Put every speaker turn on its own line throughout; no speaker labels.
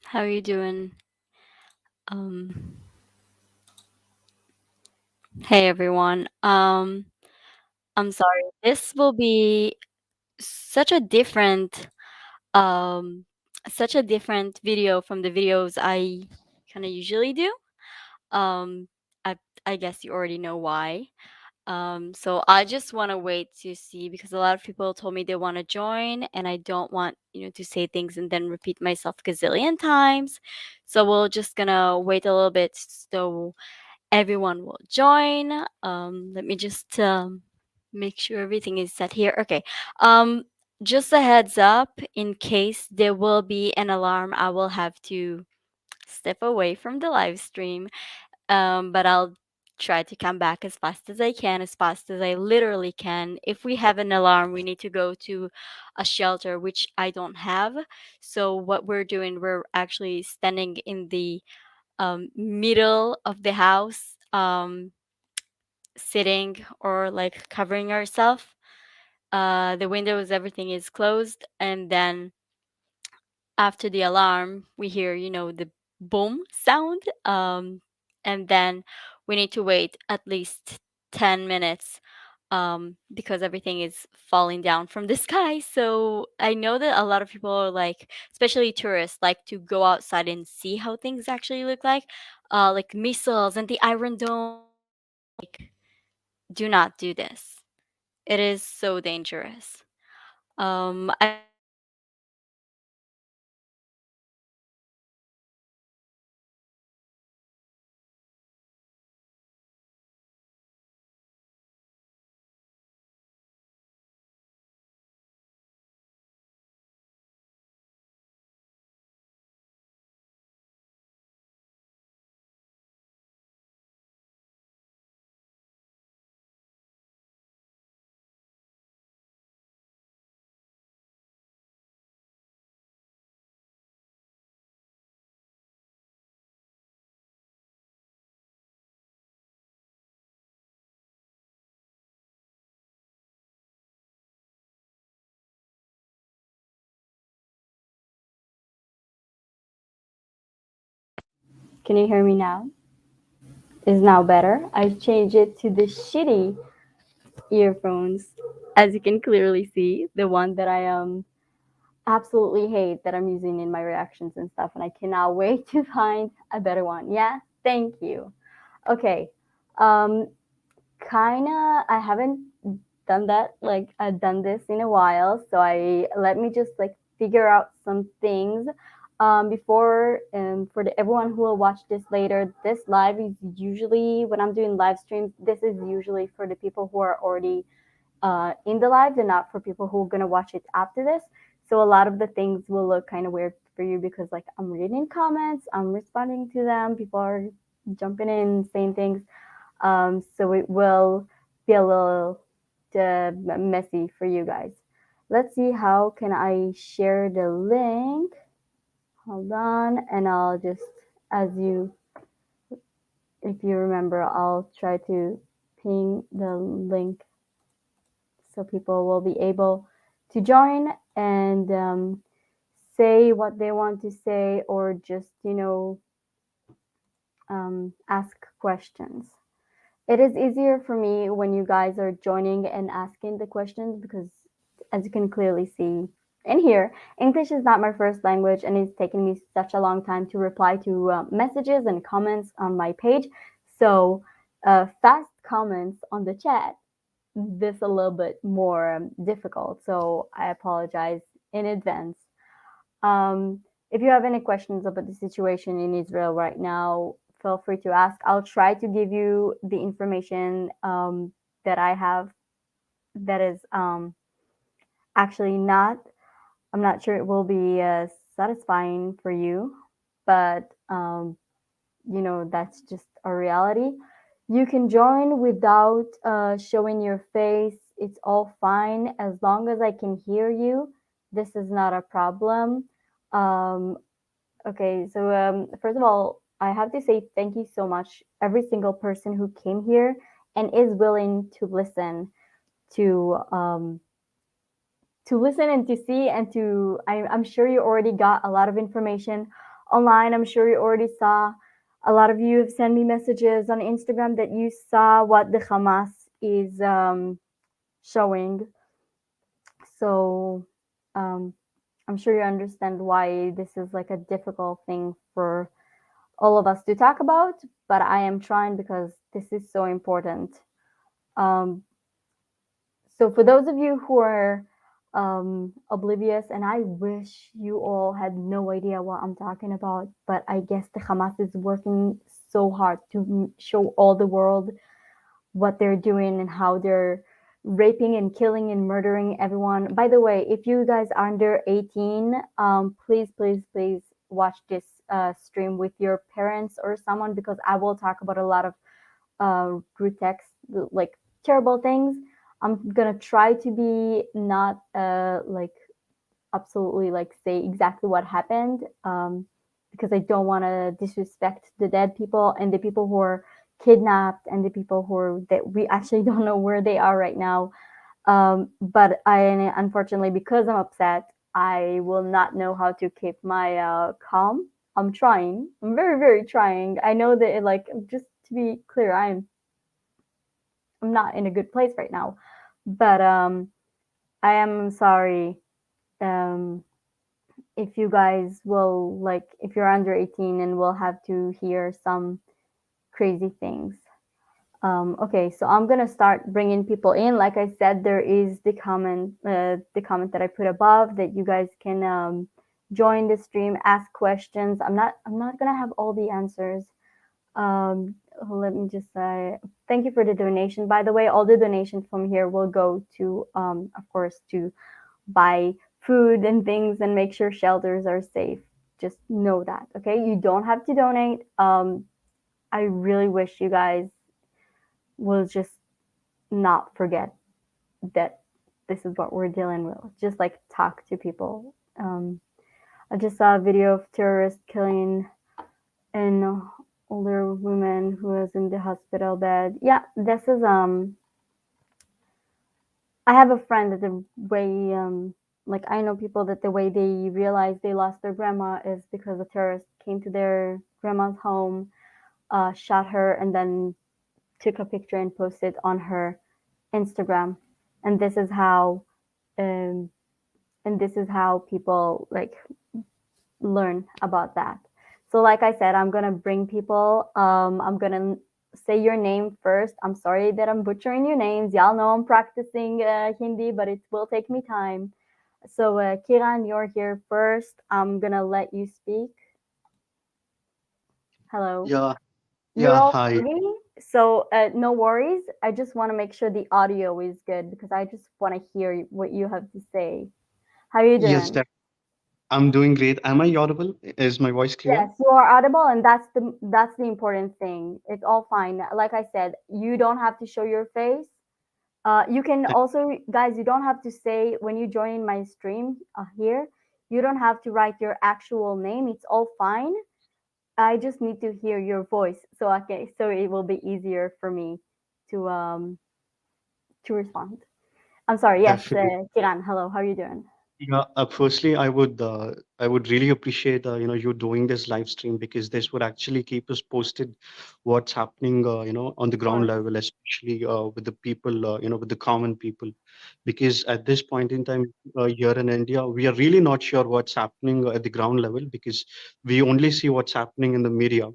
How are you doing? Um, hey everyone. I'm sorry. This will be such a different, um, such a different video from the videos I kind of usually do. Um, I I guess you already know why. So I just want to wait to see because a lot of people told me they want to join, and I don't want to say things and then repeat myself a gazillion times. So we're just gonna wait a little bit so everyone will join. Let me just make sure everything is set here. Okay. Um, just a heads up in case there will be an alarm, I will have to step away from the live stream. But I'll try to come back as fast as I can, as fast as I literally can. If we have an alarm, we need to go to a shelter, which I don't have. So what we're doing, we're actually standing in the middle of the house, sitting or like covering ourselves. The windows, everything is closed, and then after the alarm, we hear the boom sound, and then we need to wait at least 10 minutes. Because everything is falling down from the sky. So I know that a lot of people are like, especially tourists, like to go outside and see how things actually look like missiles and the Iron Dome. Like, do not do this. It is so dangerous. I Can you hear me now? Is now better? I've changed it to the shitty earphones, as you can clearly see, the one that I absolutely hate that I'm using in my reactions and stuff, and I cannot wait to find a better one. Yeah, thank you. Okay, um, kinda. I haven't done that. Like I've done this in a while, so I let me just like figure out some things before for everyone who will watch this later. This live is usually when I'm doing live streams. This is usually for the people who are already in the live and not for people who are gonna watch it after this. So a lot of the things will look kind of weird for you because like I'm reading comments, I'm responding to them, people are jumping in, saying things. So it will be a little messy for you guys. Let's see how can I share the link. Hold on, and I'll just as you if you remember, I'll try to ping the link so people will be able to join and say what they want to say or just ask questions. It is easier for me when you guys are joining and asking the questions because, as you can clearly see in here, English is not my first language and it's taken me such a long time to reply to messages and comments on my page. So, fast comments on the chat, this a little bit more difficult. So, I apologize in advance. If you have any questions about the situation in Israel right now, feel free to ask. I'll try to give you the information that I have that is actually not, I'm not sure it will be satisfying for you, but that's just a reality. You can join without showing your face. It's all fine as long as I can hear you. This is not a problem. Um, Okay, so first of all, I have to say thank you so much, every single person who came here and is willing to um, to listen and to see and to. I'm sure you already got a lot of information online. I'm sure you already saw. A lot of you have sent me messages on Instagram that you saw what the Hamas is showing. So um, I'm sure you understand why this is like a difficult thing for all of us to talk about, but I am trying because this is so important. Um, so for those of you who are oblivious, and I wish you all had no idea what I'm talking about, but I guess the Hamas is working so hard to show all the world what they're doing and how they're raping and killing and murdering everyone. By the way, if you guys are under 18, please, please, please watch this stream with your parents or someone, because I will talk about a lot of grotesque, like terrible things. I'm gonna try to be not like absolutely like say exactly what happened, because I don't want to disrespect the dead people and the people who are kidnapped and the people who are that we actually don't know where they are right now. But I unfortunately, because I'm upset, I will not know how to keep my calm. I'm trying. I'm very very trying. I know that like just to be clear, I'm not in a good place right now, but I am sorry. Um, if you guys will like if you're under 18 and will have to hear some crazy things. Okay, so I'm gonna start bringing people in. Like I said, there is the comment that I put above that you guys can join the stream, ask questions. I'm not gonna have all the answers. Let me just say thank you for the donation. By the way, all the donation from here will go to, of course, to buy food and things and make sure shelters are safe. Just know that, okay? You don't have to donate. I really wish you guys will just not forget that this is what we're dealing with. Just like talk to people. I just saw a video of terrorists killing an older woman who was in the hospital bed. Yeah, this is I have a friend that the way like I know people that the way they realize they lost their grandma is because a terrorist came to their grandma's home, shot her, and then took a picture and posted on her Instagram. And this is how um, and this is how people like learn about that. So, like I said, I'm gonna bring people. I'm gonna say your name first. I'm sorry that I'm butchering your names. Y'all know I'm practicing Hindi, but it will take me time. So, Kiran, you're here first. I'm gonna let you speak. Hello.
Yeah,
You're
yeah,
all
hi.
ready? So, no worries. I just want to make sure the audio is good because I just want to hear what you have to say. How are you
Yes,
doing?
I'm doing great. Am I audible? Is my voice clear?
Yes, you are audible, and that's the important thing. It's all fine. Like I said, you don't have to show your face. You can
Th-
also, guys, you don't have to say when you join my stream here. You don't have to write your actual name. It's all fine. I just need to hear your voice, so okay, so it will be easier for me to um to respond. I'm sorry. Yes,
Definitely.
Kiran. Hello. How are you doing?
Yeah, firstly, I would really appreciate you doing this live stream because this would actually keep us posted what's happening on the
Of
ground
course.
level, especially with the people with the common people, because at this point in time here in India, we are really not sure what's happening at the ground level because we only see what's happening in the media.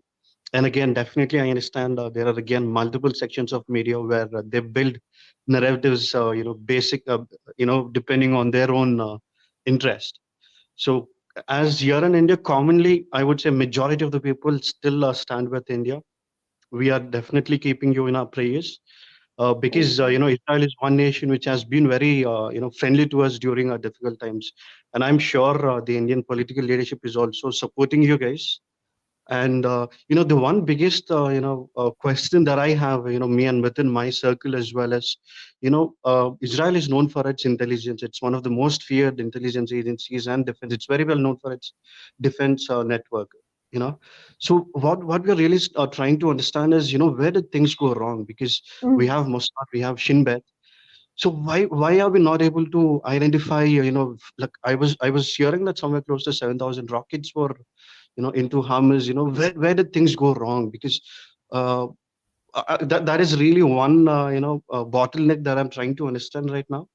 And again, definitely I understand there are again multiple sections of media where they build narratives basic depending on their own interest. So as here in India, commonly I would say majority of the people still stand with India. We are definitely keeping you in our prayers
Thank
because
you.
Israel is one nation which has been very friendly to us during our difficult times, and I'm sure the Indian political leadership is also supporting you guys. And the one biggest question that I have, me and within my circle as well as, Israel is known for its intelligence. It's one of the most feared intelligence agencies and defense. It's very well known for its defense network. You know, so what we're really trying to understand is, where did things go wrong? Because we
Mm.
have Mossad, we have Shin Bet. So why are we not able to identify? Like I was hearing that somewhere close to 7,000 rockets were into Hamas. Where did things go wrong? Because uh, that is really one bottleneck that I'm trying to understand right now,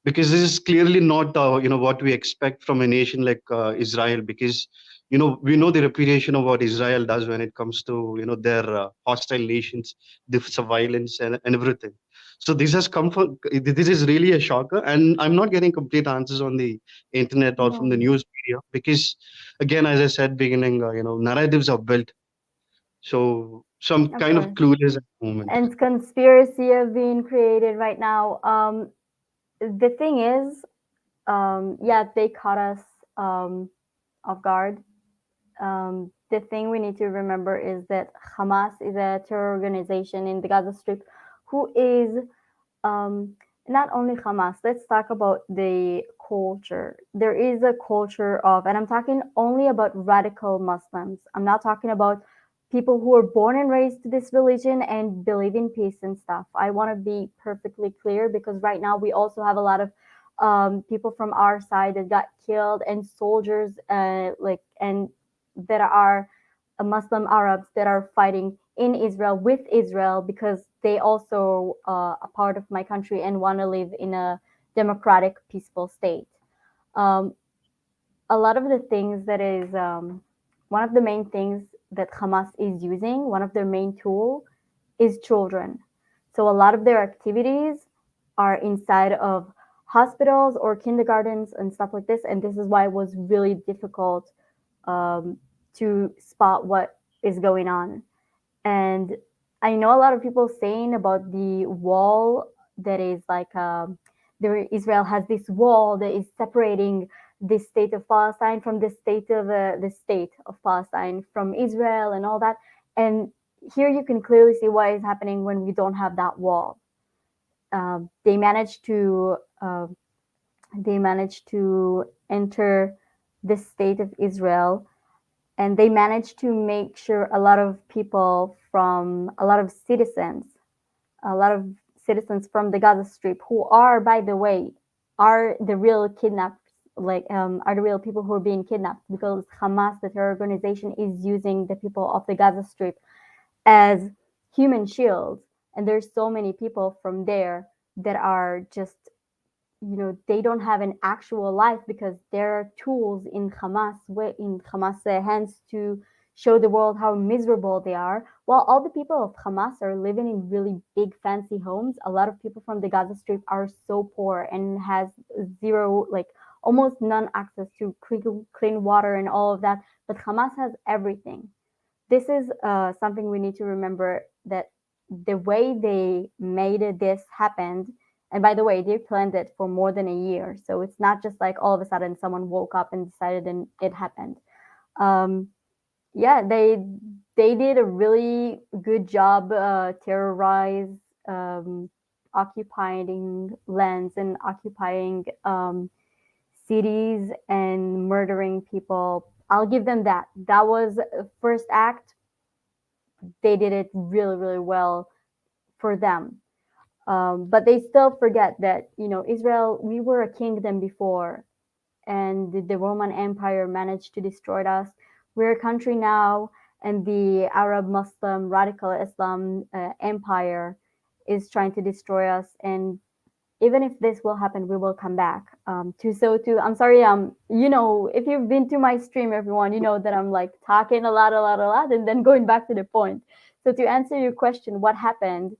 because this is clearly not what we expect from a nation like Israel, because we know the reputation of what Israel does when it comes to their hostile nations, the surveillance and everything. So this has come from this is really a shocker, and I'm not getting complete answers on the internet or from the
No,
news media, because again, as I said beginning, narratives are built, so I'm
of
kind of
course.
clueless at the moment.
And conspiracy have been created right now. The thing is, yeah, they caught us off guard. The thing we need to remember is that Hamas is a terror organization in the Gaza Strip who is um, not only Hamas. Let's talk about the culture. There is a culture of, and I'm talking only about radical Muslims. I'm not talking about people who are born and raised to this religion and believe in peace and stuff. I want to be perfectly clear because right now we also have a lot of people from our side that got killed and soldiers and that are Muslim Arabs that are fighting in Israel with Israel because they also a part of my country and want to live in a democratic, peaceful state. Um, a lot of the things that is one of the main things that Hamas is using, one of their main tool is children. So a lot of their activities are inside of hospitals or kindergartens and stuff like this, and this is why it was really difficult um, to spot what is going on. And I know a lot of people saying about the wall that is like there Israel has this wall that is separating the state of Palestine from the state of Palestine from Israel and all that. And here you can clearly see what is happening when we don't have that wall. They managed to enter the state of Israel, and they managed to make sure a lot of people from a lot of citizens from the Gaza Strip, who are, by the way, are the real kidnapped, are the real people who are being kidnapped because Hamas, the terror organization, is using the people of the Gaza Strip as human shields. And there's so many people from there that are just they don't have an actual life because there are tools in Hamas hands to show the world how miserable they are. While all the people of Hamas are living in really big fancy homes, a lot of people from the Gaza Strip are so poor and has zero, like almost none access to clean water and all of that. But Hamas has everything. This is something we need to remember, that the way they made this happened, and by the way, they planned it for more than a year, so it's not just like all of a sudden someone woke up and decided and it happened. um, yeah, they did a really good job terrorize, um, occupying lands and occupying cities and murdering people. I'll give them that. That was first act. They did it really, really well for them. But they still forget that, Israel, we were a kingdom before, and the Roman Empire managed to destroy us. We're a country now, and the Arab Muslim radical Islam empire is trying to destroy us. And even if this will happen, we will come back. I'm sorry. If you've been to my stream, everyone, you know that I'm like talking a lot, and then going back to the point. So to answer your question, what happened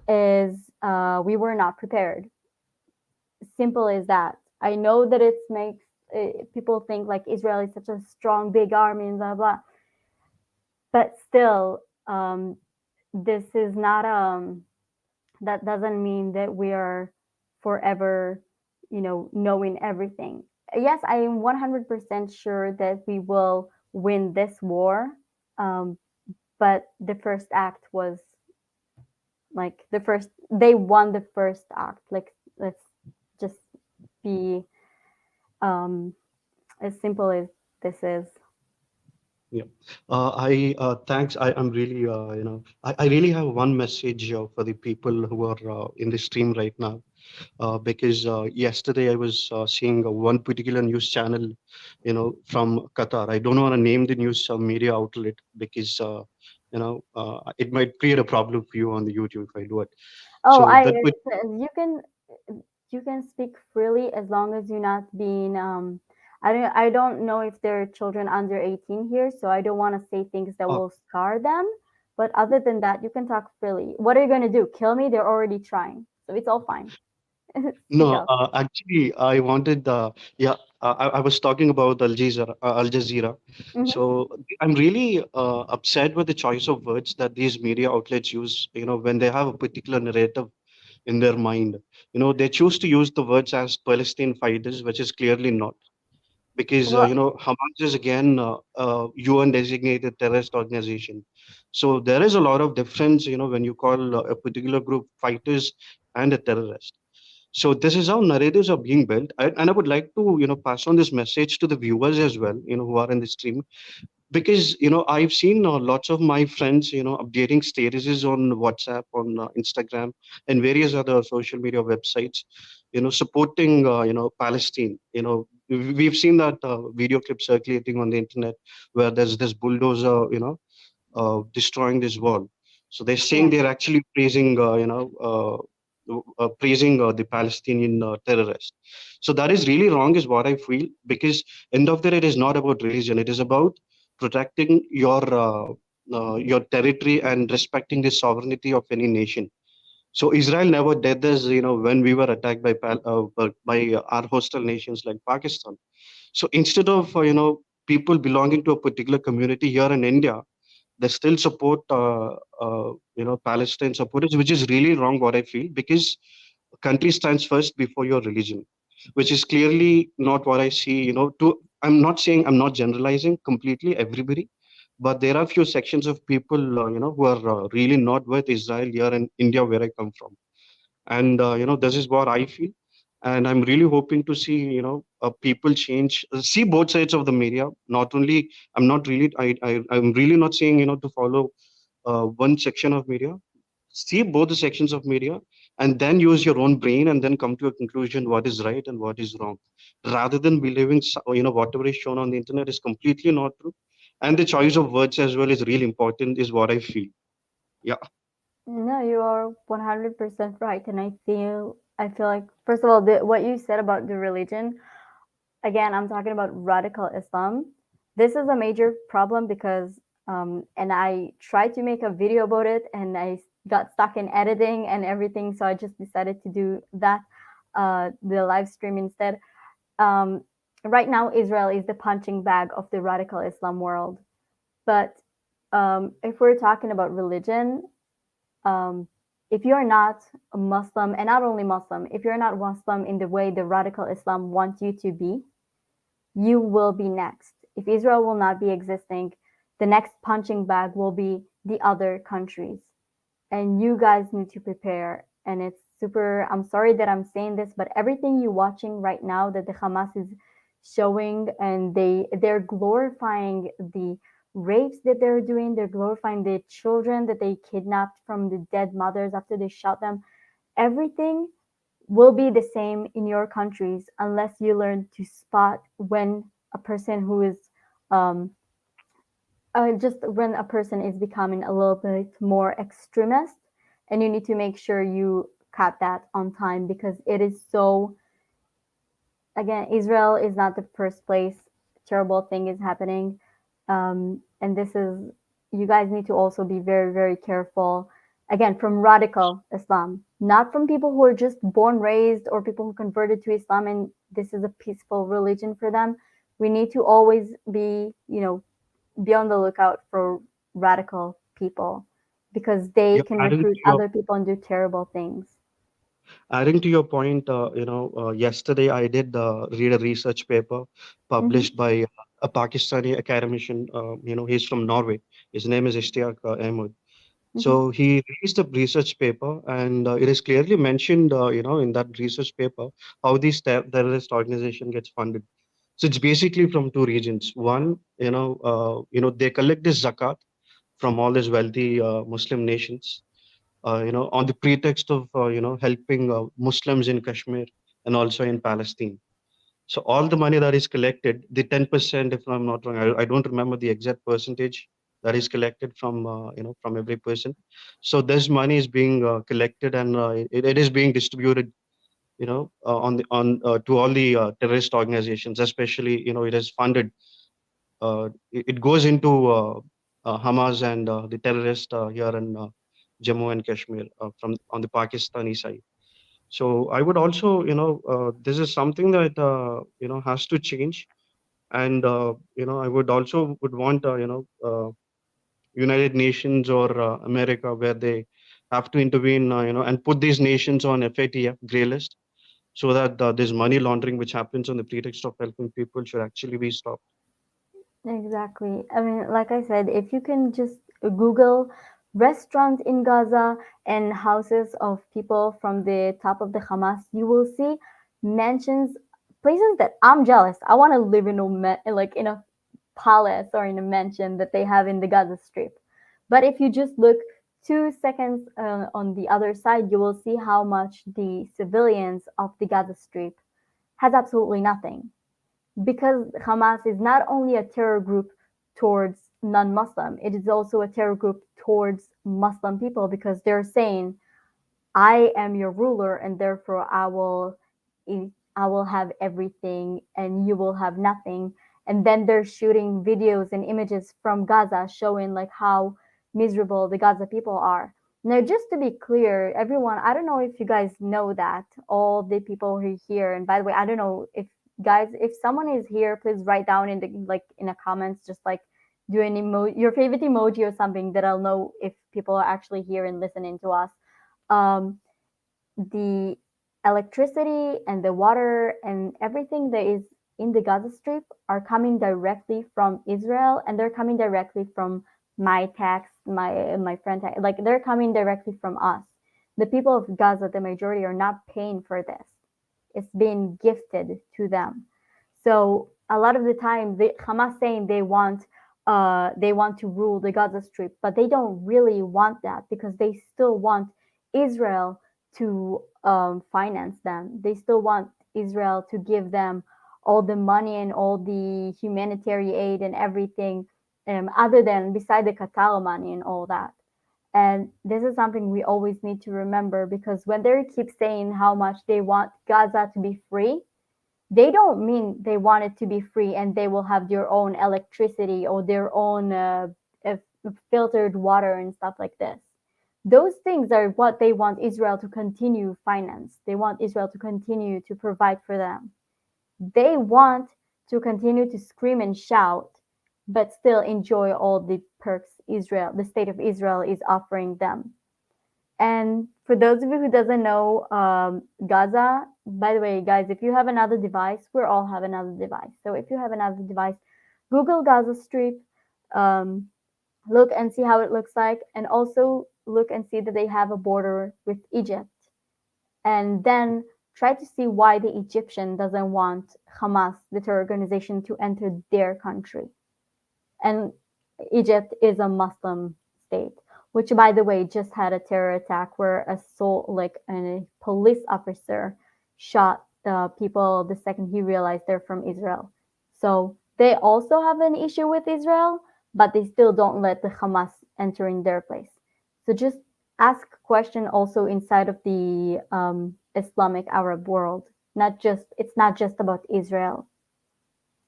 is we were not prepared. Simple as that. I know that it makes people think like Israel is such a strong, big army and blah blah, but still, this is not that doesn't mean that we are forever, knowing everything. Yes, I am 100% sure that we will win this war, um, but the first act was like they won the first act. Like, let's just be um, as simple as this is.
Yeah. I thanks. I'm really I really have one message for the people who are in the stream right now. because yesterday I was seeing one particular news channel, from Qatar. I don't want to name the news media outlet because it might create a problem for you on the YouTube if I do it.
Oh,
So
I
that would
you can speak freely as long as you're not being I don't know if there are children under 18 here, so I don't want to say things that
uh,
will scar them. But other than that, you can talk freely. What are you going to do? Kill me? They're already trying. So it's all fine. Speak
no,
up.
actually, I wanted, I was talking about Al Jazeera. Al Jazeera.
Hmm.
So I'm really upset with the choice of words that these media outlets use, when they have a particular narrative in their mind. They choose to use the words as Palestine fighters, which is clearly not. Because
Well,
Hamas is again UN designated terrorist organization. So there is a lot of difference, when you call a particular group fighters and a terrorist. So this is how narratives are being built, and I would like to pass on this message to the viewers as well, who are in the stream, because I've seen lots of my friends updating statuses on WhatsApp, on Instagram, and various other social media websites, supporting Palestine. We've seen that video clip circulating on the internet where there's this bulldozer destroying this wall. So they're saying
yeah.
they're actually praising the Palestinian terrorists. So that is really wrong, is what I feel, because end of the day, it is not about religion. It is about protecting your territory and respecting the sovereignty of any nation. So Israel never did this, when we were attacked by our hostile nations like Pakistan. So instead of people belonging to a particular community here in India, they still support Palestine supporters, which is really wrong. What I feel, because country stands first before your religion, which is clearly not what I see. I'm not saying, I'm not generalizing completely everybody, but there are few sections of people who are really not with Israel here in India, where I come from, and this is what I feel. And I'm really hoping to see people change, see both sides of the media. Not only, I'm really not saying to follow one section of media. See both the sections of media, and then use your own brain, and then come to a conclusion what is right and what is wrong, rather than believing whatever is shown on the internet is completely not true. And the choice of words as well is really important, is what I feel. Yeah.
No, you are 100% right. And I feel like, first of all, what you said about the religion, again, I'm talking about radical Islam. This is a major problem because, and I tried to make a video about it and I got stuck in editing and everything. So I just decided to do that, the live stream instead. Um, right now, Israel is the punching bag of the radical Islam world. But if we're talking about religion, um, if you're not a Muslim, and not only Muslim, if you're not Muslim in the way the radical Islam wants you to be, you will be next. If Israel will not be existing, the next punching bag will be the other countries. And you guys need to prepare. And it's super, I'm sorry that I'm saying this, but everything you're watching right now that the Hamas is showing, and they're glorifying the rapes that they're doing, they're glorifying the children that they kidnapped from the dead mothers after they shot them. Everything will be the same in your countries unless you learn to spot when a person who is um, just when a person is becoming a little bit more extremist, and you need to make sure you cut that on time because it is so, again, Israel is not the first place terrible thing is happening. And this is, you guys need to also be very, very careful. Again, from radical Islam, not from people who are just born, raised, or people who converted to Islam and this is a peaceful religion for them. We need to always be on the lookout for radical people because they
Yeah,
can recruit other people and do terrible things.
adding to your point, yesterday I did read a research paper
Hmm.
published by a Pakistani academician. He's from Norway. His name is Ishtiaq Ahmed.
Hmm.
So he released a research paper, and it is clearly mentioned, in that research paper, how these terrorist organization gets funded. So it's basically from two regions. One, they collect this zakat from all these wealthy Muslim nations, on the pretext of helping Muslims in Kashmir and also in Palestine. So all the money that is collected, the 10%, if I'm not wrong, I don't remember the exact percentage that is collected from from every person. So this money is being collected, and it is being distributed, on the on to all the terrorist organizations. Especially, it is funded. It goes into Hamas and the terrorists here in Jammu and Kashmir, from on the Pakistani side. So I would also, this is something that has to change, and I would also would want United Nations or America, where they have to intervene, and put these nations on FATF gray list, so that this money laundering which happens on the pretext of helping people should actually be stopped.
Exactly. I mean, like I said, if you can just Google restaurant in Gaza and houses of people from the top of the Hamas, you will see mansions, places that I'm jealous. I want to live in like in a palace or in a mansion that they have in the Gaza Strip. But if you just look 2 seconds on the other side, you will see how much the civilians of the Gaza Strip has absolutely nothing, because Hamas is not only a terror group towards non-Muslim, it is also a terror group towards Muslim people, because they're saying, I am your ruler, and therefore I will have everything and you will have nothing. And then they're shooting videos and images from Gaza showing like how miserable the Gaza people are. Now, just to be clear, everyone, I don't know if you guys know that all the people who are here, and by the way, I don't know if guys, if someone is here, please write down in the like in the comments, just like do an your favorite emoji or something, that I'll know if people are actually here and listening to us. Um, the electricity and the water and everything that is in the Gaza Strip are coming directly from Israel, and they're coming directly from my tax, my friend tax, like they're coming directly from us. The people of Gaza, the majority, are not paying for this. It's being gifted to them. So a lot of the time, the Hamas saying they want to rule the Gaza Strip, but they don't really want that, because they still want Israel to finance them. They still want Israel to give them all the money and all the humanitarian aid and everything, other than beside the Qatar money and all that. And this is something we always need to remember, because when they keep saying how much they want Gaza to be free, they don't mean they want it to be free and they will have their own electricity or their own uh, filtered water and stuff like this. Those things are what they want Israel to continue finance. They want Israel to continue to provide for them. They want to continue to scream and shout, but still enjoy all the perks Israel, the state of Israel, is offering them. And for those of you who doesn't know, Gaza, by the way, guys, if you have another device, we all have another device. So if you have another device, Google Gaza Strip, um, look and see how it looks like, and also look and see that they have a border with Egypt. And then try to see why the Egyptian doesn't want Hamas, the terror organization, to enter their country. And Egypt is a Muslim state, which, by the way, just had a terror attack where like a police officer shot the people the second he realized they're from Israel. So they also have an issue with Israel, but they still don't let the Hamas enter in their place. So just ask question also inside of the Islamic Arab world. Not just It's not just about Israel.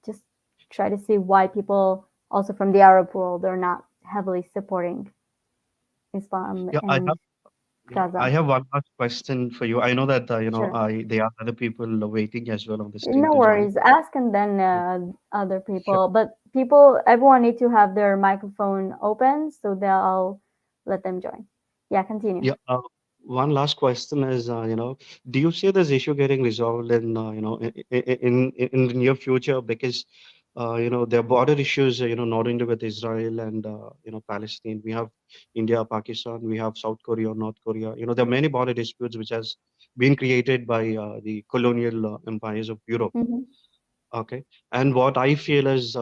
Just try to see why people also from the Arab world are not heavily supporting Islam
Yeah, I
and
have. Yeah, I
Gaza.
have one last question for you. I know that
Sure.
I there are other people waiting as well on the stream
No
to join.
worries. Ask and then
Yeah,
other
sure.
people. But people, everyone need to have their microphone open so they'll let them join. Yeah, continue.
Yeah. One last question is, do you see this issue getting resolved in, in the near future? Because, there are border issues, not only with Israel and, Palestine. We have India, Pakistan, we have South Korea, North Korea. There are many border disputes which has been created by the colonial empires of Europe.
Hmm.
Okay. And what I feel is,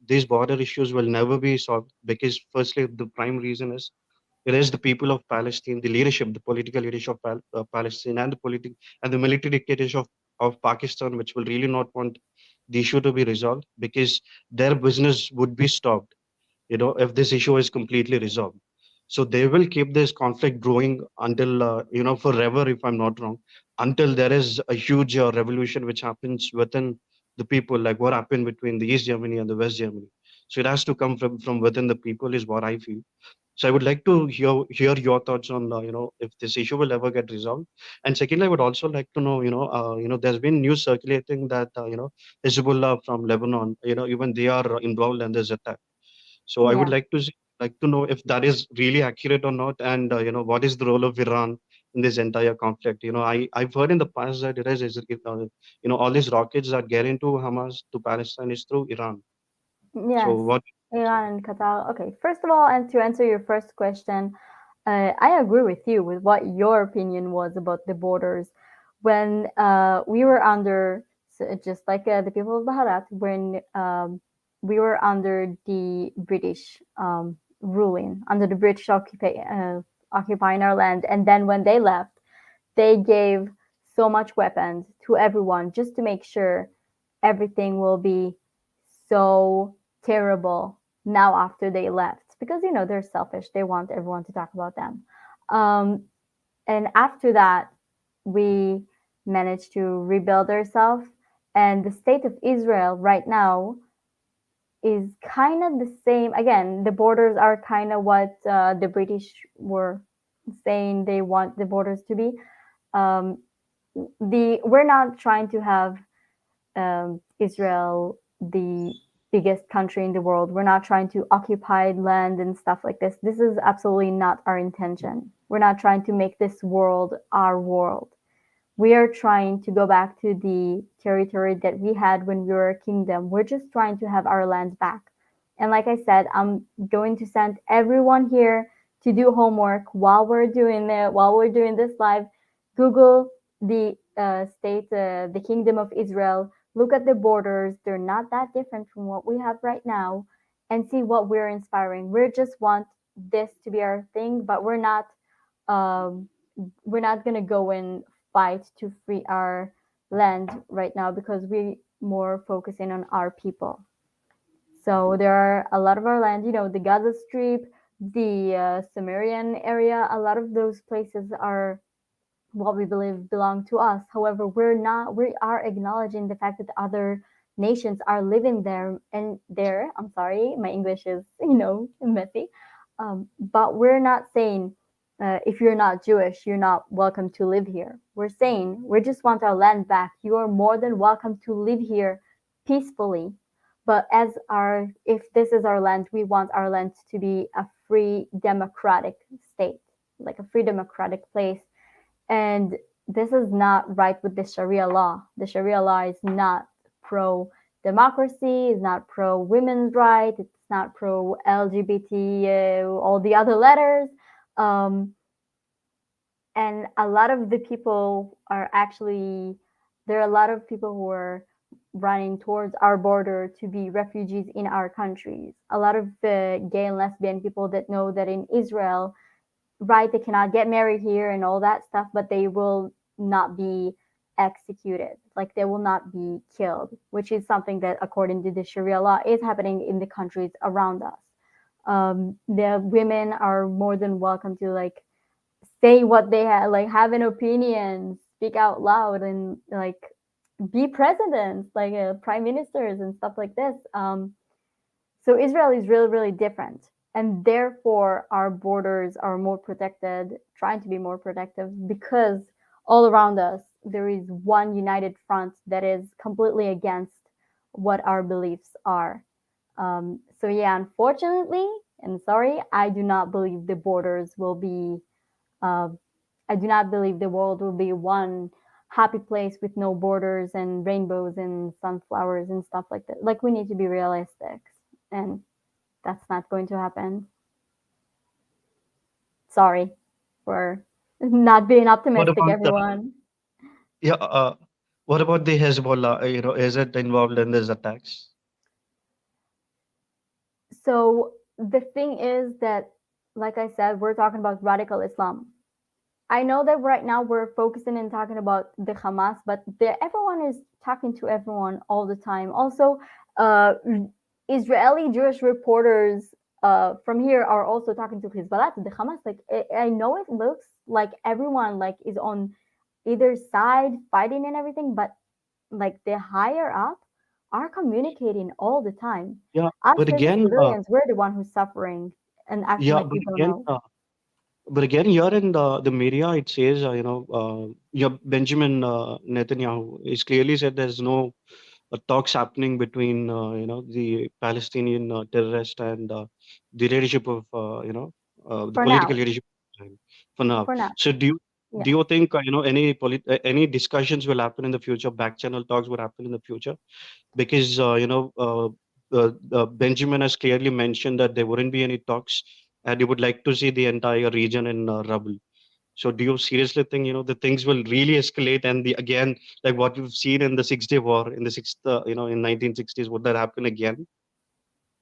these border issues will never be solved because, firstly, the prime reason is, It is the people of Palestine, the leadership, the political leadership of Palestine, and the and the military dictatorship of Pakistan, which will really not want the issue to be resolved, because their business would be stopped, if this issue is completely resolved. So they will keep this conflict growing until, forever, if I'm not wrong, until there is a huge revolution which happens within the people, like what happened between the East Germany and the West Germany. So it has to come from within the people, is what I feel. So I would like to hear your thoughts on, if this issue will ever get resolved. And secondly, I would also like to know, there's been news circulating that, Hezbollah from Lebanon, even they are involved in this attack. So I would
Yeah.
like to know if that is really accurate or not, and what is the role of Iran in this entire conflict. I've heard in the past that all these rockets that get into Hamas to Palestine is through Iran. So
Yes,
what?
Iran and Qatar. Okay, first of all, and to answer your first question, I agree with you with what your opinion was about the borders. When we were under, just like the people of Baharat, when we were under the British ruling, under the British occupying our land, and then when they left, they gave so much weapons to everyone just to make sure everything will be so terrible now after they left because they're selfish, they want everyone to talk about them. um, and after that we managed to rebuild ourselves, and the state of Israel right now is kind of the same. Again, the borders are kind of what the British were saying they want the borders to be. um, the We're not trying to have Israel the biggest country in the world. We're not trying to occupy land and stuff like this. This is absolutely not our intention. We're not trying to make this world our world. We are trying to go back to the territory that we had when we were a kingdom. We're just trying to have our land back. And like I said, I'm going to send everyone here to do homework while we're doing this live. Google the the kingdom of Israel. Look at the borders; they're not that different from what we have right now, and see what we're inspiring. We just want this to be our thing, but um, we're not gonna go and fight to free our land right now because we more focusing on our people. So there are a lot of our land, the Gaza Strip, the Sumerian area. A lot of those places are what we believe belong to us. However, we are acknowledging the fact that other nations are living there and there. I'm sorry, my English is, messy. But we're not saying if you're not Jewish, you're not welcome to live here. We're saying we just want our land back. You are more than welcome to live here peacefully. But if this is our land, we want our land to be a free democratic state, like a free democratic place. And this is not right with the Sharia law. The Sharia law is not pro democracy, is not pro women's rights, it's not pro LGBT, all the other letters. Um, and a lot of the people are actually, there are a lot of people who are running towards our border to be refugees in our countries. A lot of gay and lesbian people that know that in Israel, right, they cannot get married here and all that stuff, but they will not be executed, like they will not be killed, which is something that according to the Sharia law is happening in the countries around us. The women are more than welcome to like say what they have, like have an opinion, speak out loud, and like be presidents, like prime ministers and stuff like this. So Israel is really, really different. And therefore, our borders are more protected, trying to be more protective, because all around us, there is one united front that is completely against what our beliefs are. So, yeah, unfortunately, and sorry, I do not believe the borders will be, uh, I do not believe the world will be one happy place with no borders and rainbows and sunflowers and stuff like that. Like, we need to be realistic. And that's not going to happen. Sorry for not being
What
optimistic,
about the
everyone.
Yeah? What about the Hezbollah? Is it involved in these attacks?
So the thing is that like I said, we're talking about radical Islam. I know that right now we're focusing and talking about the Hamas, but everyone is talking to everyone all the time. Also, uh, Israeli Jewish reporters from here are also talking to Hezbollah, to the Hamas. Like I know it looks like everyone like is on either side fighting and everything, but like the higher up are communicating all the time.
Yeah,
Us
but
as the
again,
civilians, we're the one who's suffering and acting
yeah,
like
but
we don't
again,
know.
here in the media, it says, yeah, Benjamin Netanyahu is clearly said there's no talks happening between, the Palestinian terrorist and the leadership of, the
For
political
now,
leadership of Israel for now.
for now,
So do
yeah.
you think, any discussions will happen in the future? Back channel talks will happen in the future? Because Benjamin has clearly mentioned that there wouldn't be any talks, and he would like to see the entire region in rubble. So, do you seriously think the things will really escalate, and the again, like what we've seen in the Six-Day War in the sixth, in 1960s, would that happen again?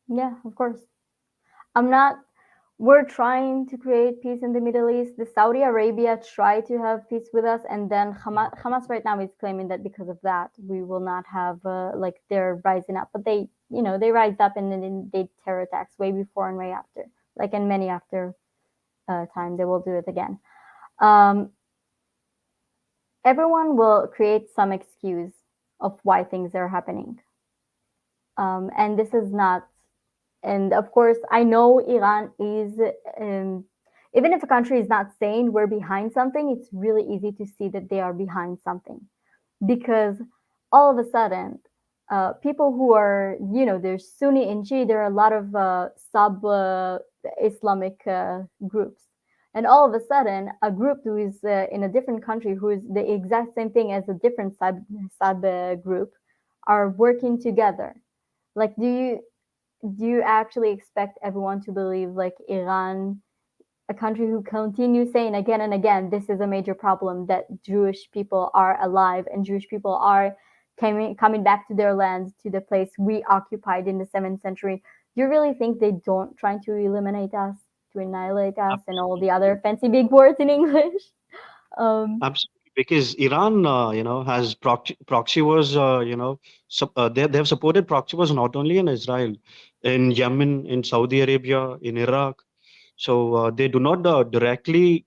Yeah, of course. I'm not. We're trying to create peace in the Middle East. The Saudi Arabia tried to have peace with us, and then Hamas right now is claiming that because of that, we will not have like they're rising up. But they, they rise up and then they terror attacks way before and way after. Like in many after time, they will do it again. Um, Everyone will create some excuse of why things are happening, and this is not. And of course, I know Iran is, um, even if a country is not saying we're behind something, it's really easy to see that they are behind something because all of a sudden, people who are, there's Sunni and Shia, there are a lot of sub Islamic groups. And all of a sudden, a group who is in a different country, who is the exact same thing as a different sub group, are working together. Like, do you actually expect everyone to believe like Iran, a country who continues saying again and again this is a major problem, that Jewish people are alive and Jewish people are coming back to their lands, to the place we occupied in the 7th century? Do you really think they don't trying to eliminate us, to annihilate us, and all the other fancy big words in English?
Absolutely, because Iran, has proxy wars. They have supported proxy wars not only in Israel, in Yemen, in Saudi Arabia, in Iraq. So they do not directly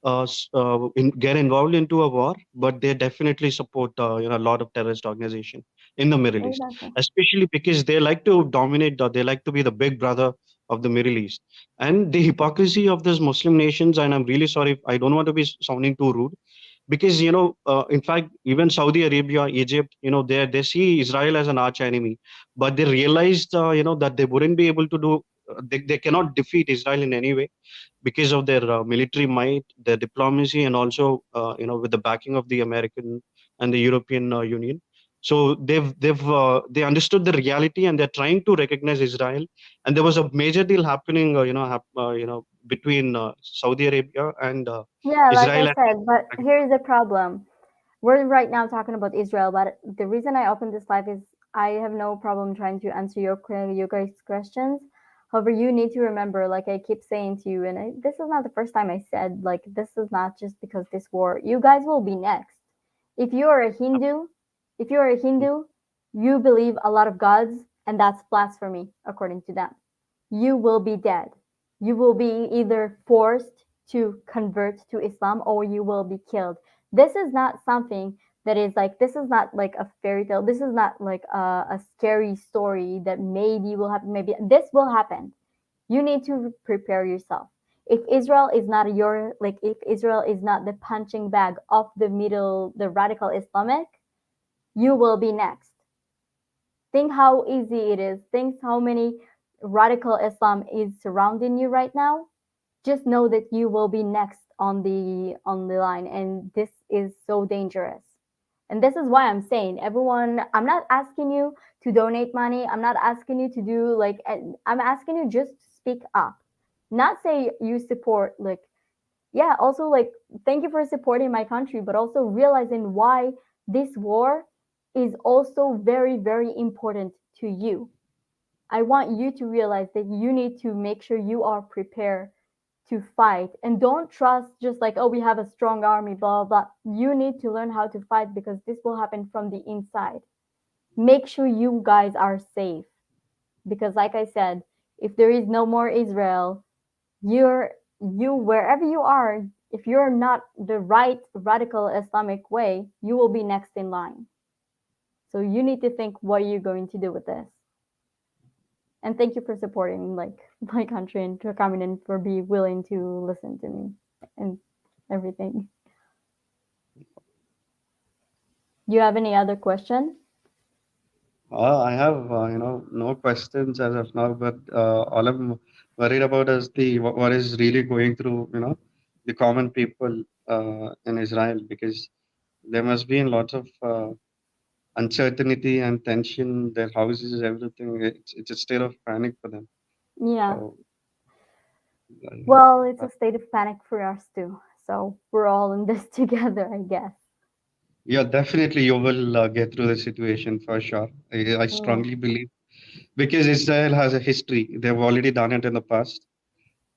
get involved into a war, but they definitely support a lot of terrorist organization in the Middle East,
Exactly.
especially because they like to dominate. They like to be the big brother of the Middle East, and the hypocrisy of these Muslim nations. And I'm really sorry, I don't want to be sounding too rude, because in fact, even Saudi Arabia, Egypt, they see Israel as an arch enemy, but they realized that they wouldn't be able to do. They cannot defeat Israel in any way because of their military might, their diplomacy, and also with the backing of the American and the European Union. So they understood the reality, and they're trying to recognize Israel. And there was a major deal happening, between Saudi Arabia and
Yeah, like I
Israel.
said, but here's the problem. We're right now talking about Israel, but the reason I opened this live is I have no problem trying to answer your guys' questions. However, you need to remember, like I keep saying to you, and this is not the first time I said, like this is not just because this war. You guys will be next. If you are a Hindu, if you are a Hindu, you believe a lot of gods, and that's blasphemy according to them. You will be dead. You will be either forced to convert to Islam or you will be killed. This is not something that is like, this is not like a fairy tale. This is not like a scary story that maybe will happen. Maybe this will happen. You need to prepare yourself. If Israel is not your, like, if Israel is not the punching bag of the middle, the radical Islamic, you will be next. Think how easy it is. Think how many radical Islam is surrounding you right now. Just know that you will be next on the line, and this is so dangerous. And this is why I'm saying, everyone, I'm not asking you to donate money. I'm not asking you to do like, I'm asking you just to speak up. Not say you support, like, yeah, also like, thank you for supporting my country, but also realizing why this war is also very, very important to you. I want you to realize that you need to make sure you are prepared to fight, and don't trust just like, oh, we have a strong army, blah blah blah. You need to learn how to fight because this will happen from the inside. Make sure you guys are safe because, like I said, if there is no more Israel, you wherever you are, if you're not the right radical Islamic way, you will be next in line. So you need to think what you're going to do with this. And thank you for supporting like my country and for coming in for be willing to listen to me and everything. Do you have any other question?
I have, no questions as of now, but all I'm worried about is what is really going through, the common people in Israel, because there must be lots of uncertainty and tension. Their houses, everything. It's a state of panic for them.
Yeah.
So,
Well, it's
uh,
a state of panic for us too. So we're all in this together, I guess.
yeah, definitely you will get through the situation for sure. I
Yeah.
strongly believe because Israel has a history. They've already done it in the past.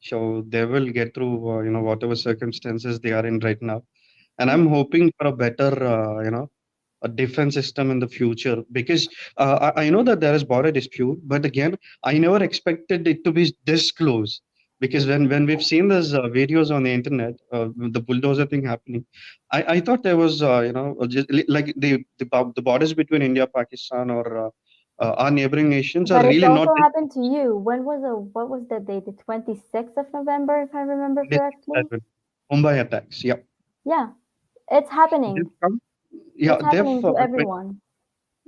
So they will get through, whatever circumstances they are in right now. And I'm hoping for a better, a defense system in the future because I know that there is border dispute, but again, I never expected it to be this close. Because when we've seen those videos on the internet, the bulldozer thing happening, I thought there was, just like the borders between India, Pakistan, or our neighboring nations are
But it's
really not
also happened to you. When was the what was the date? The 26th of November, if I remember
this
correctly.
Mumbai attacks. Yeah,
Yeah, it's
they've
happening.
come. Yeah,
It's
they've
happening to everyone.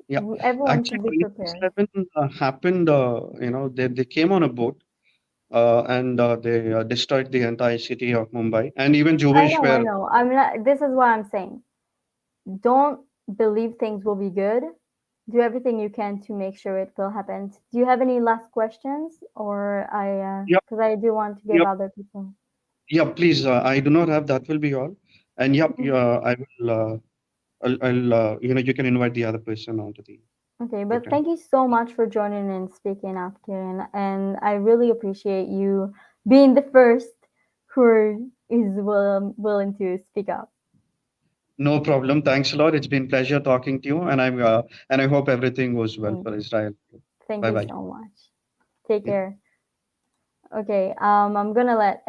yeah.
Everyone
Actually,
should be prepared.
27 happened. They came on a boat and they destroyed the entire city of Mumbai and even
I
Jewish
know, I
were.
know. I'm not, this is what I'm saying. Don't believe things will be good. Do everything you can to make sure it will happen. Do you have any last questions, or
Yeah,
because I do want to give
yeah,
other people.
yeah. Please, I do not have. That will be all. And yep,
Mhm.
I will. I'll you can invite the other person onto the
Okay, but
program.
thank you so much for joining and speaking up, Karen. And I really appreciate you being the first is willing to speak up.
No problem. Thanks a lot. It's been pleasure talking to you, and I hope everything goes well
Thank
for Israel.
thank
Bye
you
bye.
so much. Take care. Okay, I'm gonna let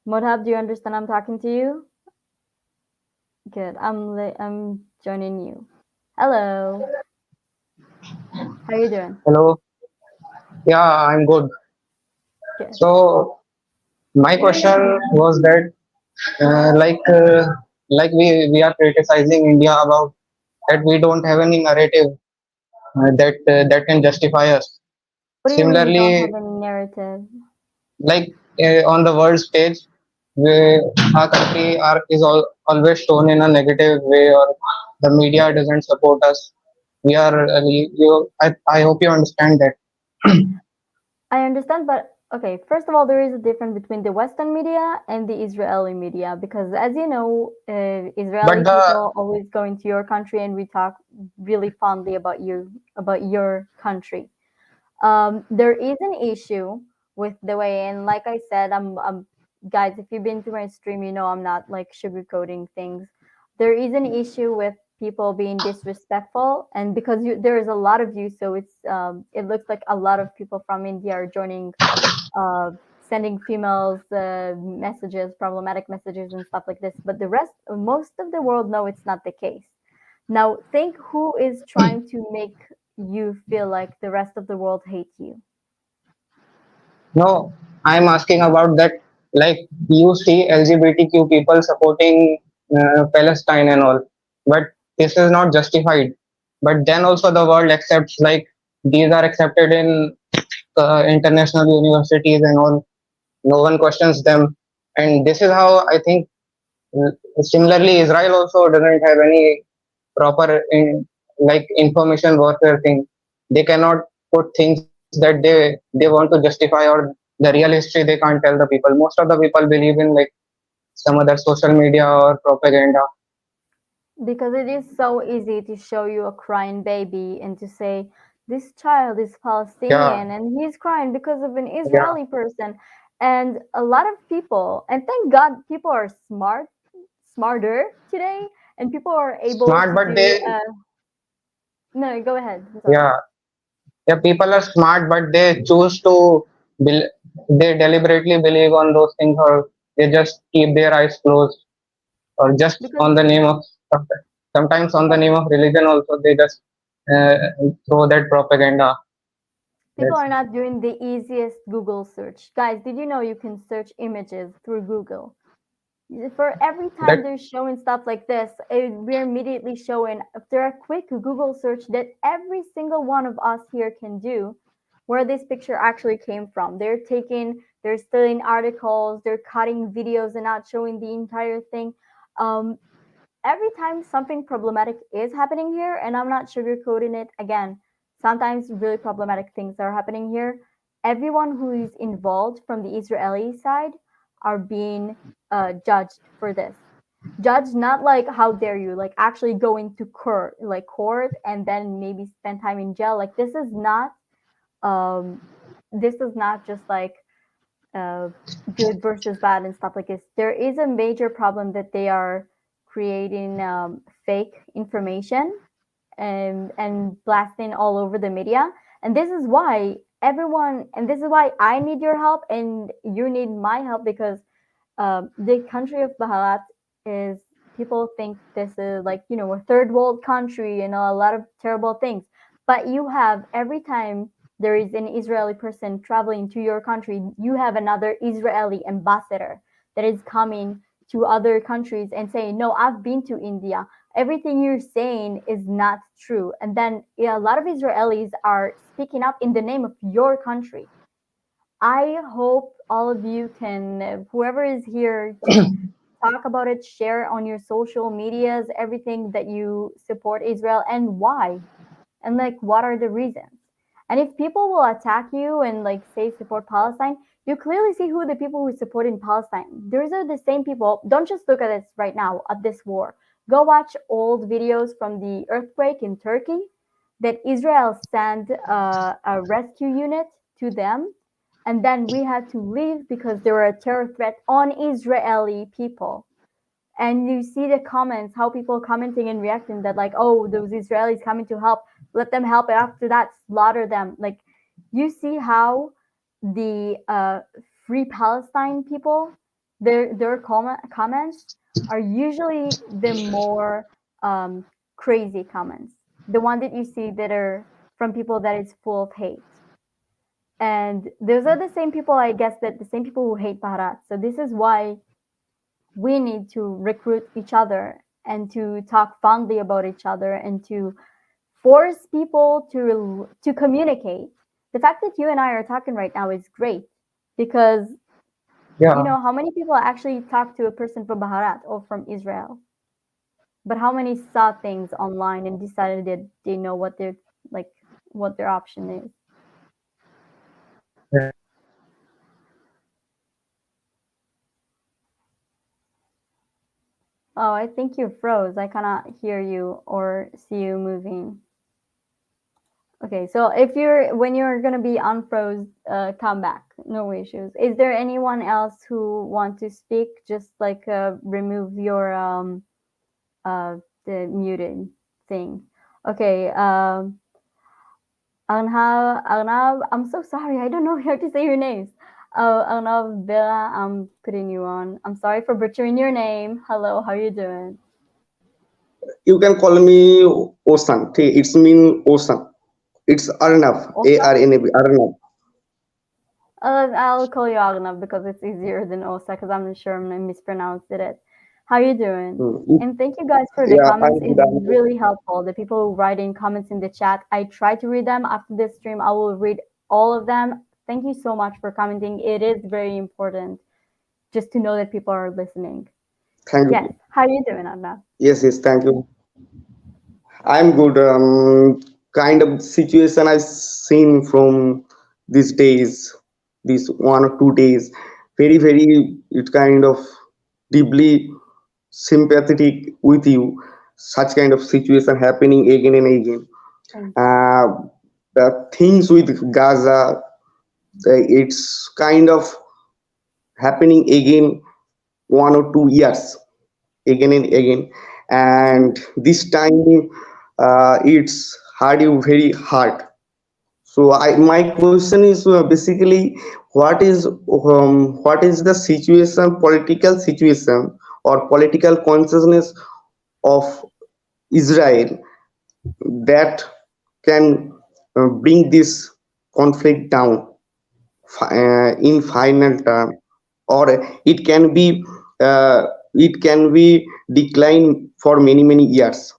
Modhab, do you understand I'm talking to you? Good. I'm joining you. Hello. How you doing?
Hello. Yeah, I'm good.
Good.
So my question was that, like we are criticizing India about that we don't have any narrative that can justify us.
What do you mean you don't
Similarly,
have any narrative?
like on the world stage, we, our country always shown in a negative way, or the media doesn't support us. We are I hope you understand that.
I understand, but okay, first of all, there is a difference between the Western media and the Israeli media because, as you know, Israeli
But the
people always go into your country and we talk really fondly about your country. There is an issue with the way, and like I said, guys, if you've been to my stream, you know I'm not like sugarcoating things. There is an issue with people being disrespectful, and because there is a lot of you, so it looks like a lot of people from India are joining, uh, sending females messages, problematic messages, and stuff like this. But most of the world know it's not the case. Now, think who is trying to make you feel like the rest of the world hates you.
No, I'm asking about that. Like you see LGBTQ people supporting Palestine and all, but this is not justified. But then also the world accepts like these are accepted in international universities and all. No one questions them, and this is how I think. Similarly, Israel also doesn't have any proper information warfare thing. They cannot put things that they want to justify, or the real history they can't tell the people. Most of the people believe in like some other social media or propaganda.
Because it is so easy to show you a crying baby and to say, this child is
Yeah,
Palestinian and he's crying because of an
yeah,
Israeli person. And a lot of people, and thank God, people are smarter today, and people are able
Smart,
to
but
do.
they,
No, go ahead. I'm sorry.
yeah, yeah, people are smart, but they choose to, bel- they deliberately believe on those things, or they just keep their eyes closed, or just
Because
on the name of, sometimes on the name of religion also, they just uh, throw that propaganda.
people
That's
are not doing the easiest Google search. Guys, did you know you can search images through Google? For every time
that.
they're showing stuff like this, we're immediately showing after a quick Google search that every single one of us here can do where this picture actually came from. They're stealing articles, they're cutting videos and not showing the entire thing. Um, every time something problematic is happening here, and I'm not sugarcoating it again, sometimes really problematic things are happening here. Everyone who is involved from the Israeli side are being judged for this. Judged not like how dare you, like actually going to court, and then maybe spend time in jail. Like um, this is not just like uh, good versus bad and stuff like this. There is a major problem that they are creating fake information and blasting all over the media. And this is why and this is why I need your help and you need my help because the country of Baharat is people think this is like a third world country and a lot of terrible things. But you have every time there is an Israeli person traveling to your country, you have another Israeli ambassador that is coming to other countries and saying, "No, I've been to India. Everything you're saying is not true." And then yeah, a lot of Israelis are speaking up in the name of your country. I hope all of you can, whoever is here, just talk about it, share on your social medias, everything that you support Israel and why, and like what are the reasons. And if people will attack you and like say support Palestine, you clearly see who the people who support in Palestine. Those are the same people. Don't just look at this right now at this war. Go watch old videos from the earthquake in Turkey that Israel sent a rescue unit to them, and then we had to leave because there were a terror threat on Israeli people. And you see the comments, how people commenting and reacting that like, oh, those Israelis coming to help, let them help, and after that slaughter them. Like, you see how the Free Palestine people, comments are usually the more crazy comments, the one that you see that are from people that is full of hate. And those are the same people, I guess, that the same people who hate Bharat. So this is why we need to recruit each other and to talk fondly about each other and to force people to communicate. The fact that you and I are talking right now is great because
Yeah,
how many people actually talk to a person from Bharat or from Israel, but how many saw things online and decided that they know like what their option is. Oh, I think you froze. I cannot hear you or see you moving. Okay, so if when you're gonna be unfroze, come back. No issues. Is there anyone else who want to speak? Just like remove your the muted thing. Okay, Arnav, I'm so sorry. I don't know how to say your names. Oh, Arnav, Bella, I'm putting you on. I'm sorry for butchering your name. Hello, how you doing?
You can call me Osan. It's mean Osan. It's Arnav.
Osa?
ARNAV. Arnav.
I'll call you Arnav because it's easier than Osa because I'm sure I mispronounced it. How you doing? And thank you guys for the
Yeah,
comments.
I'm good.
It's
I'm good.
really helpful. The people who write in comments in the chat, I try to read them after this stream. I will read all of them. Thank you so much for commenting. It is very important just to know that people are listening.
Thank
Yes.
you.
How you doing, Arnav?
Yes, yes. Thank you. I'm good. Kind of situation I've seen from these days, these 1 or 2 days. Very, very. It kind of deeply sympathetic with you. Such kind of situation happening again and again.
Thank you.
Uh, the things with Gaza, it's kind of happening again 1 or 2 years, again and again. And this time it's hard you very hard. So my question is basically what is the situation, political situation or political consciousness of Israel that can bring this conflict down in final term, or it can be declined for many years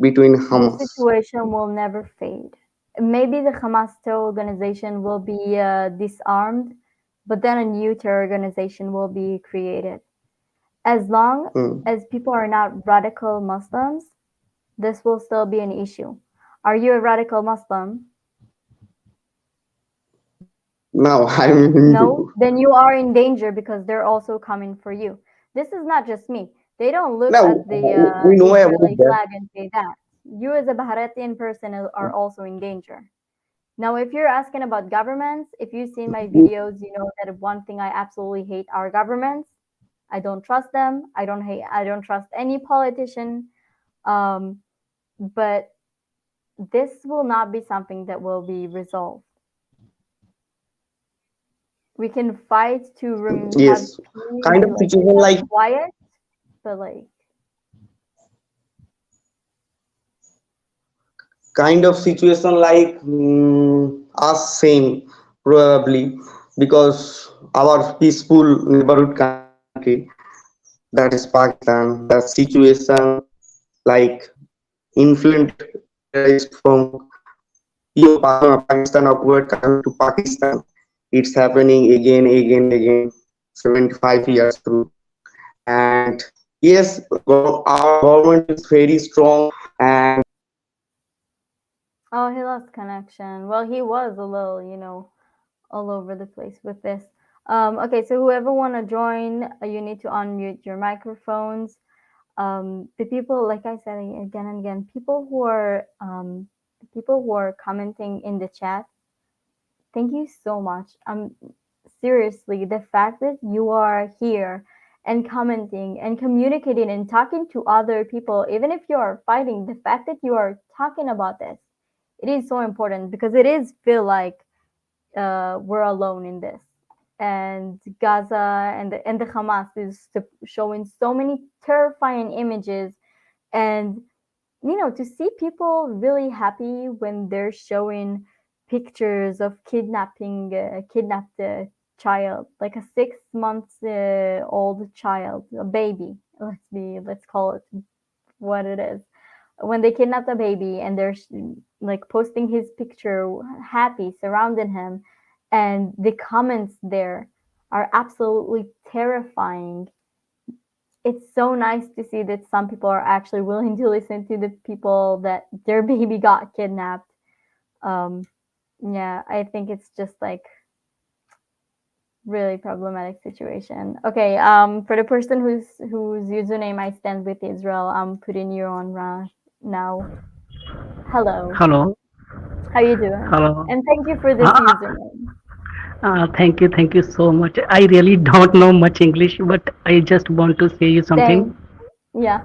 between
The
Hamas.
situation will never fade. Maybe the Hamas terror organization will be disarmed, but then a new terror organization will be created. As long
Hmm.
as people are not radical Muslims, this will still be an issue. Are you a radical Muslim?
Now I'm
No?
Hindu.
Then you are in danger because they're also coming for you. This is not just me. They don't look
Now
at the
we know about
Israeli
that.
flag and say that. You, as a Bahratian person, are also in danger. Now, if you're asking about governments, if you've seen my videos, you know that one thing I absolutely hate are governments. I don't trust them. I don't trust any politician. Um, but this will not be something that will be resolved. We can fight to have
Yes,
peace,
kind of
like
situation
have
like
quiet, but like
us same probably, because our peaceful neighborhood country, that is Pakistan, the situation like influent terrorist from Pakistan upward coming to Pakistan. It's happening again, 75 years through. And yes, our government is very strong. And
oh, he lost connection. Well, he was a little, all over the place with this. Okay, so whoever want to join, you need to unmute your microphones. The people, like I said again and again, people who are commenting in the chat, thank you so much. Seriously, the fact that you are here and commenting and communicating and talking to other people, even if you are fighting, the fact that you are talking about this, it is so important because it is feel like we're alone in this. And Gaza and the Hamas is showing so many terrifying images, and to see people really happy when they're showing pictures of kidnapping kidnapped child, like a 6 months old child, a baby. Let's call it what it is. When they kidnap the baby and they're like posting his picture, happy, surrounding him, and the comments there are absolutely terrifying. It's so nice to see that some people are actually willing to listen to the people that their baby got kidnapped. Um, yeah, I think it's just like really problematic situation. Okay, for the person whose username I stand with Israel, I'm putting you on now. Hello,
Hello,
how you doing?
hello.
And thank you for this
Ah,
username.
thank you so much. I really don't know much English, but I just want to say you something.
Same. Yeah.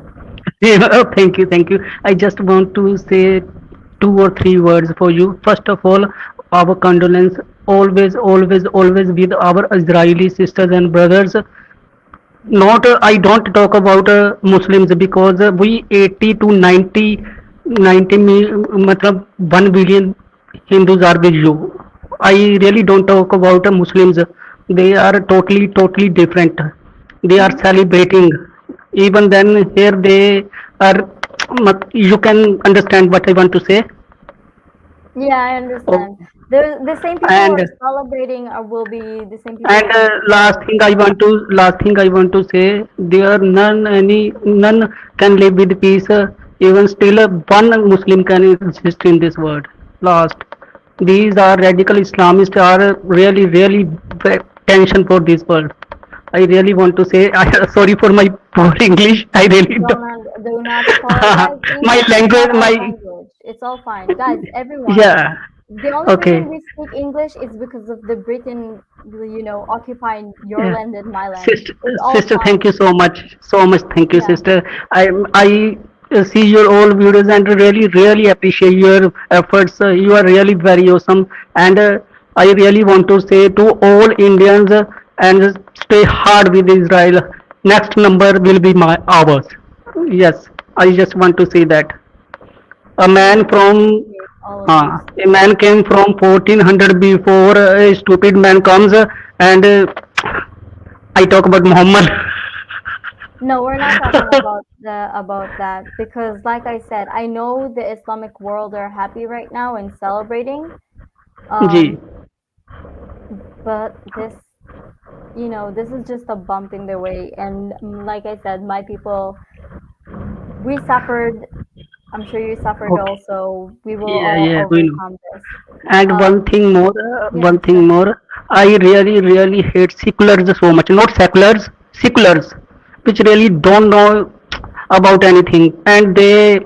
Oh, thank you, thank you. I just want to say two or three words for you. First of all, our condolence always, always, always with our Israeli sisters and brothers. Not I don't talk about Muslims because we 80 to 90 matlab 1 billion Hindus are with you. I really don't talk about Muslims. They are totally different. They are
Hmm.
celebrating. Even then here they are. You can understand what I want to say.
Yeah, I
Oh,
understand. The same people who
and
are celebrating will be the same people
And
who are celebrating.
last thing I want to say, there none can live with peace. Even still, one Muslim can exist in this world. Last, these are radical Islamists are really tension for this world. I really want to say, sorry for my poor English. I really don't.
Do not apologize.
My
English is not
language,
our
my
language. It's all fine. Guys, everyone,
yeah.
The only reason
Okay.
we speak English is because of the Britain, occupying your
Yeah.
land and my land.
Sister,
It's all
sister, thank
fine.
you so much. So much thank you,
Yeah.
sister. I see your all videos and really, really appreciate your efforts. You are really very awesome. And I really want to say to all Indians and stay hard with Israel. Next number will be my ours. Yes, I just want to say that. A
We
man
really
from
appreciate all of you.
a man came from 1400 before a stupid man comes and I talk about Muhammad.
No, we're not talking about that because like I said, I know the Islamic world are happy right now and celebrating.
Ji.
Um, but this is just a bump in the way. And like I said, my people, we suffered. I'm sure you suffered
Okay.
also. We will
Yeah,
all
yeah, we know.
overcome this.
And
Yeah,
one thing
sure.
more, I really, really hate seculars so much. Not seculars, seculars, which really don't know about anything, and they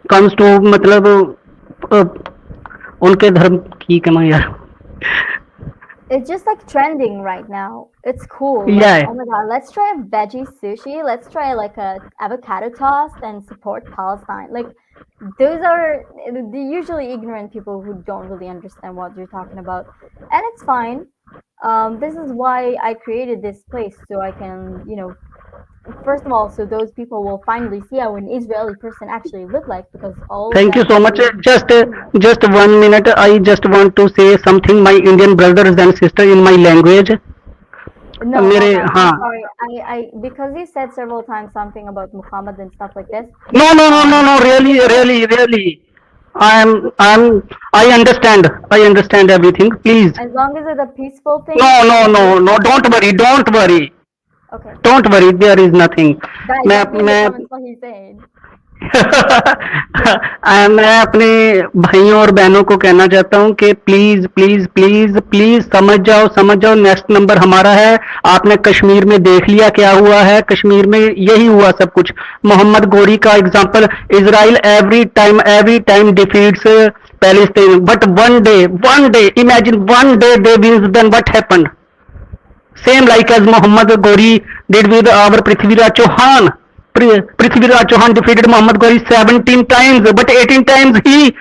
comes to मतलब uh, उनके धर्म की कमा यार.
It's just like trending right now. It's cool. Like,
Yeah,
oh my God, let's try a veggie sushi. Let's try like a avocado toast and support Palestine. Like, those are the usually ignorant people who don't really understand what you're talking about. And it's fine. This is why I created this place so I can, first of all, so those people will finally see how an Israeli person actually look like because all of
thank you
them
so
are
much.
really female.
Just 1 minute. I just want to say something, my Indian brothers and sisters, in my language.
No,
मेरे
hold on.
हाँ.
I'm sorry. I because you said several times something about Muhammad and stuff like this.
No, no, no, no, no.
I'm
Really,
gonna
really, really. I understand. I understand everything. Please.
as long as it's a peaceful thing,
No,
so
no,
no
no, no. Don't
fighting.
worry. Don't worry.
Okay,
Don't worry. There is nothing.
guys,
मैं
don't be in the
मैं
comments what he's saying.
मैं अपने भाइयों और बहनों को कहना चाहता हूँ कि प्लीज प्लीज प्लीज प्लीज समझ जाओ नेक्स्ट नंबर हमारा है. आपने कश्मीर में देख लिया क्या हुआ है. कश्मीर में यही हुआ सब कुछ. मोहम्मद गोरी का example. Israel every time defeats Palestine but one day imagine one day they wins then what happened. Same like as Muhammad Gori did with our Prithviraj Chauhan. Prithviraj Chauhan defeated Muhammad Gori 17 times, but 18 times he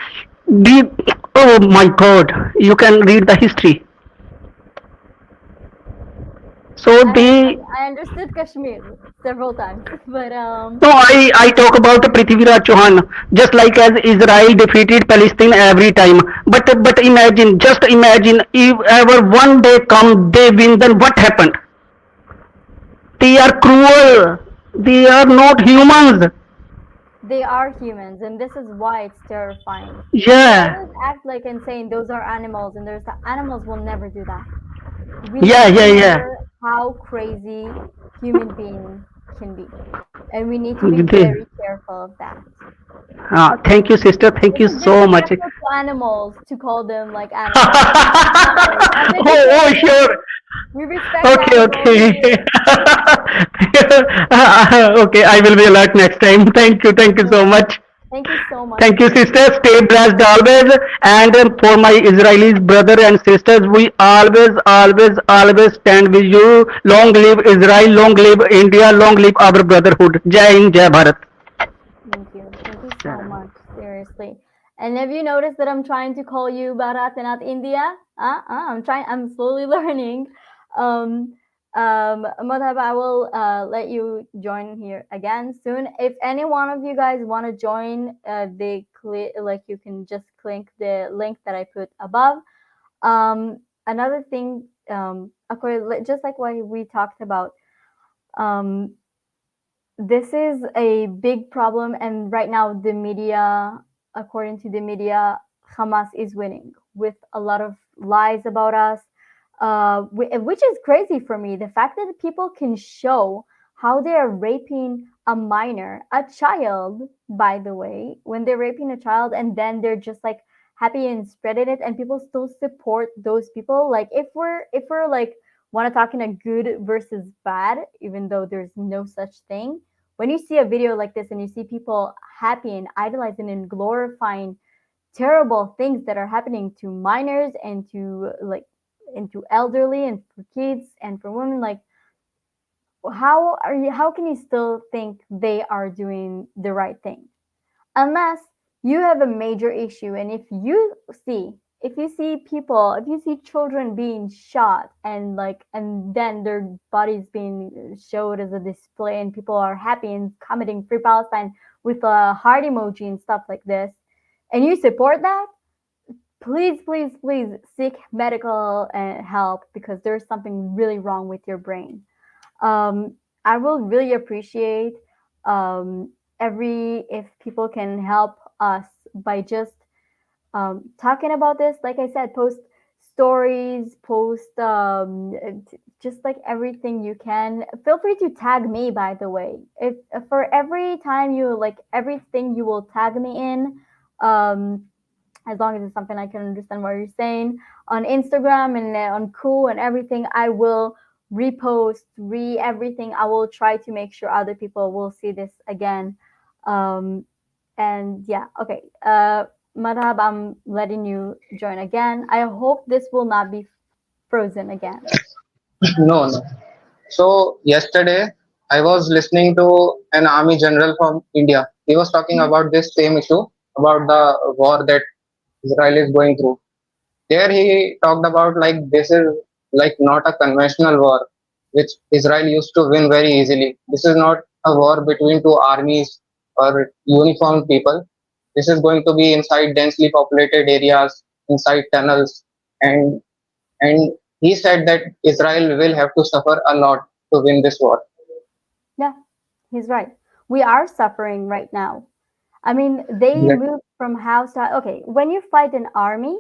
did. Oh my God! You can read the history. So they.
I understood Kashmir several times, but
No, I talk about Prithviraj Chauhan, just like as Israel defeated Palestine every time. But imagine, just imagine, if ever one day come they win, then what happened? They are cruel. They are not humans.
they are humans, and this is why it's terrifying. We
Yeah,
always act like insane. Those are animals, and there's the animals will never do that. We need
yeah,
to
yeah, yeah.
remember how crazy human being can be, and we need to be
They,
very careful of that.
thank you, sister. Thank
It's
you
a
so much.
disrespectful to animals to call them like animals. I'm sorry. I'm
Oh,
vegetarian.
sure.
We respect
Okay,
animals
okay.
here.
Okay, I will be alert next time. Thank you so
Yeah.
much.
Thank you so much
Thank
for
you,
this.
sisters. Stay blessed always. And for my Israeli brother and sisters, we always stand with you. Long live Israel, long live India, long live our brotherhood. Jai Hind, Jai Bharat.
Thank you. Thank you so much. Seriously. And have you noticed that I'm trying to call you Bharat and not India? I'm slowly learning. Um, Madhab, I will let you join here again soon. If any one of you guys want to join, like you can just click the link that I put above. Another thing, just like what we talked about, um, this is a big problem, and right now the media, according to the media, Hamas is winning with a lot of lies about us, which is crazy for me. The fact that people can show how they are raping a minor, a child, by the way, when they're raping a child, and then they're just like happy and spreading it, and people still support those people. Like if we're like want to talk in a good versus bad, even though there's no such thing, when you see a video like this and you see people happy and idolizing and glorifying terrible things that are happening to minors and to like into elderly and for kids and for women, like how can you still think they are doing the right thing? Unless you have a major issue, and see if you see people, if you see children being shot and like and then their bodies being showed as a display and people are happy and commenting free Palestine with a heart emoji and stuff like this, and you support that, please, please, please seek medical help, because there's something really wrong with your brain. um, I will really appreciate every if people can help us by just talking about this. Like I said, post stories, post just like everything you can. Feel free to tag me. By the way, if for every time you like everything you will tag me in. As long as it's something I can understand what you're saying on Instagram and on Cool and everything, I will repost, everything. I will try to make sure other people will see this again. Um, and yeah, okay. Madhab, I'm letting you join again. I hope this will not be frozen again.
No, no. So yesterday I was listening to an army general from India. He was talking
Mhm.
about this same issue about the war that Israel is going through. There he talked about like this is like not a conventional war which Israel used to win very easily. This is not a war between two armies or uniformed people. This is going to be inside densely populated areas, inside tunnels, and and he said that Israel will have to suffer a lot to win this war.
Yeah, he's right. We are suffering right now. I mean, they
Like,
moved from house to okay. When you fight an army,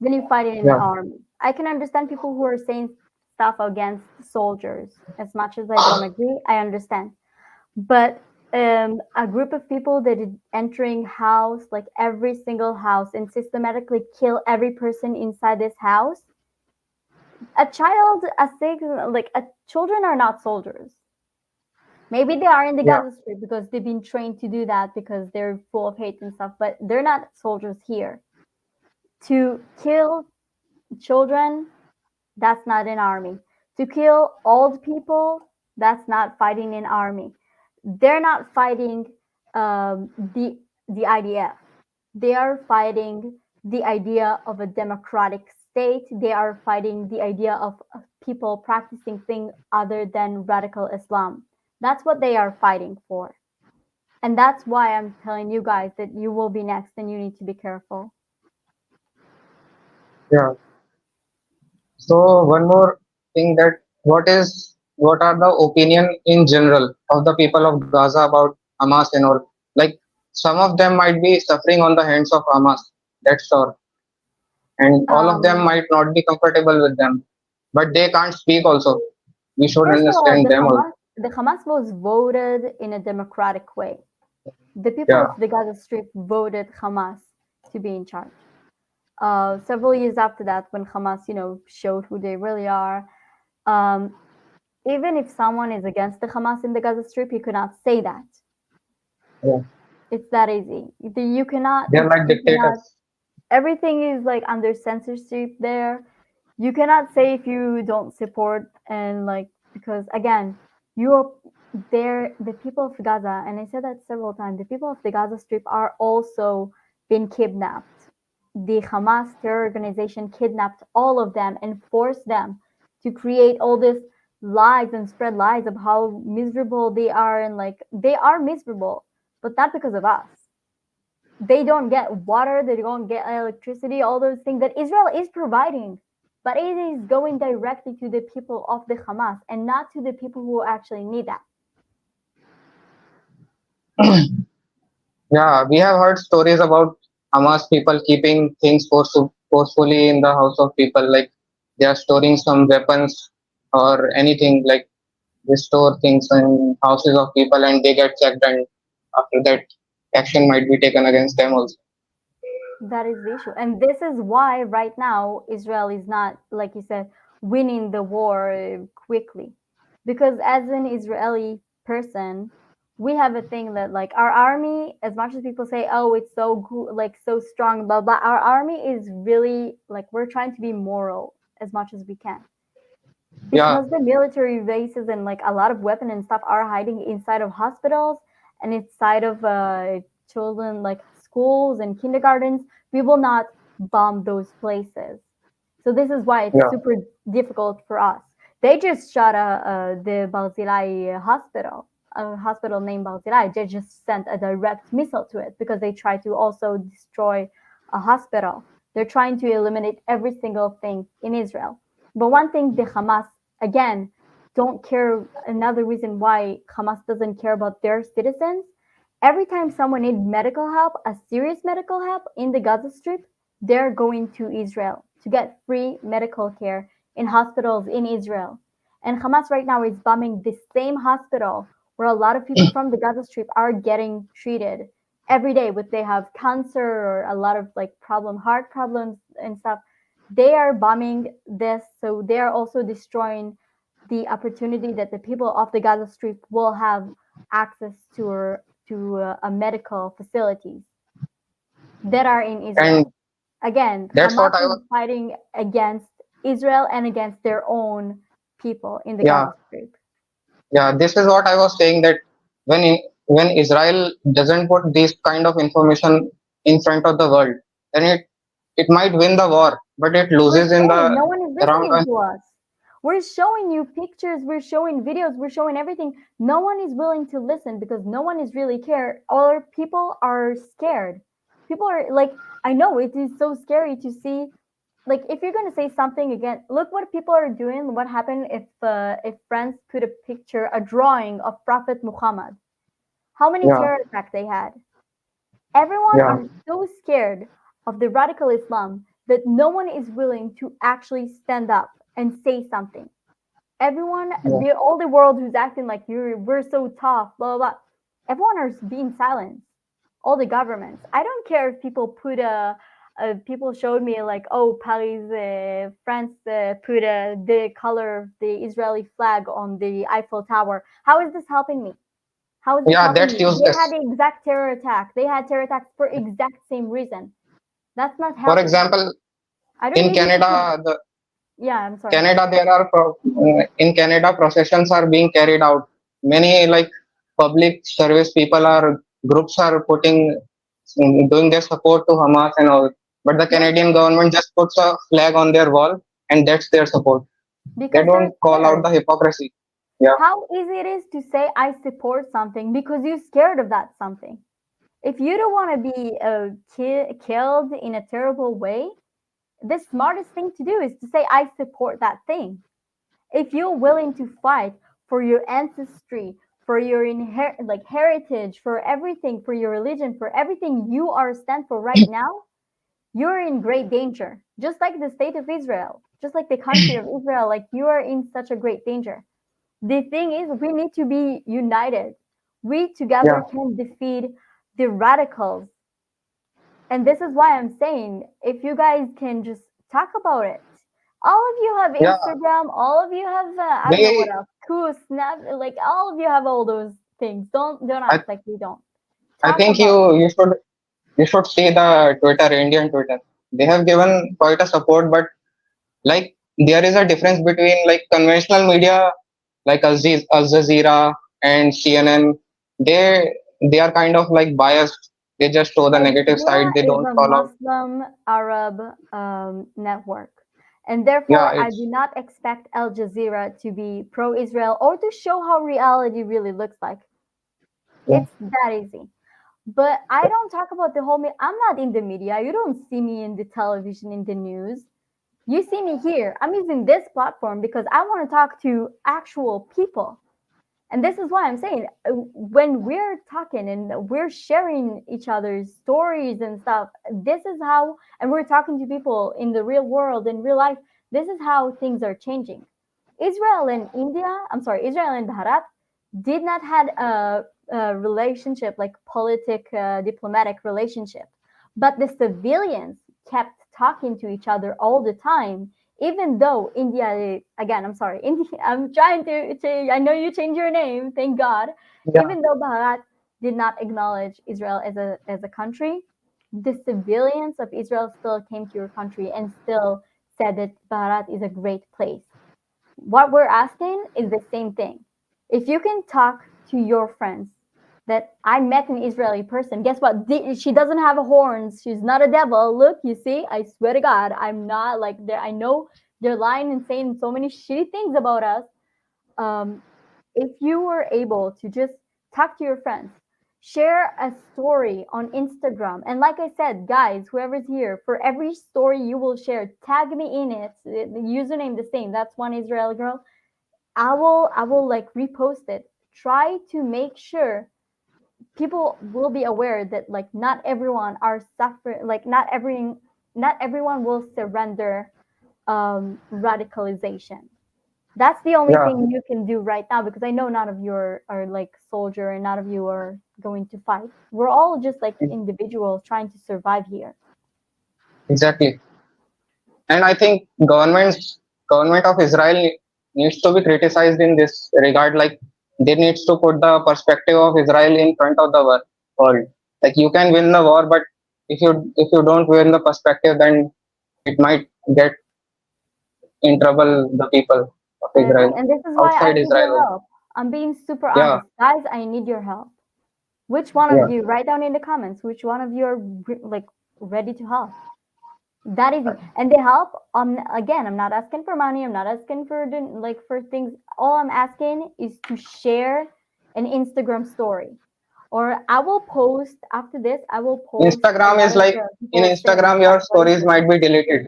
then you fight in an
yeah,
army. I can understand people who are saying stuff against soldiers. As much as I don't agree, I understand. But a group of people that is entering house, like every single house, and systematically kill every person inside this house. A child, a sick, like children are not soldiers. Maybe they are in the
yeah,
Gaza Strip because they've been trained to do that because they're full of hate and stuff, but they're not soldiers here. To kill children, that's not an army. To kill old people, that's not fighting an army. They're not fighting the IDF. They are fighting the idea of a democratic state. They are fighting the idea of people practicing things other than radical Islam. That's what they are fighting for. And that's why I'm telling you guys that you will be next and you need to be careful.
yeah. So one more thing that what are the opinion in general of the people of Gaza about Hamas and all? Like some of them might be suffering on the hands of Hamas, that's sure, and all of them
Um,
might not be comfortable with them, but they can't speak also. We should
First of all,
understand them also.
The Hamas was voted in a democratic way. The people
Yeah,
of the Gaza Strip voted Hamas to be in charge. Several years after that, when Hamas, showed who they really are, um, even if someone is against the Hamas in the Gaza Strip, you could not say that.
yeah.
It's that easy. You cannot.
They're like
You cannot.
dictators.
Everything is like under censorship there. You cannot say if you don't support and like because again, you are there. The people of Gaza, and I said that several times. The people of the Gaza Strip are also been kidnapped. The Hamas terror organization kidnapped all of them and forced them to create all this lies and spread lies of how miserable they are, and like they are miserable, but not because of us. They don't get water, they don't get electricity, all those things that Israel is providing. But it is going directly to the people of the Hamas and not to the people who actually need that.
Yeah, we have heard stories about Hamas people keeping things forcefully in the house of people, like they are storing some weapons or anything, like they store things in houses of people and they get checked, and after that, action might be taken against them also.
That is the issue. And this is why right now Israel is not, like you said, winning the war quickly. Because as an Israeli person, we have a thing that like our army, as much as people say, oh, it's so like so strong, blah blah, our army is really like we're trying to be moral as much as we can,
Yeah,
because the military bases and like a lot of weapon and stuff are hiding inside of hospitals and inside of children like schools and kindergartens. We will not bomb those places. So this is why it's
yeah,
super difficult for us. They just shot the Barzilai hospital, a hospital named Barzilai. They just sent a direct missile to it because they try to also destroy a hospital. They're trying to eliminate every single thing in Israel. But one thing the Hamas, again, don't care, another reason why Hamas doesn't care about their citizens, every time someone needs medical help, a serious medical help in the Gaza Strip, they're going to Israel to get free medical care in hospitals in Israel. And Hamas right now is bombing the same hospital where a lot of people from the Gaza Strip are getting treated every day with they have cancer or a lot of like heart problems and stuff. They are bombing this, so they are also destroying the opportunity that the people of the Gaza Strip will have access to a medical facilities that are in
and
Israel. Again,
that's
Hamas
what I
is
was.
fighting against Israel and against their own people in the
Yeah,
Gaza Strip.
yeah. This is what I was saying, that when Israel doesn't put this kind of information in front of the world, then it might win the war, but it
We're
loses in
saying
the
no one is
around.
listening to us. We're showing you pictures, we're showing videos, we're showing everything. No one is willing to listen because no one is really care, or people are scared. People are like, I know it is so scary to see, like if you're going to say something again, look what people are doing. What happened if France put a picture, a drawing of Prophet Muhammad, how many
Yeah,
terror attacks they had? Everyone
yeah,
are so scared of the radical Islam that no one is willing to actually stand up and say something. Everyone,
yeah,
all the world who's acting like we're so tough, blah blah blah. Everyone is being silenced. All the governments. I don't care if people put people showed me like, oh, Paris, France put the color of the Israeli flag on the Eiffel Tower. How is this helping me? How is this
yeah.
helping
That's
me? They had
useless.
the exact terror attack. They had terror attacks for exact same reason. That's not
For
helping me.
example,
I don't
in
need you to put.
Canada,
Yeah, I'm sorry.
Canada, in Canada, processions are being carried out. Many like public service people are groups are doing their support to Hamas and all. But the
Yes,
Canadian government just puts a flag on their wall and that's their support. They
because they're
don't call out
scared.
the hypocrisy. Yeah,
How easy it is to say I support something because you're scared of that something. If you don't want to be killed in a terrible way, the smartest thing to do is to say I support that thing. If you're willing to fight for your ancestry, for your like heritage, for everything, for your religion, for everything you are stand for right now, you're in great danger. Just like the state of Israel, just like the country of Israel, like you are in such a great danger. The thing is, we need to be united. We together
yeah,
can defeat the radicals. And this is why I'm saying if you guys can just talk about it. All of you have
yeah.
Instagram, all of you have I don't know what
They,
else. Cool, Snap, like all of you have all those things. Don't
I,
act like we don't.
I
Talk
think
about it.
you should see the Twitter, Indian Twitter. They have given quite a support, but like there is a difference between like conventional media like Al Jazeera and CNN. They are kind of like biased. They just show the
Al
negative side.
Jazeera
They
is
don't
a
call out.
Muslim Arab network. And
Yeah,
therefore, I do
it's
not expect Al Jazeera to be pro Israel or to show how reality really looks like.
yeah,
It's that easy. But I don't talk about the whole. I'm not in the media. You don't see me in the television, in the news. You see me here. I'm using this platform because I want to talk to actual people. And this is why I'm saying when we're talking and we're sharing each other's stories and stuff, this is how, and we're talking to people in the real world, in real life, this is how things are changing. Israel and India, I'm sorry, Israel and Bharat did not had a relationship like diplomatic relationship, but the civilians kept talking to each other all the time Even though India, again, I'm sorry, India, I'm trying to change, I know you changed your name, thank God.
Yeah,
Even though Bharat did not acknowledge Israel as a country, the civilians of Israel still came to your country and still said that Bharat is a great place. What we're asking is the same thing. If you can talk to your friends that I met an Israeli person, guess what? She doesn't have horns. She's not a devil. Look, you see, I swear to God, I'm not like there. I know they're lying and saying so many shitty things about us. Um, if you were able to just talk to your friends, share a story on Instagram, and like I said, guys, whoever's here, for every story you will share, tag me in it. The username the same. That's one Israeli girl. I will like repost it. Try to make sure people will be aware that like not everyone are suffering. Like not everyone will surrender radicalization. That's the only
yeah,
thing you can do right now because I know none of you are like soldier and none of you are going to fight. We're all just like individuals trying to survive here.
exactly. And I think government of Israel needs to be criticized in this regard. Like they needs to put the perspective of Israel in front of the world. Like you can win the war, but if you don't win the perspective, then it might get in trouble the people of Israel
And this is why I
outside
need your
Israel.
help. I'm being super
Yeah,
honest. Guys, I need your help. Which one of
yeah.
you, write down in the comments, which one of you are like ready to help? That easy. And the help, again, I'm not asking for money. I'm not asking for like for things. All I'm asking is to share an Instagram story. Or I will post after this, I will post a
Instagram
lot
is
of
like in
people saying
Instagram
like
your
what is
stories
this?
might be deleted.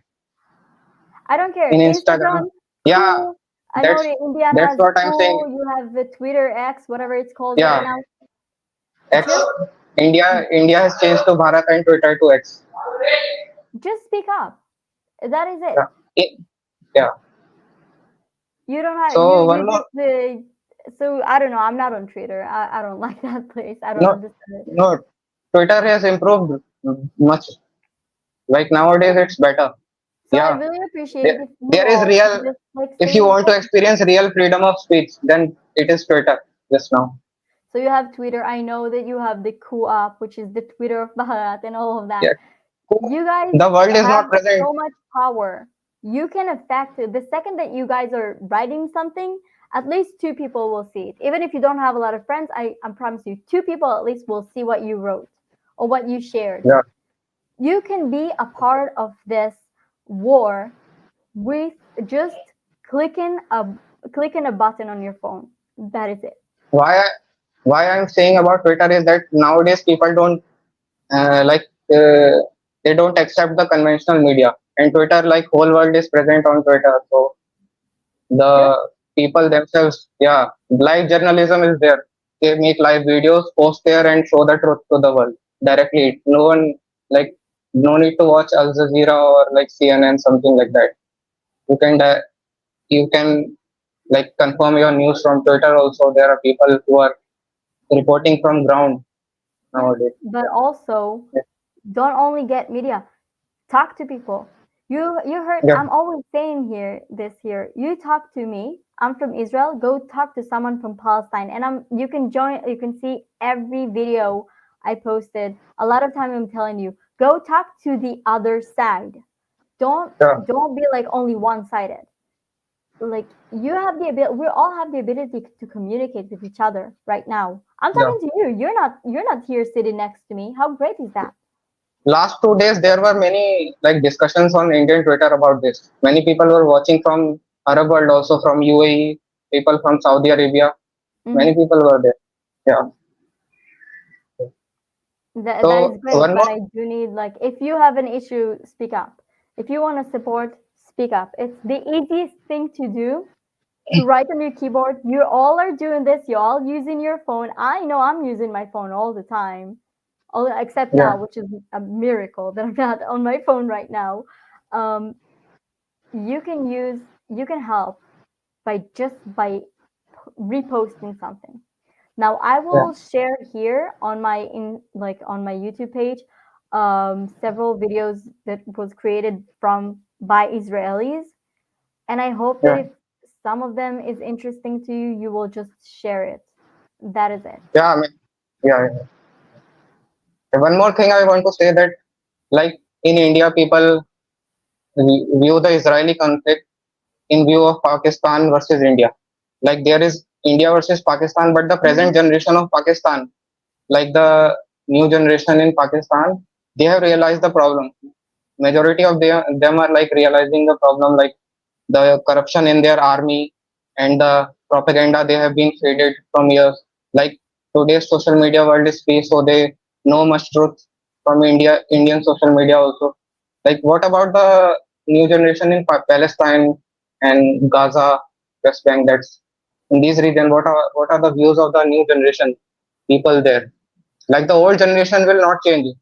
I don't care.
In Instagram,
Instagram,
yeah,
cool. I know
that's
that India
that's
has
what I'm saying.
cool. You have the Twitter X, whatever it's called right
Yeah,
now.
X.
Just
India has changed to Bharat and Twitter to X.
just speak up. That is
Yeah.
it.
Yeah.
You don't have
So
you
one more.
just so I don't know. I'm not on Twitter. I don't like that place. I don't
No,
understand it.
no. Twitter has improved much. Like nowadays, it's better.
So I
Yeah.
really appreciate it
There,
if you
there is
all
real.
just like
If you
say,
want to
hey.
experience real freedom of speech, then it is Twitter just now.
So you have Twitter. I know that you have the Ku app, which is the Twitter of Bharat and all of that.
Yeah.
You guys
The world is
have
not present.
so much power. You can affect it. The second that you guys are writing something, at least two people will see it. Even if you don't have a lot of friends, I promise you, two people at least will see what you wrote or what you shared.
Yeah.
You can be a part of this war with just clicking a clicking a button on your phone. That is it.
Why? Why I'm saying about Twitter is that nowadays people don't like they don't accept the conventional media, and Twitter, like whole world is present on Twitter. So the
Just
people themselves, yeah, live journalism is there. They make live videos, post there, and show the truth to the world directly. No one, like, no need to watch Al Jazeera or like CNN, something like that. You can you can like confirm your news from Twitter. Also, there are people who are reporting from ground
yeah,
nowadays.
but also don't only get media. Talk to people. You heard
Yeah,
I'm always saying here this here. You talk to me. I'm from Israel. Go talk to someone from Palestine. And you can join you can see every video I posted. A lot of time I'm telling you, go talk to the other side. Don't
yeah,
don't be like only one-sided. Like you have the ability we all have the ability to communicate with each other right now. I'm
yeah.
talking to you. You're not here sitting next to me. How great is that?
Last 2 days there were many like discussions on Indian Twitter about this. Many people were watching from Arab world, also from UAE, people from Saudi Arabia. Many
Mhm.
people were there. Yeah.
That is
So
great,
one
but
more.
I do need like if you have an issue, speak up. If you want to support, speak up. It's the easiest thing to do to write on your keyboard. You all are doing this. You're all using your phone. I know I'm using my phone all the time, all, except
Yeah,
now, which is a miracle that I'm not on my phone right now. Um, you can help by just by reposting something. Now I
yeah,
will share here on my in like on my YouTube page several videos that was created from by Israelis. And I hope that
yeah,
if some of them is interesting to you, you will just share it. That is it.
yeah. I mean, yeah, yeah. One more thing I want to say that, like in India, people view the Israeli conflict in view of Pakistan versus India. Like there is India versus Pakistan, but the present
Mhm.
generation of Pakistan, like the new generation in Pakistan, they have realized the problem. Majority of them are like realizing the problem, like the corruption in their army and the propaganda they have been faded from years. Like today's social media world is free, so they know much truth from Indian social media also. Like what about the new generation in Palestine and Gaza, West Bank? That's in these region. What are the views of the new generation people there? Like the old generation will not change.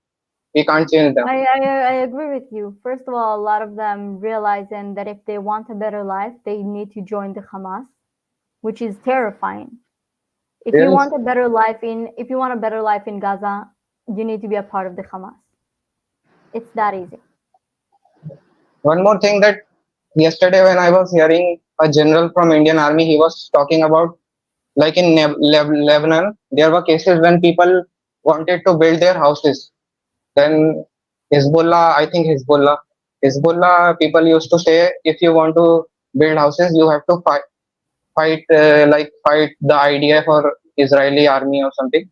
We can't change them.
I agree with you. First of all, a lot of them realizing that if they want a better life, they need to join the Hamas, which is terrifying.
Really?
If you want a better life in Gaza, you need to be a part of the Hamas. It's that easy.
One more thing that yesterday when I was hearing a general from Indian Army, he was talking about like in Lebanon, there were cases when people wanted to build their houses. Then Hezbollah, I think Hezbollah people used to say if you want to build houses, you have to fight the IDF or Israeli army or something.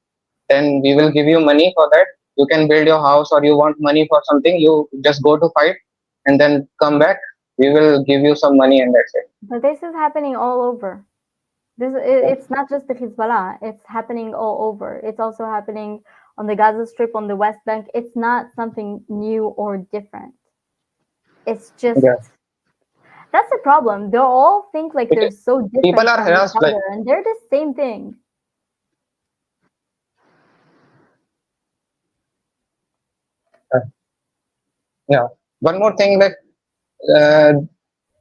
Then we will give you money for that. You can build your house or you want money for something, you just go to fight and then come back. We will give you some money and that's it.
But this is happening all over. It's not just the Hezbollah. It's happening all over. It's also happening on the Gaza Strip, on the West Bank. It's not something new or different. It's just
Yeah.
that's the problem. They all think like they're
Because
so
people
different
are
from each
harassed like
other, and they're the same thing.
uh, yeah. One more thing that uh,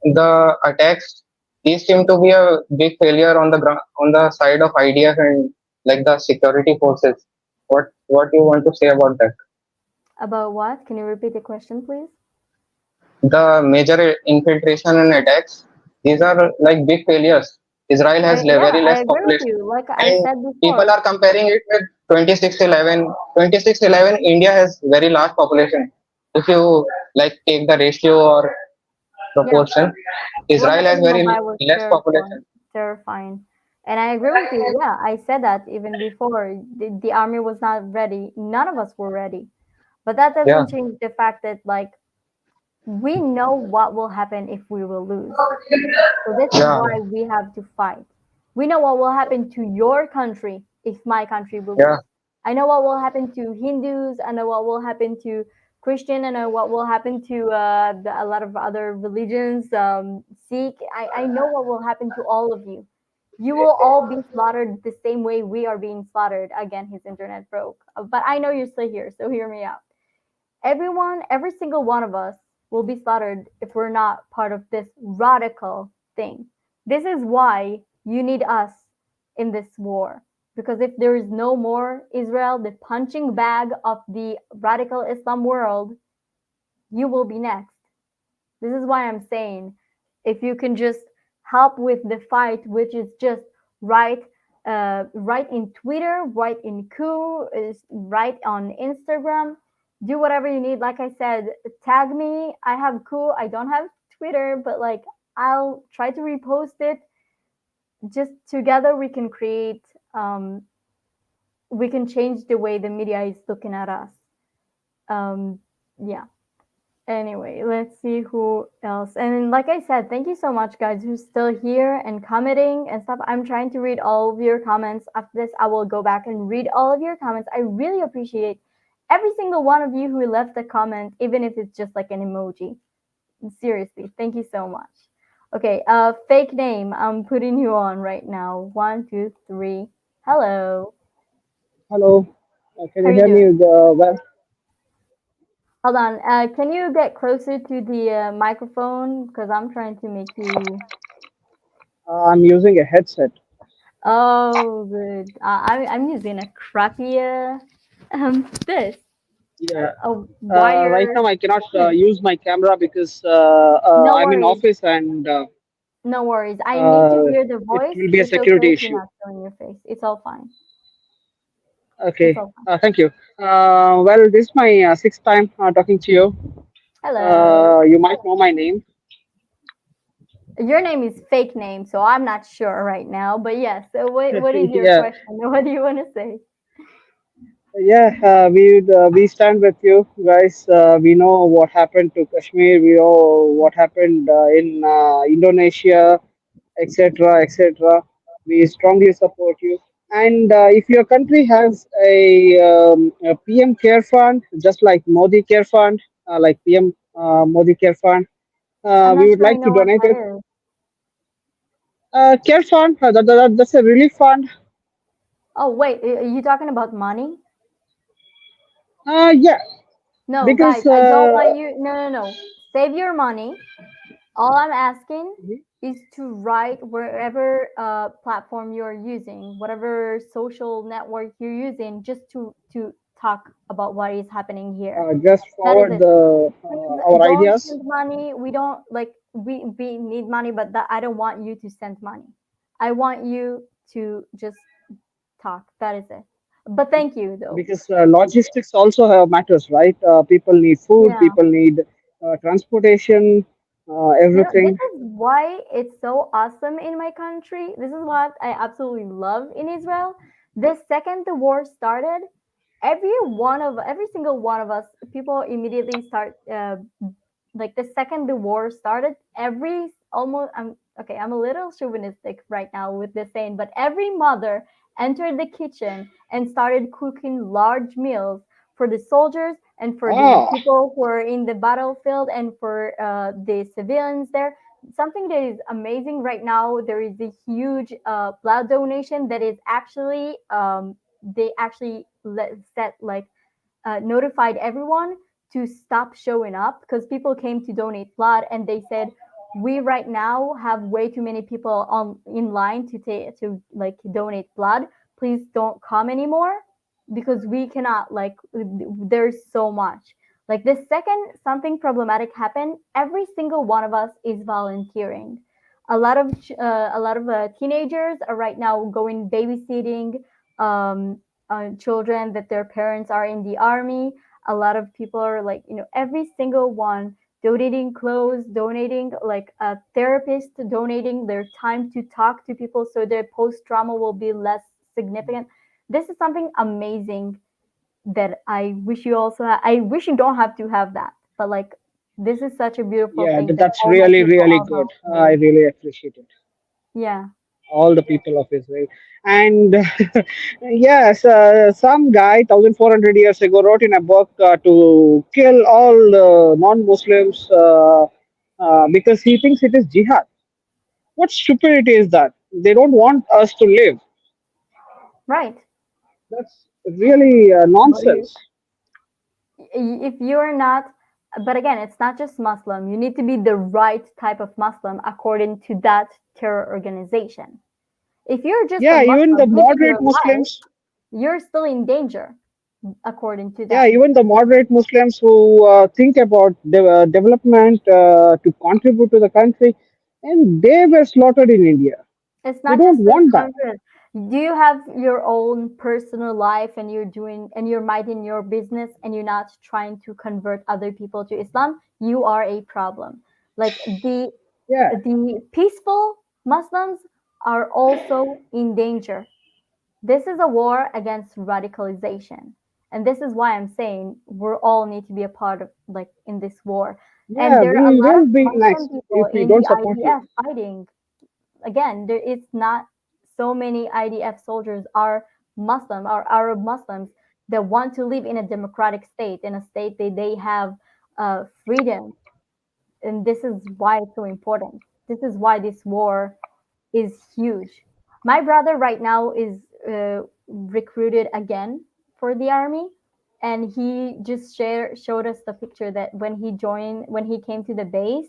the attacks these seem to be a big failure on the ground on the side of IDF and like the security forces. What you want to say about that?
About what? Can you repeat the question, please?
The major infiltration and attacks, these are like big failures. Israel has
Yeah,
very
I
less
agree with
population,
you. Like I
and
said
people
before,
are comparing it with 2611. 2611, India has very large population. If you like take the ratio or
yeah,
proportion,
what
Israel has
happened in
very
Mumbai was
less
terrifying.
population.
Terrifying. And I agree with you. Yeah, I said that even before. The army was not ready. None of us were ready. But that
Yeah,
doesn't change the fact that like we know what will happen if we will lose. So this is
yeah,
why we have to fight. We know what will happen to your country if my country will
yeah,
lose. I know what will happen to Hindus. I know what will happen to Christian. I know what will happen to a lot of other religions. Sikh. I know what will happen to all of you. You will all be slaughtered the same way we are being slaughtered. Again, his internet broke. But I know you're still here, so hear me out. Everyone, every single one of us will be slaughtered if we're not part of this radical thing. This is why you need us in this war. Because if there is no more Israel, the punching bag of the radical Islam world, you will be next. This is why I'm saying if you can just help with the fight, which is just write, write in Twitter, write in Coup, write on Instagram, do whatever you need. Like I said, tag me. I have Coup. I don't have Twitter, but like I'll try to repost it. Just together we can create. We can change the way the media is looking at us. Um, yeah. Anyway, let's see who else. And like I said, thank you so much, guys, who's still here and commenting and stuff. I'm trying to read all of your comments. After this, I will go back and read all of your comments. I really appreciate every single one of you who left a comment, even if it's just like an emoji. Seriously, thank you so much. Okay, fake name. I'm putting you on right now. One, two, three. Hello.
Hello, can
How
you
are you
hear me
doing?
well?
Hold on. Can you get closer to the microphone? Because I'm trying to make you.
I'm using a headset.
Oh, good. I'm using a crappy this
Yeah.
a
Right
wire.
now I cannot
Yeah.
use my camera because
No
I'm in
worries.
office and
No worries. I need to
Uh,
hear the
it
voice.
will be a
It's okay
security
if you're
issue.
not showing your face. It's all fine. It's
Okay.
all fine.
Thank you. Well, this is my sixth time talking to you.
Hello.
You might know my name.
Your name is fake name, so I'm not sure right now. But yes, so what is your
Yeah.
question? What do you want to say?
Yeah, we stand with you guys. We know what happened to Kashmir. We know what happened in Indonesia, etc., etc. We strongly support you. And if your country has a PM Care Fund, just like Modi Care Fund, like PM Modi Care Fund,
I'm
we
not
would
sure I
like to
know what
donate it.
that is.
Care Fund, that's a relief fund.
Oh wait, are you talking about money?
Yeah,
No, guys,
because
I don't want you. No, no, no. Save your money. All I'm asking is to write wherever platform you're using, whatever social network you're using, just to talk about what is happening here.
just
That is
forward
it.
the
Please
our
don't
ideas.
send money. We don't like we need money, but that I don't want you to send money. I want you to just talk. That is it. But thank you though.
Because logistics also have matters, right? People need food,
Yeah.
people need transportation,
This
everything.
is why it's so awesome in my country. This is what I absolutely love in Israel. The second the war started, every single one of us, people immediately start like the second the war started, every almost I'm okay, I'm a little chauvinistic right now with this saying, but every mother entered the kitchen and started cooking large meals for the soldiers and for the
Ah,
people who are in the battlefield and for the civilians there. Something that is amazing right now, there is a huge blood donation that is actually they actually set like notified everyone to stop showing up because people came to donate blood and they said we right now have way too many people on in line to take to like donate blood. Please don't come anymore because we cannot like there's so much. Like the second something problematic happened, every single one of us is volunteering. A lot of teenagers are right now going babysitting um, children that their parents are in the army. A lot of people are like, every single one donating clothes, donating like a therapist, donating their time to talk to people so their post trauma will be less significant. This is something amazing that I wish you also I wish you don't have to have that. But like this is such a beautiful
yeah,
thing that
that's
all my
really,
people
really
are
good. I
volunteering.
really appreciate it.
Yeah.
All the people of Israel. And yes, some guy 1400 years ago wrote in a book to kill all non-Muslims because he thinks it is jihad. What stupidity is that? They don't want us to live.
Right.
That's really
But you
nonsense.
if you're not, but again, it's not just Muslim, you need to be the right type of Muslim according to that terror organization. If you're just a
Yeah, even the
Muslim living
moderate
your life,
Muslims.
you're still in danger according to
Yeah,
them.
even the moderate Muslims who think about development to contribute to the country, and they were slaughtered in India.
It's
We
not
don't
just the
want that.
conference. Do you have your own personal life and you're minding your business and you're not trying to convert other people to Islam? You are a problem. Like
Yeah,
the peaceful Muslims are also in danger. This is a war against radicalization. And this is why I'm saying we all need to be a part of like in this war. And
yeah,
there are a
we
lot of
will be
Muslim
next
people
if we
in
don't
the
support you.
IDF fighting. Again, there is not so many IDF soldiers are Muslim, are Arab Muslims that want to live in a democratic state, in a state that they have freedom. And this is why it's so important. This is why this war is huge. My brother right now is recruited again for the army, and he just showed us the picture that when he came to the base,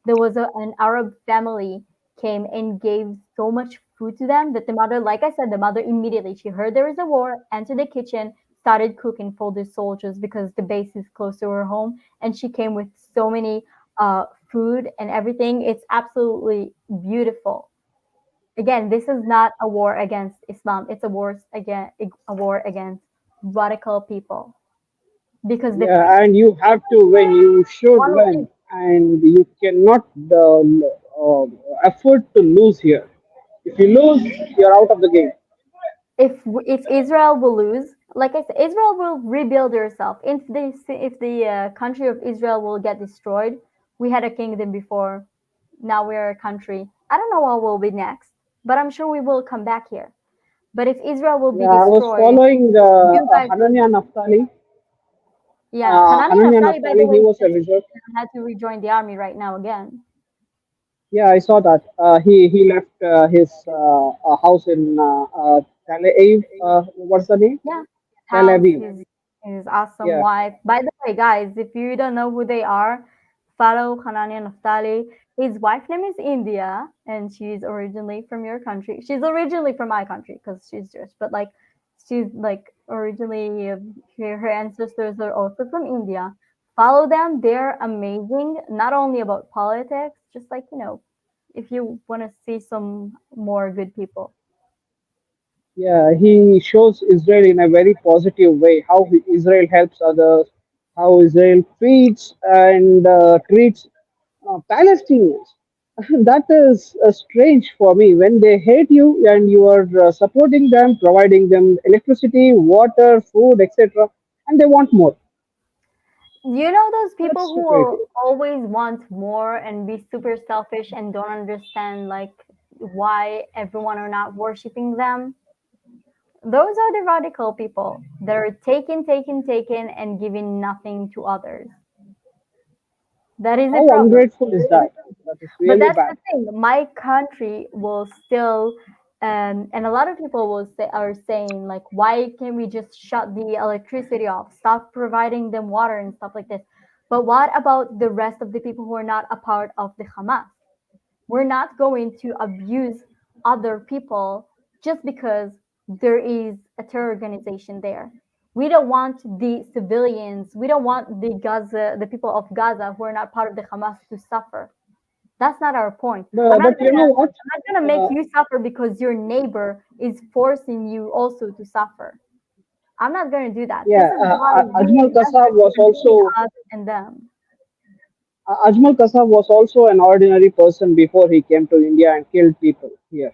there was an Arab family came and gave so much food to them that the mother, like I said, the mother immediately she heard there is a war, entered the kitchen, started cooking for the soldiers because the base is close to her home, and she came with so many food and everything. It's absolutely beautiful. Again, this is not a war against Islam. It's a war against radical people because the
Yeah, and you have to win. You should
one
win,
thing,
and you cannot uh, afford to lose here. If you lose, you're out of the game.
if Israel will lose, like I said, Israel will rebuild herself. If the country of Israel will get destroyed, we had a kingdom before. Now we're a country. I don't know what will be next, but I'm sure we will come back here. But if Israel will be
Yeah, I was
destroyed,
following
you guys will.
Hanania Naftali.
Yeah, Hanani
Hanania
Naftali, by the
Naftali, he
way,
was a
just
reserve.
had to rejoin the army right now again.
Yeah, I saw that. He left his house in Tel Aviv. What's the name?
Yeah,
Tel
house,
Aviv.
his awesome
Yeah,
wife. By the way, guys, if you don't know who they are, follow Hanani Naftali. His wife name is India, and she's originally from your country. She's originally from my country because she's Jewish, but like she's like originally her ancestors are also from India. Follow them; they're amazing. Not only about politics, just like if you want to see some more good people.
yeah. He shows Israel in a very positive way. How Israel helps others, how Israel feeds and treats Palestinians. That is strange for me when they hate you and you are supporting them, providing them electricity, water, food, etc., and they want more.
You know those
That's
people who
stupidity.
will always want more and be super selfish and don't understand like why everyone are not worshiping them? Those are the radical people that are taking, taking, taking and giving nothing to others. That is a
How
problem.
ungrateful is that? That is
But
really
that's the
bad.
thing. My country will still, and a lot of people are saying like, why can't we just shut the electricity off, stop providing them water and stuff like this? But what about the rest of the people who are not a part of the Hamas? We're not going to abuse other people just because there is a terror organization there. We don't want the civilians, we don't want the people of Gaza who are not part of the Hamas to suffer. That's not our point.
But you know what?
I'm not gonna make
Uh,
you suffer because your neighbor is forcing you also to suffer. I'm not gonna do that. This
yeah,
is why we
Ajmal
need
Kasab
to
was
differentiate between
also
us and them.
Ajmal Kasab was also an ordinary person before he came to India and killed people here.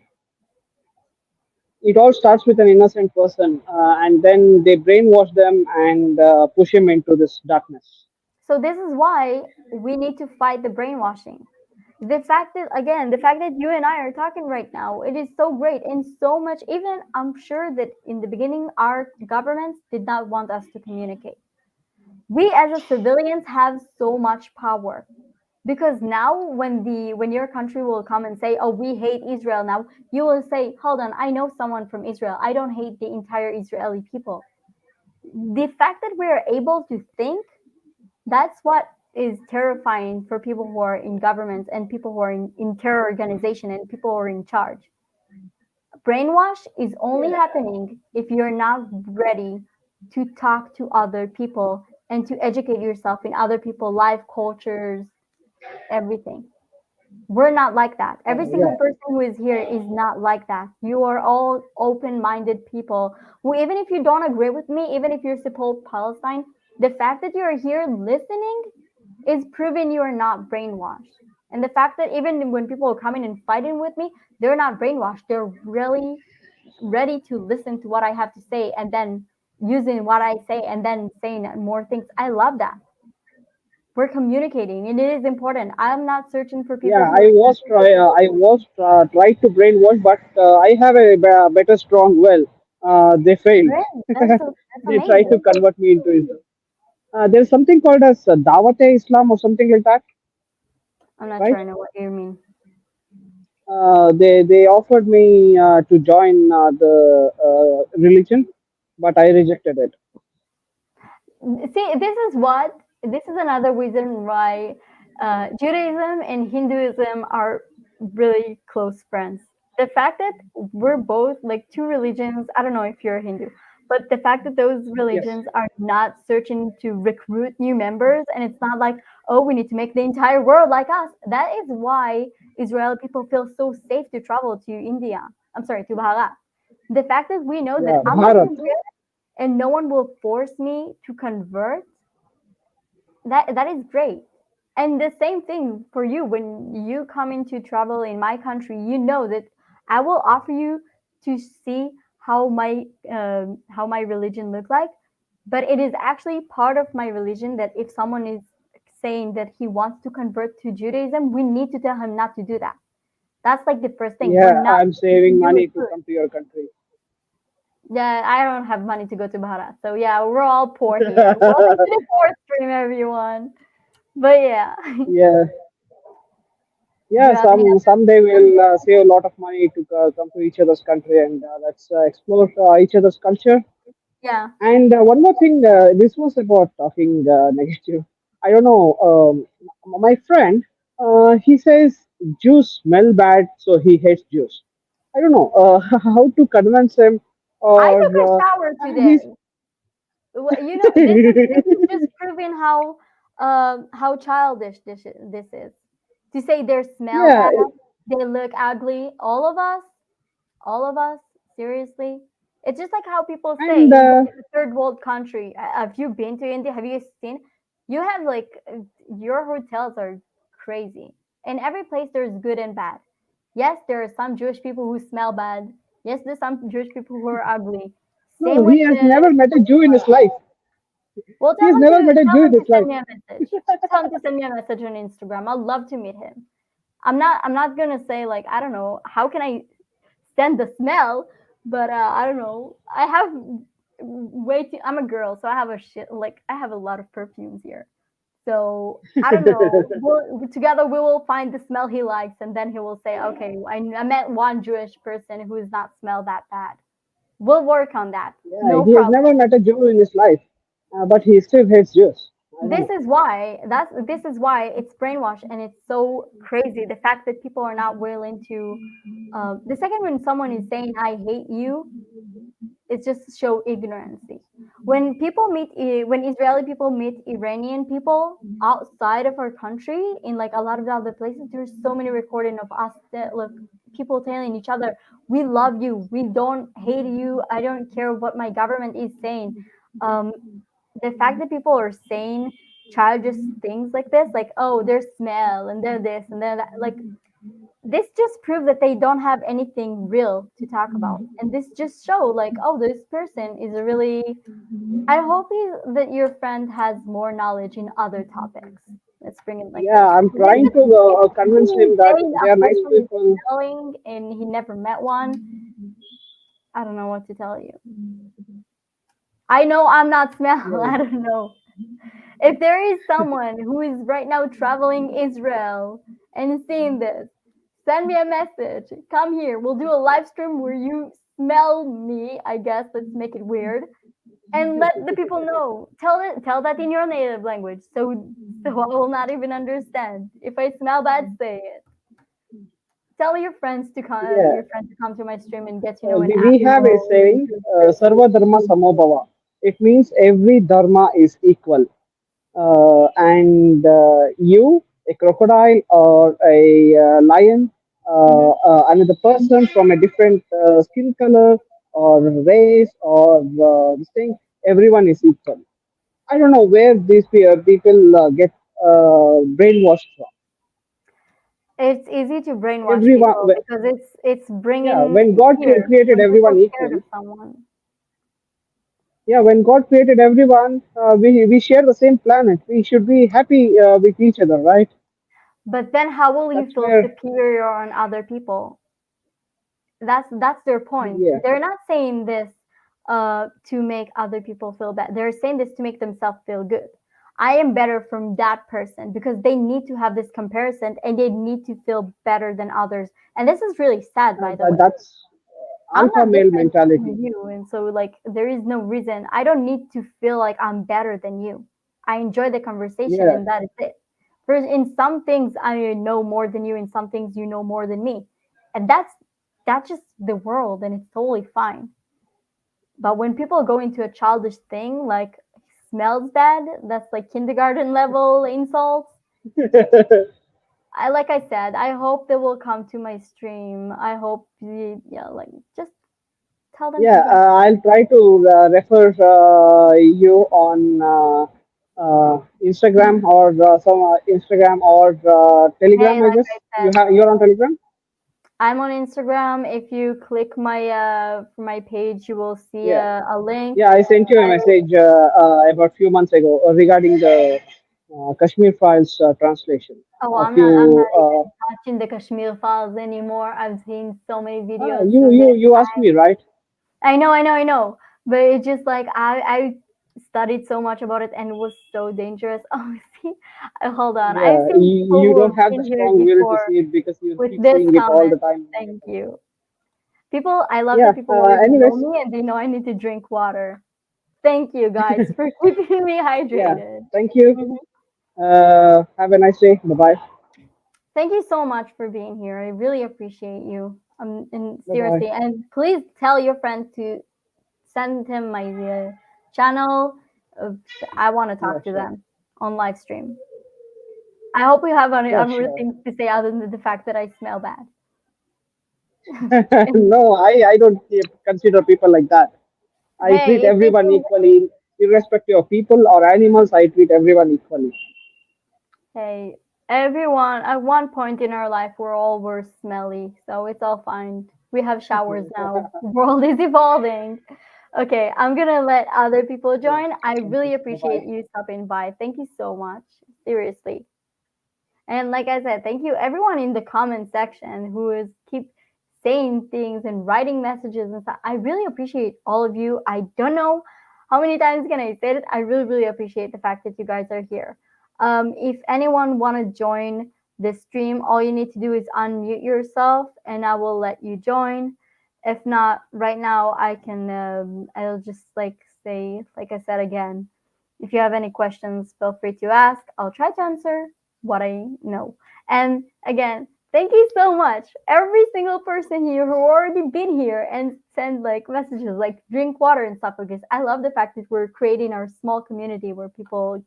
It all starts with an innocent person, and then they brainwash them and push him into this darkness.
So this is why we need to fight the brainwashing. The fact that you and I are talking right now, it is so great and so much. Even I'm sure that in the beginning, our governments did not want us to communicate. We as a civilians have so much power because now when your country will come and say, oh, we hate Israel now, you will say, hold on, I know someone from Israel, I don't hate the entire Israeli people. The fact that we are able to think, that's what is terrifying for people who are in governments and people who are in terror organization and people who are in charge. Brainwash is only happening if you're not ready to talk to other people and to educate yourself in other people's life, cultures, everything. We're not like that. Every
Yeah,
single person who is here is not like that. You are all open minded people who, even if you don't agree with me, even if you're support Palestine, the fact that you're here listening is proving you are not brainwashed. And the fact that even when people are coming and fighting with me, they're not brainwashed. They're really ready to listen to what I have to say and then using what I say and then saying more things. I love that. We're communicating and it is important. I'm not searching for people
yeah.
who are
I was tried to brainwash, but I have a better strong will. They failed.
great. That's
They tried to
amazing.
convert me into Islam. There's something called as Dawat-e Islam or something like that,
I'm not sure
right?
I know what you mean.
They offered me to join the religion, but I rejected it.
See, this is another reason why Judaism and Hinduism are really close friends. The fact that we're both like two religions, I don't know if you're a Hindu, but the fact that those
Yes.
religions are not searching to recruit new members, and it's not like, oh, we need to make the entire world like us. That is why Israeli people feel so safe to travel to India. I'm sorry, to Bharat. The fact that we know that
Yeah,
I'm gonna
Bharat.
be there and no one will force me to convert, that is great. And the same thing for you when you come into travel in my country, you know that I will offer you to see how my religion look like, but it is actually part of my religion that if someone is saying that he wants to convert to Judaism, we need to tell him not to do that. That's like the first thing. We're
Yeah,
not
I'm
going to
saving
do it
money to
good.
come to your country.
Yeah, I don't have money to go to Bharat. So yeah, we're all poor here. Welcome to the poor stream, everyone. But yeah,
Yeah,
do
yeah.
you have any
Someday we'll save a lot of money to come to each other's country and let's explore each other's culture.
yeah.
And one more thing, this was about talking negative. I don't know. My friend, he says Jews smell bad, so he hates Jews. I don't know how to convince him,
I
or
took a shower
he's
today. You know, this is just proving how childish this is. To say they smell
yeah,
bad, they look ugly. All of us, seriously. It's just like how people say
and
India is a third world country. Have you been to India? Have you seen? You have like your hotels are crazy. In every place, there's good and bad. Yes, there are some Jewish people who smell bad. Yes, there's some Jewish people who are ugly. Same
no,
with
he has
the
never met a Jew in his life.
well,
He has never met a
tell
Jew in
him to
his
send
life.
me a message. Tell him to send me a message on Instagram. I'd love to meet him. I'm not gonna say like I don't know how can I stand the smell, but I don't know. I have way too. I'm a girl, so I have a shit like I have a lot of perfumes here. So I don't know. Together we will find the smell he likes, and then he will say, "Okay, I met one Jewish person who does not smell that bad." We'll work on that.
Yeah,
No
he has
problem.
never met a Jew in his life, but he still hates Jews. I don't
This
know.
is why this is why it's brainwashed and it's so crazy. The fact that people are not willing to. The second when someone is saying "I hate you," it just show ignorancy. When people meet when Israeli people meet Iranian people outside of our country in like a lot of the other places, there's so many recording of us that look people telling each other, "We love you. We don't hate you. I don't care what my government is saying." Um, the fact that people are saying childish things like this, like, "Oh, their smell and they're this and they're that," like this just proves that they don't have anything real to talk about, and this just show like, oh, this person is a really. I hope that your friend has more knowledge in other topics. Let's bring it like
Yeah,
this.
I'm
If
trying to convince
he's
him that
saying
they
a
are nice
person is
people.
smelling and he never met one, I don't know what to tell you. I know I'm not smell.
Yeah,
I don't know. If there is someone who is right now traveling Israel and seeing this, send me a message. Come here. We'll do a live stream where you smell me. I guess let's make it weird and let the people know. Tell that in your native language, so I will not even understand. If I smell bad, say it. Tell
yeah.
your friends to come to my stream and get to know and
We have a
know
saying,
Jewish person.
Sarva Dharma Samobhava. It means every dharma is equal. And you, a crocodile or a lion,
Hmm.
another person from a different skin color or race or this thing, everyone is equal. I don't know where these people get brainwashed from.
It's easy to brainwash
Everyone,
people because it's
yeah,
bringing
when God
fear
created
when people
everyone
scared
equal,
of someone.
yeah, when God created everyone, we share the same planet. We should be happy with each other, right?
But then how will you
That's
feel
where,
superior on other people? That's their point.
yeah,
They're not saying this to make other people feel bad. They're saying this to make themselves feel good. I am better from that person because they need to have this comparison and they need to feel better than others. And this is really sad, by the way.
that's
I'm
alpha
not
male
different
mentality.
from you, and so like there is no reason. I don't need to feel like I'm better than you. I enjoy the conversation,
Yeah,
and that is it. For in some things I know more than you, in some things you know more than me, and that's just the world, and it's totally fine. But when people go into a childish thing like smells bad, that's like kindergarten level insults. I like I said, I hope they will come to my stream. I hope yeah, like just tell them to
Yeah,
join.
I'll try to refer you on Instagram or some Instagram or
Hey,
Telegram. I
like
guess
I said,
you're on Telegram.
I'm on Instagram. If you click my page, you will see
Yeah,
a link.
yeah. I sent you a
And
message about few months ago regarding the Kashmir files translation.
oh,
A
I'm not
few.
even touching the Kashmir files anymore. I've seen so many videos
You
of
you
it.
you asked me, right?
I know. But it's just like I studied so much about it and it was so dangerous. Oh, see, hold on. I've
Yeah,
seen people
you
who
don't
have
have the
been here
strong will to
before
see it because you
with
keep
this
seeing it all
comment.
the time.
Thank you. People, I love
Yeah.
that people already know
Anyways,
me and they know I need to drink water. Thank you guys for keeping me
yeah.
hydrated.
Thank you.
Mhm.
Have a nice day. Bye bye.
Thank you so much for being here. I really appreciate you. And
Bye bye.
seriously, and please tell your friend to send him my channel. Uh, I want to
Yeah,
talk to
sure.
them on live stream. I hope you have any
Yeah,
other
sure.
things to say other than the fact that I smell bad. And
No, I don't consider people like that. I treat
hey, if
everyone
people,
equally, irrespective of people or animals. I treat everyone equally.
hey, everyone, at one point in our life, we're all were smelly, so it's all fine. We have showers now. The world is evolving. Okay, I'm gonna let other people
Yeah.
join. I
Thank you.
really
Bye
appreciate
bye.
you stopping by. Thank you so much. Seriously. And like I said, thank you everyone in the comment section who is keep saying things and writing messages and stuff. I really appreciate all of you. I don't know how many times can I say it. I really, really appreciate the fact that you guys are here. If anyone want to join this stream, all you need to do is unmute yourself, and I will let you join. If not, right now I can. I'll just like say, like I said again. If you have any questions, feel free to ask. I'll try to answer what I know. And again, thank you so much. Every single person here who already been here and send like messages like drink water and stuff like this. I love the fact that we're creating our small community where people,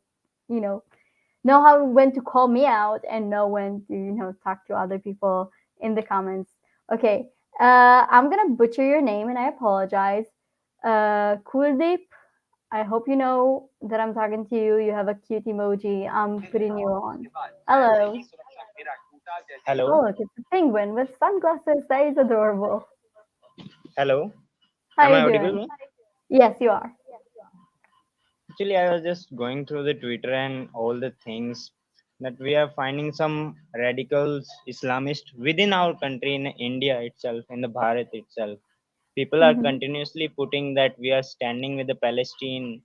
you know how when to call me out and know when to, talk to other people in the comments. Okay. I'm gonna butcher your name and I apologize. Kuldeep, I hope you know that I'm talking to you. You have a cute emoji. I'm putting you on. Hello.
Hello,
Oh, look, it's a penguin with sunglasses. That is adorable.
hello.
How
Am
you
I audible,
doing?
ma'am?
Yes, you are.
Actually, I was just going through the Twitter and all the things that we are finding some radicals, Islamist within our country in India itself, in the Bharat itself. People are
Hmm.
continuously putting that we are standing with the Palestine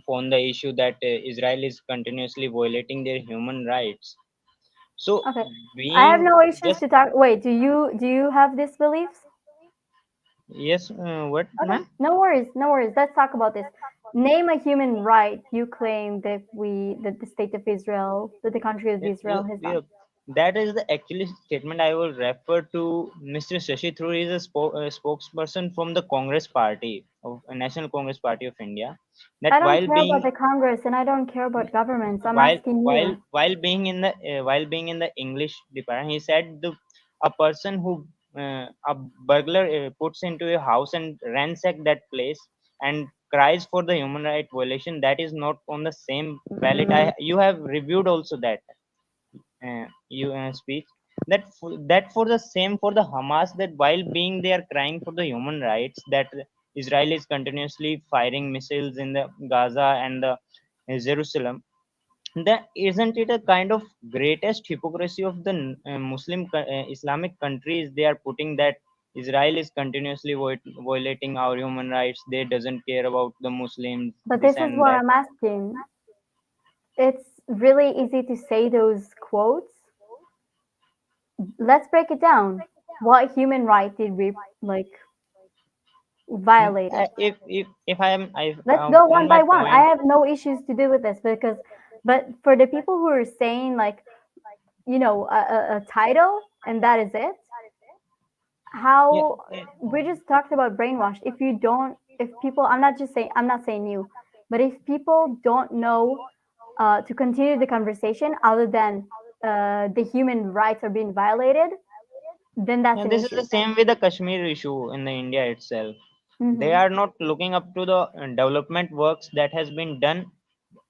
on the issue that Israel is continuously violating their human rights. So,
Okay. I have
being
no issues
just
to talk. Wait, do you have these beliefs?
yes, what,
Okay.
ma'am?
No worries. No worries. Let's talk about this. Name a human right you claim that the state of Israel, that the country of
Yeah,
Israel has done.
that is the actually statement I will refer to Mr. Shashi Tharoor. He is a spokesperson from the Congress Party of National Congress Party of India. That
I don't care about the Congress and I don't care about governments. I'm
while
asking
while
you.
while being in the English department, he said a person who a burglar puts into a house and ransack that place and cries for the human right violation, that is not on the same ballot. You have reviewed also that you speech that for the same for the Hamas, that while being they are crying for the human rights, that Israel is continuously firing missiles in the Gaza and the Jerusalem. That isn't it a kind of greatest hypocrisy of the Islamic countries? They are putting that Israel is continuously violating our human rights. They doesn't care about the Muslims,
But
this
this is
and
what
that.
I'm asking. It's really easy to say those quotes. Let's break it down. What human right did we like violated?
If I am I
Let's go
on
one
my
by one. I
point.
have no issues to do with this because, but for the people who are saying like, a title and that is it,
Yeah,
how we just talked about brainwashed. If you don't, if people, I'm not saying you, but if people don't know to continue the conversation other than the human rights are being violated, then that's
Yeah,
an
this is the
issue.
same with the Kashmir issue in the India itself. They
Hmm.
are not looking up to the development works that has been done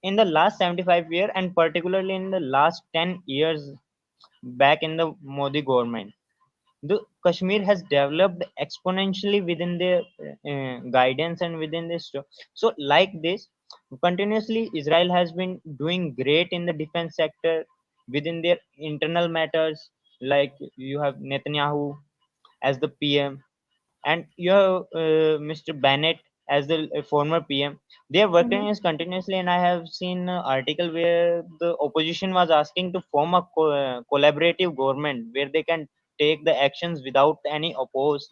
in the last 75 years, and particularly in the last 10 years back in the Modi government. The Kashmir has developed exponentially within their guidance and within this. So, like this, continuously, Israel has been doing great in the defense sector within their internal matters. Like you have Netanyahu as the PM, and you have Mr. Bennett as the former PM. They are
Hmm.
working as continuously, and I have seen an article where the opposition was asking to form a collaborative government where they can take the actions without any oppose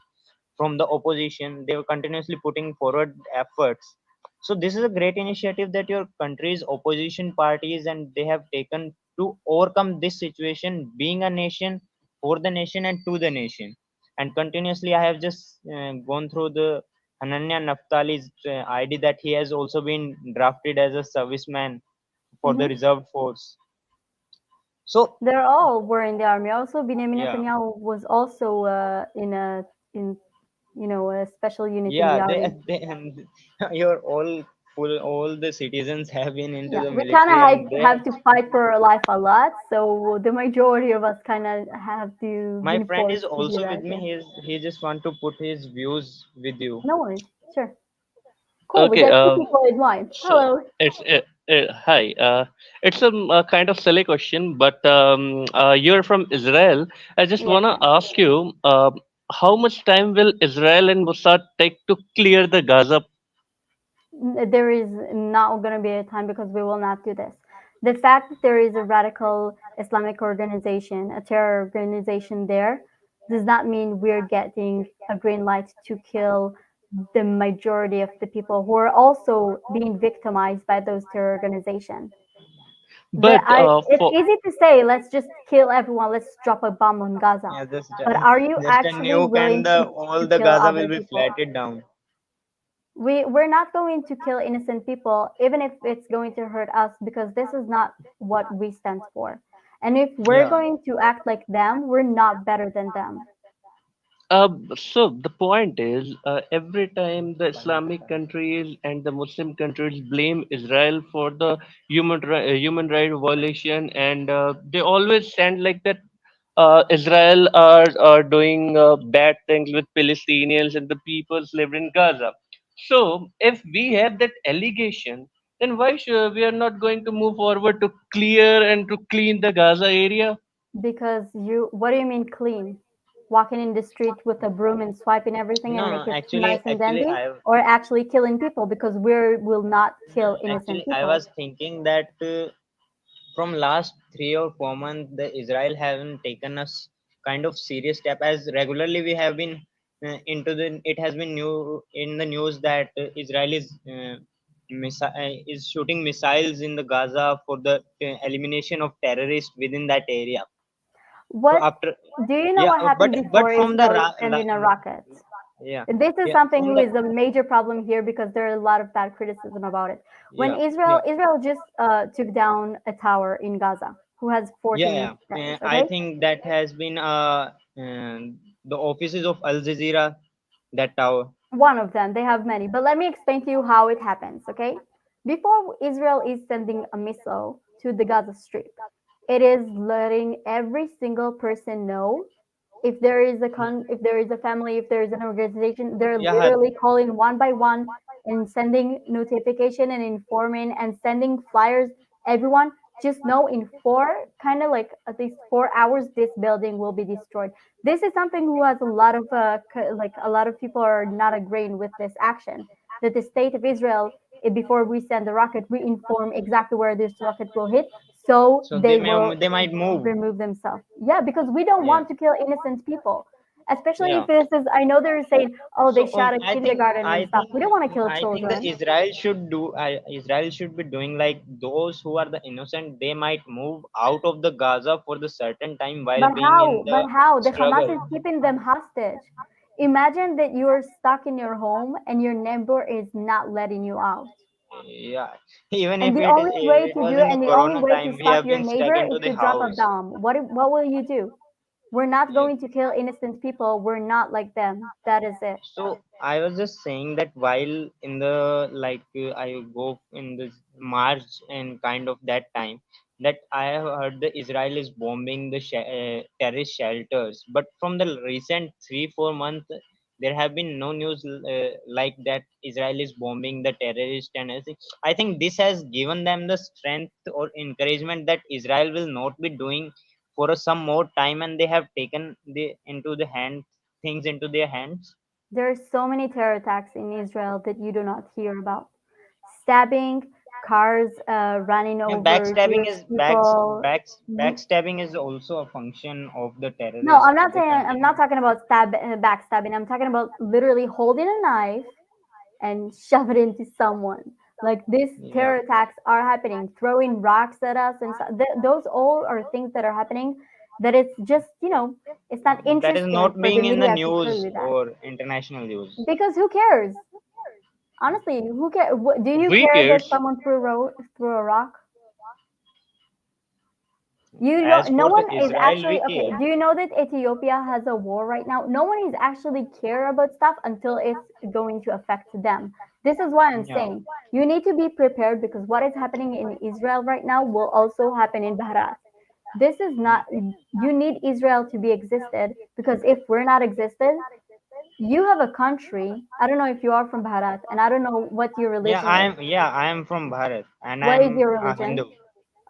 from the opposition. They were continuously putting forward efforts. So this is a great initiative that your country's opposition parties and they have taken to overcome this situation, being a nation for the nation and to the nation. And continuously I have just gone through the Hananya Naftali's ID that he has also been drafted as a serviceman for the
Hmm.
reserved force. So
They're all were in the army. Also, Benjamin
yeah,
Netanyahu was also in a in a special unit in the
yeah,
army.
they and your all full all the citizens have been into
Yeah,
the
we kind of
military and they
have to fight for our life a lot, so the majority of us kind of have to
my
been
friend is
forced to do
also with
that.
me.
Yeah,
He just want to put his views with you.
no worries. Sure, cool. We
Okay,
got two people in line.
so
Hello.
hi. It's a kind of silly question, but you're from Israel. I just
Yes,
wanna
ma'am.
ask you, how much time will Israel and Mossad take to clear the Gaza?
There is not going to be a time because we will not do this. The fact that there is a radical Islamic organization, a terror organization there, does not mean we're getting a green light to kill the majority of the people who are also being victimized by those terror organizations.
But
It's
for
easy to say, let's just kill everyone, let's drop a bomb on Gaza.
Yeah, just
But are you
just a
actually
nuke and
willing
the
to
all the
kill
Gaza
other
will be
people?
flattened down.
We're not going to kill innocent people, even if it's going to hurt us, because this is not what we stand for. And if we're
Yeah,
going to act like them, we're not better than them.
so the point is, every time the Islamic countries and the Muslim countries blame Israel for the human right violation, and they always stand like that. Israel are doing bad things with Palestinians and the peoples live in Gaza. So if we have that allegation, then why should we are not going to move forward to clear and to clean the Gaza area?
Because what do you mean clean? Walking in the street with a broom and swiping everything and
no,
make it
actually,
nice and dandy? Or actually killing people, because we will not kill innocent
I
people.
was thinking that from last 3 or 4 months, the Israel haven't taken us kind of serious step as regularly we have been into the. It has been new in the news that Israel is shooting missiles in the Gaza for the elimination of terrorists within that area. So
What
after,
do you know
yeah,
what happened
but
before
from the
Israel is sending a rocket?
yeah,
This is
yeah,
something
from
who
the
is a major problem here because there are a lot of bad criticism about it. When
yeah, yeah,
Israel just took down a tower in Gaza, who has
yeah,
14
yeah.
towers,
I
okay?
think that has been the offices of Al Jazeera, that tower.
One of them, they have many, but let me explain to you how it happens, okay? Before Israel is sending a missile to the Gaza Strip, it is letting every single person know if there is if there is a family, if there is an organization, they're
Yeah,
literally calling one by one and sending notification and informing and sending flyers. Everyone just know in kind of like at least 4 hours, this building will be destroyed. This is something who has a lot of like a lot of people are not agreeing with this action. That the state of Israel, before we send the rocket, we inform exactly where this rocket will hit, so
so
they will
they might move.
remove themselves. Yeah, because we don't
Yeah,
want to kill innocent people. Especially if
yeah.
this is, I know they're saying, oh, they
So
shot a kindergarten and stuff. We don't want to kill
I think the
children.
Israel should do. Israel should be doing like those who are the innocent. They might move out of the Gaza for the certain time while
But
being in
how?
the
But how? The Hamas
struggle.
is keeping them hostage. Imagine that you're stuck in your home and your neighbor is not letting you out.
Yeah, even
And
if
the only way
it
to
was
do
in
it,
the
and the only
corona
way to
time, we
stop
have
your
been
neighbor
stuck
is
into the
to drop a
house.
bomb. What will you do? We're not
Yeah.
going to kill innocent people. We're not like them. That is it.
So I was just saying that while in the I go in this March and kind of that time, that I have heard the Israel is bombing the terrorist shelters, but from the recent 3 4 months there have been no news like that Israel is bombing the terrorist and everything. I think this has given them the strength or encouragement that Israel will not be doing for some more time, and they have taken the into the hand things into their hands.
There are so many terror attacks in Israel that you do not hear about. Stabbing, cars running
Yeah,
over Jewish people. Mhm.
backstabbing is also a function of the
No,
terrorist.
I'm not
They
saying. I'm not
continue.
talking about backstabbing. I'm talking about literally holding a knife and shove it into someone. Like these
Yeah,
terror attacks are happening, throwing rocks at us, and those all are things that are happening. That it's just it's not
that is
interesting
not
for the
being in the
media to show
news
you that
or international news.
because who cares? Honestly, who care? Do you
We
care that
cares.
someone threw a rock? You
As
don't. No
for the
one is
Israel,
actually
we
okay.
care.
Do you know that Ethiopia has a war right now? No one is actually care about stuff until it's going to affect them. This is why I'm
Yeah,
saying you need to be prepared because what is happening in Israel right now will also happen in Bahrain. This is not. You need Israel to be existed because if we're not existed, you have a country. I don't know if you are from Bharat, and I don't know what your religion is.
yeah, I am from Bharat and
What is
I'm
your
a Hindu.
religion?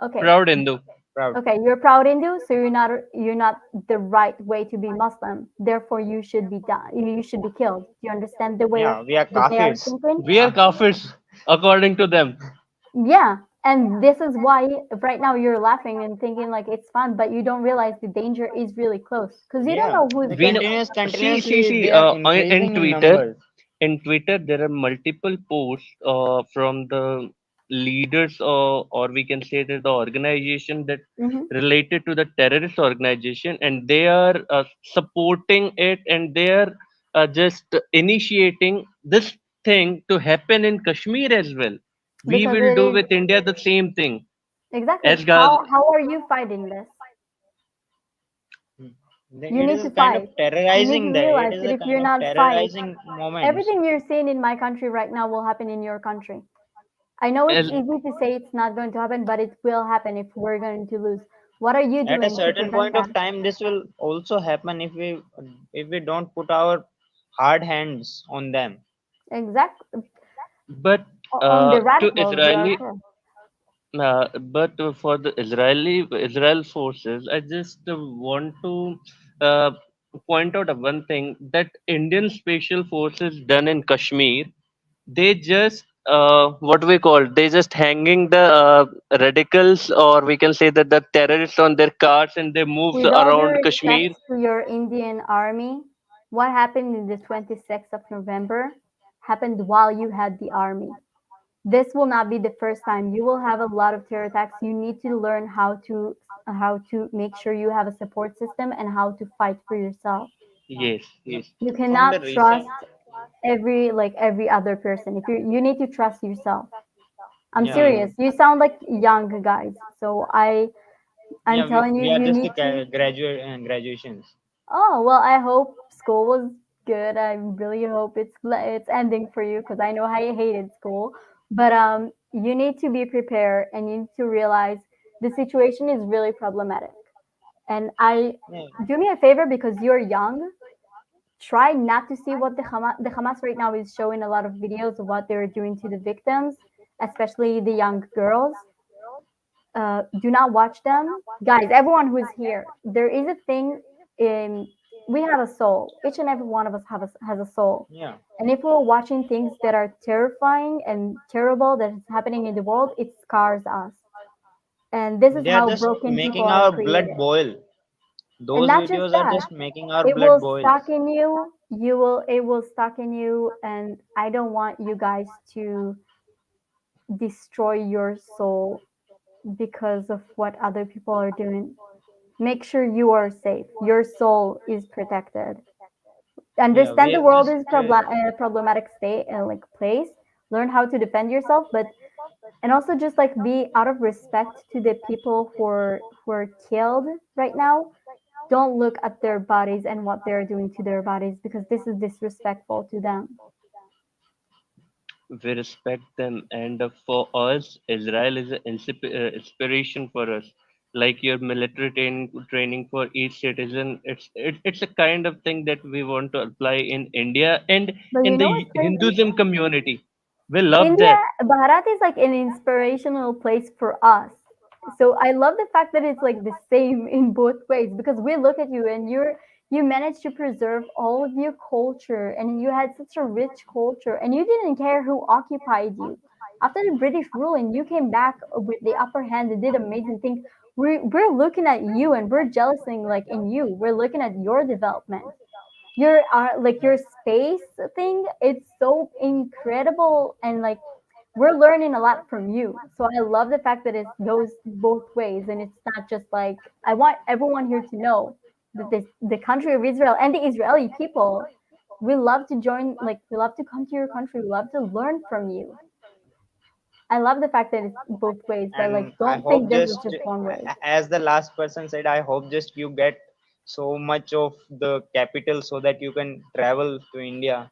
Okay.
Proud Hindu.
Proud.
Okay, you're proud Hindu, so you're not the right way to be Muslim. Therefore, you should be done. You should be killed. Do you understand the way
Yeah, we are
that they are
kafirs.
thinking?
We are kafirs, according to them.
Yeah, and this is why right now you're laughing and thinking like it's fun, but you don't realize the danger is really close because you don't
Yeah,
know who's
the
We know.
gonna.
See.
continuously they are
In
increasing in
Twitter,
numbers.
there are multiple posts from the leaders, or we can say that the organization that
Hmm.
related to the terrorist organization, and they are supporting it, and they are just initiating this thing to happen in Kashmir as well. We
Because
will
it
do
is
with India the same thing
exactly
as
how are you fighting this?
Hmm.
You
It
need
is
to
a kind of
fight. You need to
terrorizing there. It
realize
is
that
a
if you're
kind of
not fight,
terrorizing moments.
everything you're seeing in my country right now will happen in your country. I know it's
as
easy to say it's not going to happen, but it will happen if we're going to lose. What are you
At a
doing to
certain
prevent
point
that?
of time, this will also happen if we don't put our hard hands on them.
Exactly.
but
On the
to
radicals, you are
Israeli
correct.
For the Israel forces, I just want to uh, point out one thing that Indian special forces done in Kashmir, they just what we call, they just hanging the radicals, or we can say that the terrorists on their cars, and they moves
With all due
around Kashmir.
respect to your Indian army, what happened in the 26th of November happened while you had the army. This will not be the first time. You will have a lot of terror attacks. You need to learn how to make sure you have a support system and how to fight for yourself.
Yes,
Yeah.
yes.
You
From the
cannot
recent,
trust every other person. If you need to trust yourself. I'm
yeah,
serious. You sound like young guys. So I'm
yeah,
telling you
we are
you
just the
need to.
graduations.
Oh, well, I hope school was good. I really hope it's ending for you because I know how you hated school. But you need to be prepared and you need to realize the situation is really problematic. And I
Yeah,
do me a favor because you're young. Try not to see what the Hamas right now is showing a lot of videos of what they're doing to the victims, especially the young girls. Do not watch them, guys. Everyone who's here, there is a thing in. We have a soul. Each and every one of us has a soul.
yeah.
And if we're watching things that are terrifying and terrible that is happening in the world, it scars us. And this is
They are
how
just
broken people
making
are
our blood
created.
boil.
And
Those
not just
videos are
that,
just making our
it
blood
will
boil.
stuck in you. It will stuck in you, and I don't want you guys to destroy your soul because of what other people are doing. Make sure you are safe. Your soul is protected.
Yeah,
Understand
we
the
have
world
just
is problematic state like place. Learn how to defend yourself, but And also just like be out of respect to the people who are killed right now. Don't look at their bodies and what they're doing to their bodies, because this is disrespectful to them.
We respect them, and for us, Israel is an inspiration for us. Like your military training for each citizen, it's a kind of thing that we want to apply in India and
But
in
you
the
know what's crazy?
Hinduism community. We love
India,
that.
Bharat is like an inspirational place for us. So I love the fact that it's like the same in both ways, because we look at you and you managed to preserve all of your culture, and you had such a rich culture, and you didn't care who occupied you. After the British rule and you came back with the upper hand and did amazing things, we're looking at you and we're jealousing like in you. We're looking at your development, your like your space thing. It's so incredible, and like we're learning a lot from you. So I love the fact that it goes both ways, and it's not just like, I want everyone here to know that this the country of Israel and the Israeli people, we love to join, like we love to come to your country, we love to learn from you. I love the fact that it's both ways, but like
And I
don't
hope
think this is
just,
just one way.
as the last person said, I hope just you get so much of the capital so that you can travel to India,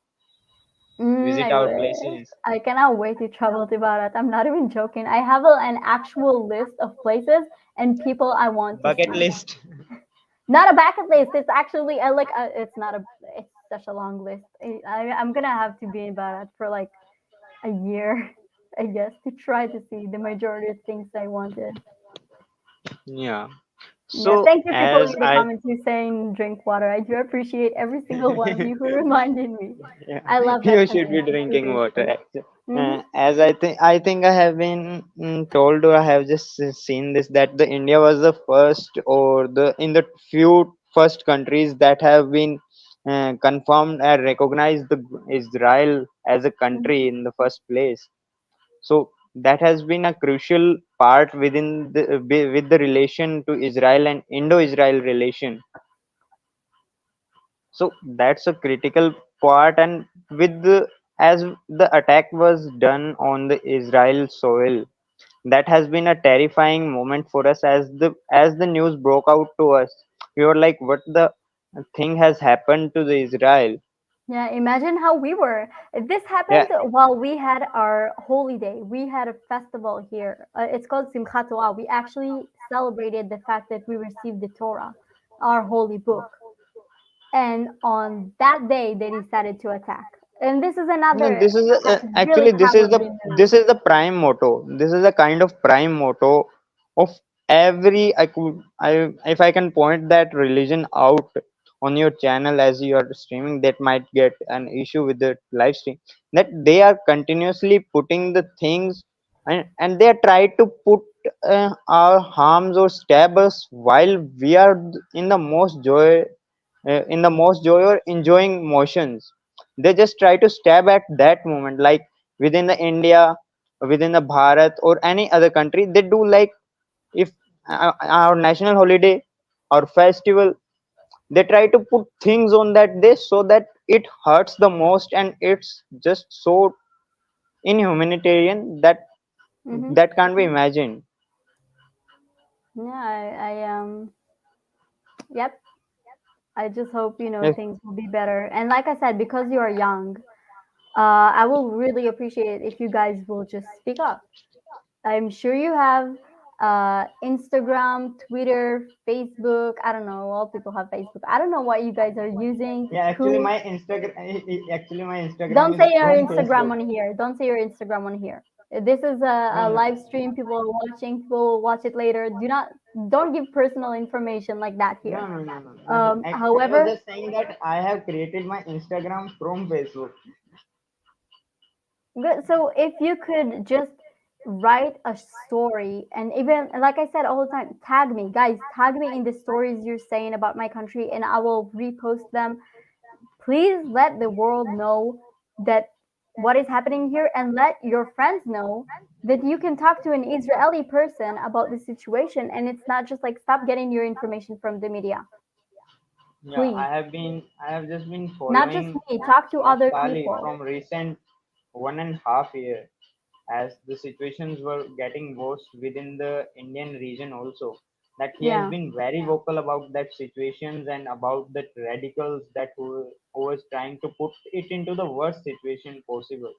visit
I
our
wish.
places.
I cannot wait to travel to Bharat. I'm not even joking. I have an actual list of places and people I want to
Bucket
see.
list.
Not a bucket list. It's actually it's not a. It's such a long list. I'm gonna have to be in Bharat for like a year, I guess, to try to see the majority of things I wanted.
Yeah.
Yeah,
So
thank you, people
as
in the
I
comments who saying drink water. I do appreciate every single one of you who reminded me.
yeah,
I love that
you should be
community
drinking water.
seriously.
Actually.
Hmm.
As I think I have been told, or I have just seen this, that the India was the first, or the in the few first countries that have been confirmed and recognized the Israel as a country in the first place. So that has been a crucial part within with the relation to Israel and Indo-Israel relation. So that's a critical part. And with as the attack was done on the Israel soil, that has been a terrifying moment for us. As the news broke out to us, we were like, what the thing has happened to the Israel?
Yeah, imagine how we were. This
Yeah.
happened while we had our holy day. We had a festival here. It's called Simchat Torah. We actually celebrated the fact that we received the Torah, our holy book. And on that day, they decided to attack. And this is
No,
another
this is
really
actually
cowardly move.
this is the prime motto. This is the kind of prime motto of every, if I can point that religion out on your channel as you are streaming, that might get an issue with the live stream. That they are continuously putting the things, and they try to put our harms or stab us while we are in the most joy or enjoying motions. They just try to stab at that moment, like within the India, within the Bharat or any other country. They do like, if our national holiday or festival, they try to put things on that day so that it hurts the most, and it's just so inhumanitarian that
Hmm.
that can't be imagined.
Yeah, yep. I just hope,
Yes.
things will be better. And like I said, because you are young, I will really appreciate it if you guys will just speak up. I'm sure you have Instagram, Twitter, Facebook. I don't know. All people have Facebook. I don't know what you guys are using.
Yeah,
Who?
actually my Instagram
Don't
is
say your
from
Instagram
Facebook.
on here. Don't say your Instagram on here. This is
No,
a
no,
live stream. People are watching. People will watch it later. Don't give personal information like that
no,
here.
no, no, no, no, no. I was
However,
just saying that I have created my Instagram from Facebook.
good. So if you could just write a story, and even like I said all the time, tag me, guys, tag me in the stories you're saying about my country, and I will repost them. Please let the world know that what is happening here, and let your friends know that you can talk to an Israeli person about the situation, and it's not just like stop getting your information from the media.
Yeah,
Please,
I have just been
not just
following
me, talk to other
Naftali
people.
from recent 1.5 year. as the situations were getting worse within the Indian region also, that he has
Yeah.
been very vocal about that situations and about the radicals that who was trying to put it into the worst situation possible.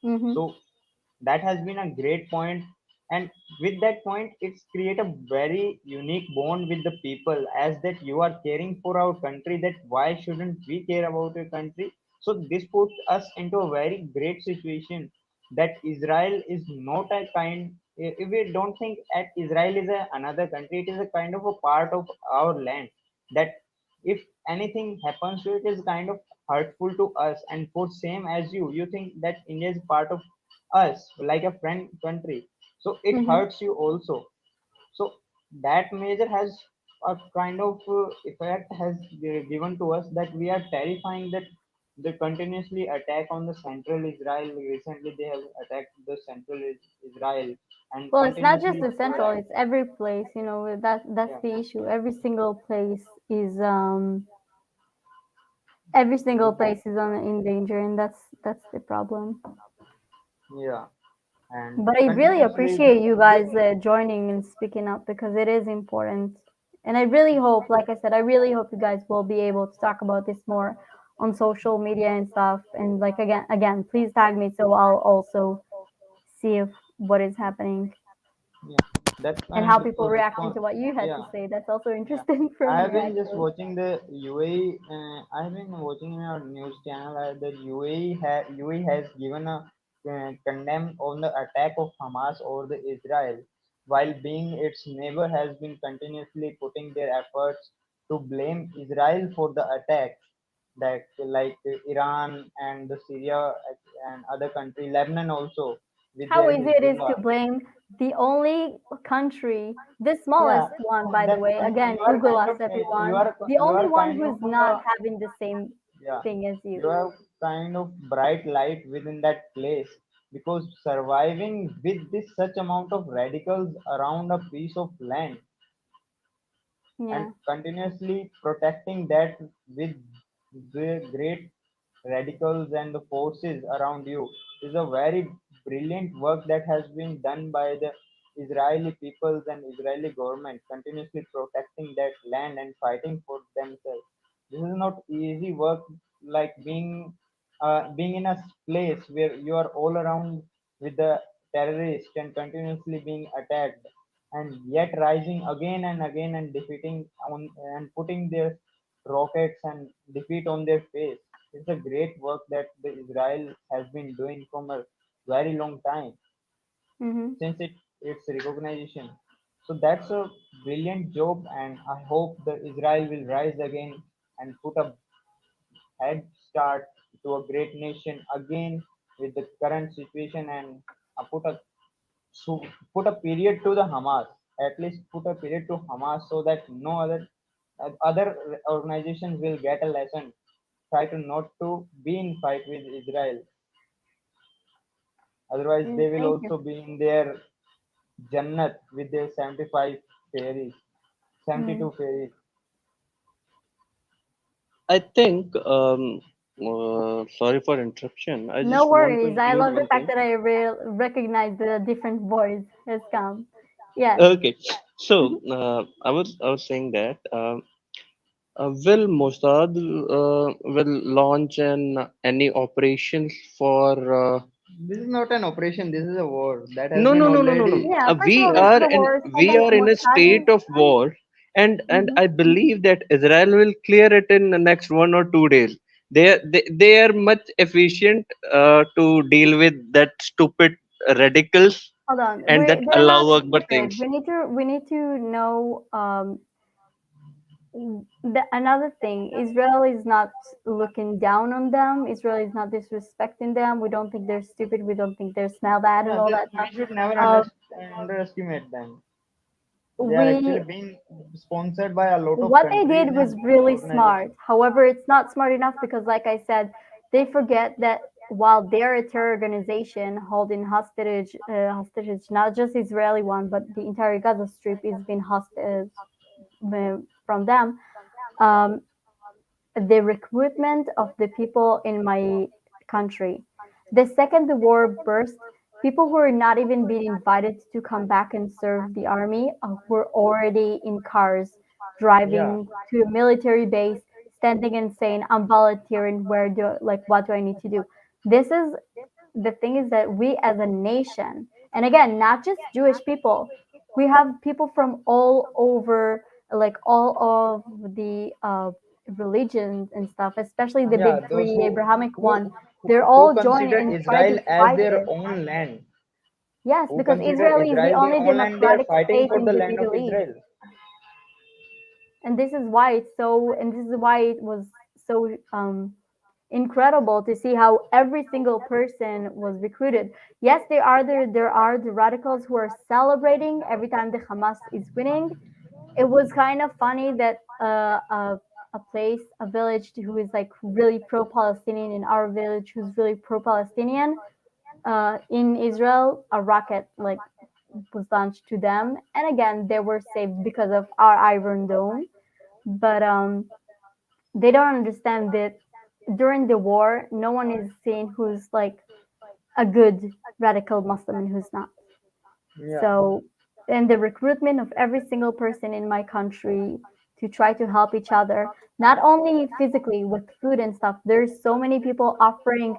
Mm-hmm.
So that has been a great point, and with that point it's create a very unique bond with the people, as that you are caring for our country, that why shouldn't we care about your country. So this puts us into a very great situation, that Israel is not a kind, if we don't think at Israel is another country, it is a kind of a part of our land, that if anything happens to it is kind of hurtful to us, and for same as you think that India is part of us like a friend country, so it
Mm-hmm.
hurts you also. So that measure has a kind of effect has given to us, that we are terrifying that the continuously attack on the central Israel. Recently they have attacked the central Israel, and
Well, it's not just
continuously
the central; it's every place. You know that's
yeah,
the issue. Every single place is on in danger, and that's the problem.
yeah, and
But I really
continuously
appreciate you guys joining and speaking up because it is important. And I really hope, like I said, I really hope you guys will be able to talk about this more on social media and stuff. And like again, please tag me so I'll also see if what is happening
yeah, that's
and how
kind of
people reacting to what you had to
yeah.
say. That's also
Yeah,
interesting for
I
me
have been just
actually.
watching the UAE. I have been watching in our news channel that UAE has given a condemn on the attack of Hamas over the Israel, while being its neighbor has been continuously putting their efforts to blame Israel for the attack, that like Iran and the Syria and other country, Lebanon also with
How
their
easy it is
Hezbollah.
to blame the only country, the
Yeah,
smallest one, by the
that
way. Again,
you are
Google
kind
us
of
if you
you
want.
are
The
you
only
are
one
kind of
who's not
a
having the same
yeah,
thing as
you
you.
have kind of bright light within that place, because surviving with this such amount of radicals around a piece of land and
Yeah.
continuously protecting that with the great radicals and the forces around you is a very brilliant work that has been done by the Israeli peoples and Israeli government, continuously protecting that land and fighting for themselves. This is not easy work, like being in a place where you are all around with the terrorists and continuously being attacked, and yet rising again and again and defeating on and putting their rockets and defeat on their face. It's a great work that the Israel has been doing from a very long time
Mm-hmm.
since its recognition. So that's a brilliant job, and I hope the Israel will rise again and put a head start to a great nation again with the current situation, and put a so put a period to the Hamas. At least put a period to Hamas, so that no other organizations will get a lesson. Try to not to be in fight with Israel. Otherwise, they will
Thank you.
also be in their Jannat with their 75 fairies,
Mm.
72 fairies.
I think, sorry for interruption. I
No
just want to
worries. I
include
love the
one
fact
thing.
that I recognize the different voice has come. Yes.
Okay, so
Mm-hmm.
I was saying that will Mossad will launch any operations for
This is not an operation. This is a war that has
no,
been
no, no, no, no, no.
already.
Yeah. First of
We
all, this is
are
a
in
war.
we
Second,
are in a
Mossad
state
is.
of war, and
Mm-hmm.
I believe that Israel will clear it in the next 1 or 2 days. They are much efficient to deal with that stupid radicals
Hold on.
and that
They're not
Allahu Akbar
stupid.
things.
We need to know another thing. Israel is not looking down on them. Israel is not disrespecting them. We don't think they're stupid. We don't think they smell bad and
Yeah,
all that
we
stuff.
should never
Uh,
underestimate them. They are
we
actually being sponsored by a lot of
What they
countries
did
and
was really smart.
organizations.
However, it's not smart enough because, like I said, they forget that while they're a terror organization holding hostage not just Israeli one, but the entire Gaza Strip is being hostage from them. Um, the recruitment of the people in my country. The second the war burst, People who are not even being invited to come back and serve the army were already in cars
Yeah,
driving to a military base, standing and saying, "I'm volunteering. Where do like what do I need to do?" This is the thing is that we as a nation, and again, not just Jewish people, we have people from all over, like all of the religions and stuff, especially the
yeah,
big
those
three, Abrahamic
who
one. They're
who
all joining
consider
and try
Israel
to
as
fight
their
this.
own land,
Yes,
who
because
consider
Israel is the
Israel their
only
own land, they are
democratic
fighting
state
for
in
the
the
land of
Middle East.
Israel.
And this is why it's so, and this is why it was so incredible to see how every single person was recruited. Yes, there are the radicals who are celebrating every time the Hamas is winning. It was kind of funny that a place, a village who is like really pro-Palestinian, in our village who's really pro-Palestinian, in Israel, a rocket like was launched to them, and again they were saved because of our Iron Dome. But they don't understand that during the war, no one is seeing who's like a good radical Muslim and who's not.
Yeah,
So, and the recruitment of every single person in my country to try to help each other, not only physically with food and stuff. There's so many people offering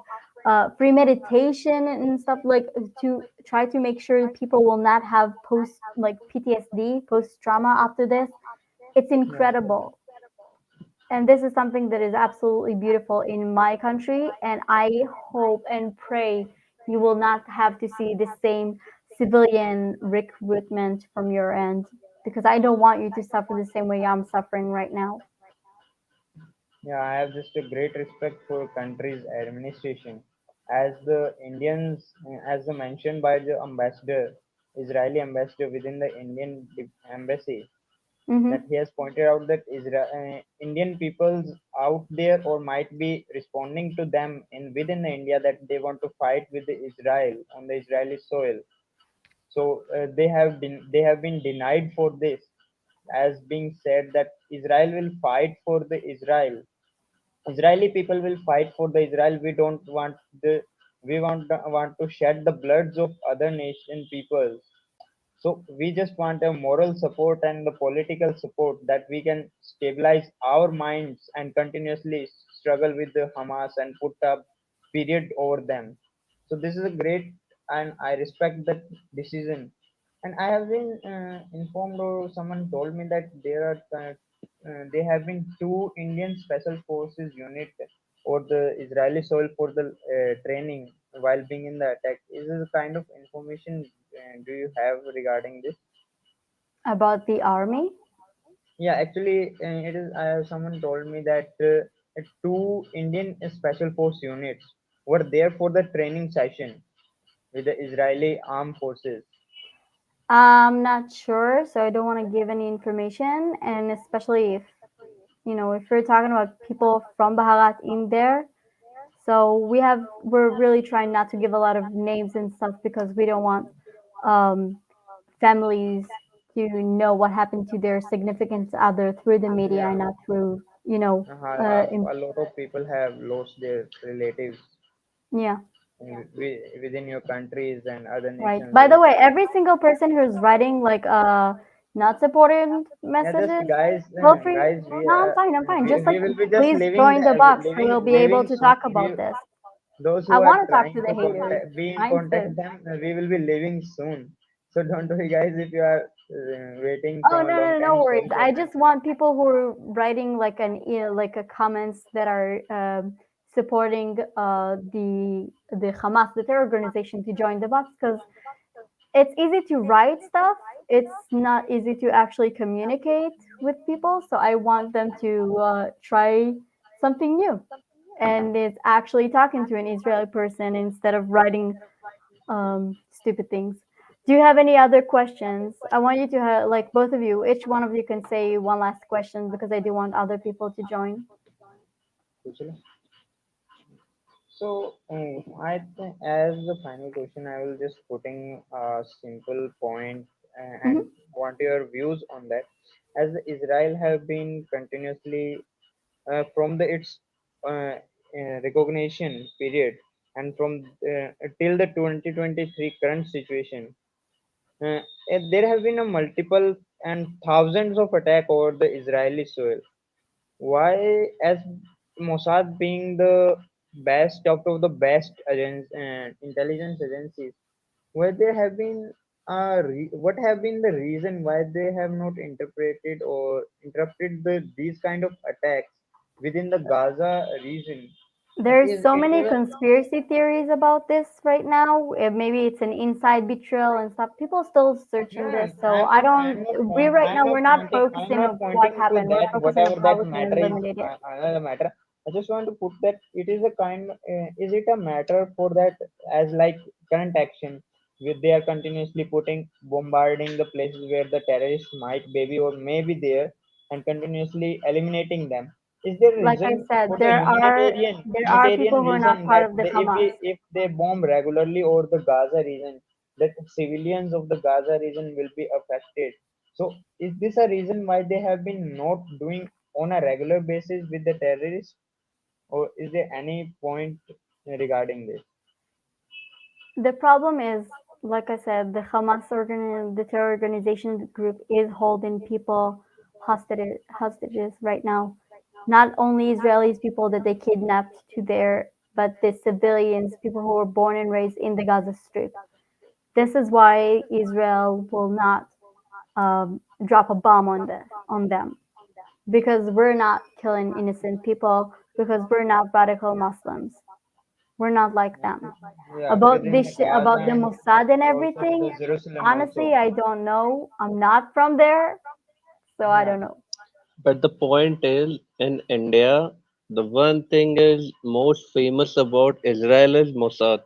free meditation and stuff, like to try to make sure people will not have post like PTSD, post trauma after this. It's
yeah.
incredible, and this is something that is absolutely beautiful in my country. And I hope and pray you will not have to see the same civilian recruitment from your end, because I don't want you to suffer the same way I'm suffering right now.
Yeah, I have just a great respect for country's administration. As the Indians, as the mentioned by the ambassador, Israeli ambassador within the embassy, that
Hmm.
he has pointed out that Indian peoples out there or might be responding to them in within the India that they want to fight with the Israel on the Israeli soil. So they have been denied for this, as being said that Israel will fight for the Israeli people will fight for the Israel. We don't want the we want to shed the bloods of other nation peoples. So we just want a moral support and the political support that we can stabilize our minds and continuously struggle with the Hamas and put a period over them. So this is a great, and I respect that decision. And I have been informed, or someone told me that there have been two Indian Special Forces unit or the Israeli soil for the training while being in the attack. Is this the kind of information do you have regarding this?
About the army.
Yeah, actually, it is. Someone told me that two Indian Special Force units were there for the training session with the Israeli armed forces.
I'm not sure, so I don't want to give any information, and especially if if you're talking about people from Baharat in there. So we're really trying not to give a lot of names and stuff because we don't want um, families to know what happened to their significant other through the media
Yeah,
and not through, uh, in,
a lot of people have lost their relatives
yeah,
within your countries and other
right.
nations.
By the way, every single person who's writing like not supportive
Yeah, just
messages,
guys,
feel free.
guys,
No, I'm fine. I'm fine. Just like
we will be just
please
living
join the box.
living
We'll be able to
soon.
talk about this.
Those
I
who are
want to talk
trying
to the
to
haters.
be in
Mine's
contact
good.
them, we will be living soon. So don't worry, guys, if you are waiting
Oh
from a
no, no,
long
no,
time.
no worries.
Sorry for
I
that.
just want people who are writing like like a comments that are supporting the Hamas, the terror organization, to join the box, because it's easy to write stuff. It's not easy to actually communicate with people. So I want them to try something new, and it's actually talking to an Israeli person instead of writing stupid things. Do you have any other questions? I want you to have, like both of you, each one of you can say one last question because I do want other people to join.
So I think as the final question, I will just putting a simple point and
Hmm.
want your views on that. As Israel have been continuously from the its recognition period, and from till the 2023 current situation, there have been a multiple and thousands of attack over the Israeli soil. Why, as Mossad being the best out of the best intelligence agencies, why there have been what have been the reason why they have not interpreted or interrupted these kind of attacks within the Gaza region? And
There's
is
so
it
many
is a
conspiracy theories about this right now. Maybe it's an inside betrayal and stuff. People still searching
Yeah,
this. So I don't. We right now we're not
I'm
focusing
not
of what
pointing to
happened. We're
that.
focusing of
Whatever
how
that
we can
matter is
eliminate it.
another matter. I just want to put that it is a kind. Is it a matter for that as like current action, where they are continuously putting bombarding the places where the terrorists might maybe or may be there, and continuously eliminating them? Is there a
Like I
reason
said,
for the
there are people
humanitarian
who are
reason
not part
that
of the Hamas.
if they bomb regularly over the Gaza region, that civilians of the Gaza region will be affected? So, is this a reason why they have been not doing on a regular basis with the terrorists, or is there any point regarding this?
The problem is, like I said, the the terror organization group is holding people hostages right now. Not only Israelis, people that they kidnapped to there, but the civilians, people who were born and raised in the Gaza Strip. This is why Israel will not drop a bomb on them, because we're not killing innocent people, because we're not radical Muslims. We're not like them.
Yeah, within the Gaza
About the
and
Mossad and
also
everything,
the Jerusalem
honestly,
also.
I don't know. I'm not from there, so I
Yeah,
don't know.
But the point is, in India, the one thing is most famous about Israel is Mossad.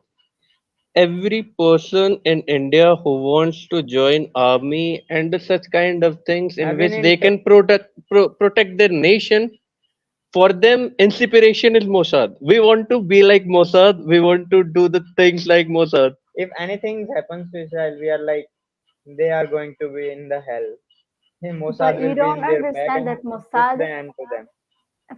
Every person in India who wants to join army and such kind of things in
I've been
which they
in
can protect their nation, for them inspiration is Mossad. We want to be like Mossad. We want to do the things like Mossad.
if anything happens to Israel, we are like they are going to be in the hell. Hey,
But
Mossad
you
will be
don't
in their back
understand
and
that
put the
Mossad,
end to them.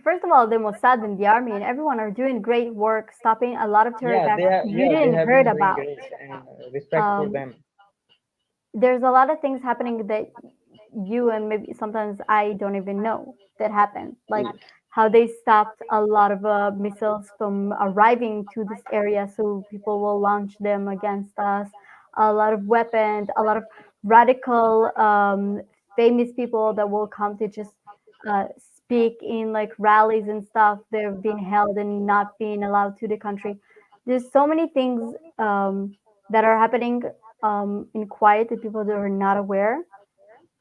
first of all, the Mossad and the army and everyone are doing great work stopping a lot of terror
Yeah,
attacks you
they
didn't
have
heard
been doing
about.
great and respect for
Um,
them.
there's a lot of things happening that you and maybe sometimes I don't even know that happened. Like how they stopped a lot of missiles from arriving to this area so people will launch them against us. A lot of weapons, a lot of radical, famous people that will come to just speak in like rallies and stuff. They're being held and not being allowed to the country. There's so many things that are happening in quiet that people that are not aware.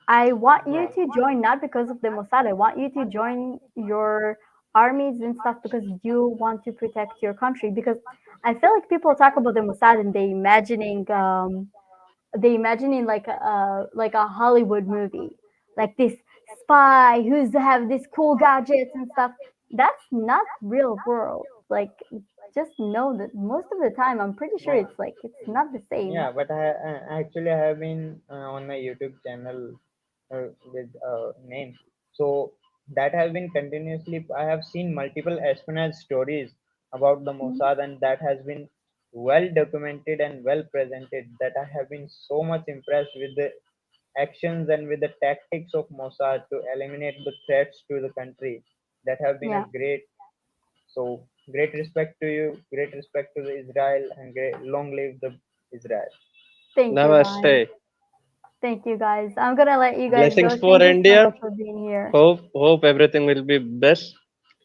I want you
Yeah,
to join not because of the Mossad. I want you to join your armies and stuff because you want to protect your country. Because I feel like people talk about the Mossad and they imagining like a Hollywood movie, like this spy who's have these cool gadgets and stuff. That's not real world. Like just know that most of the time, I'm pretty sure
yeah.
it's not the same.
Yeah, but actually I have been on my YouTube channel with name. So that has been continuously. I have seen multiple espionage stories about the
Mhm.
Mossad, and that has been well documented and well presented. That I have been so much impressed with the actions and with the tactics of Mossad to eliminate the threats to the country. That have been a
Yeah.
great. So great respect to you, great respect to the Israel, and great, long live the Israel.
Thank you,
Namaste.
guys. Thank you, guys. I'm gonna let you guys
Blessings
go.
for
Thank you so
India.
much for being here.
Hope everything will be best.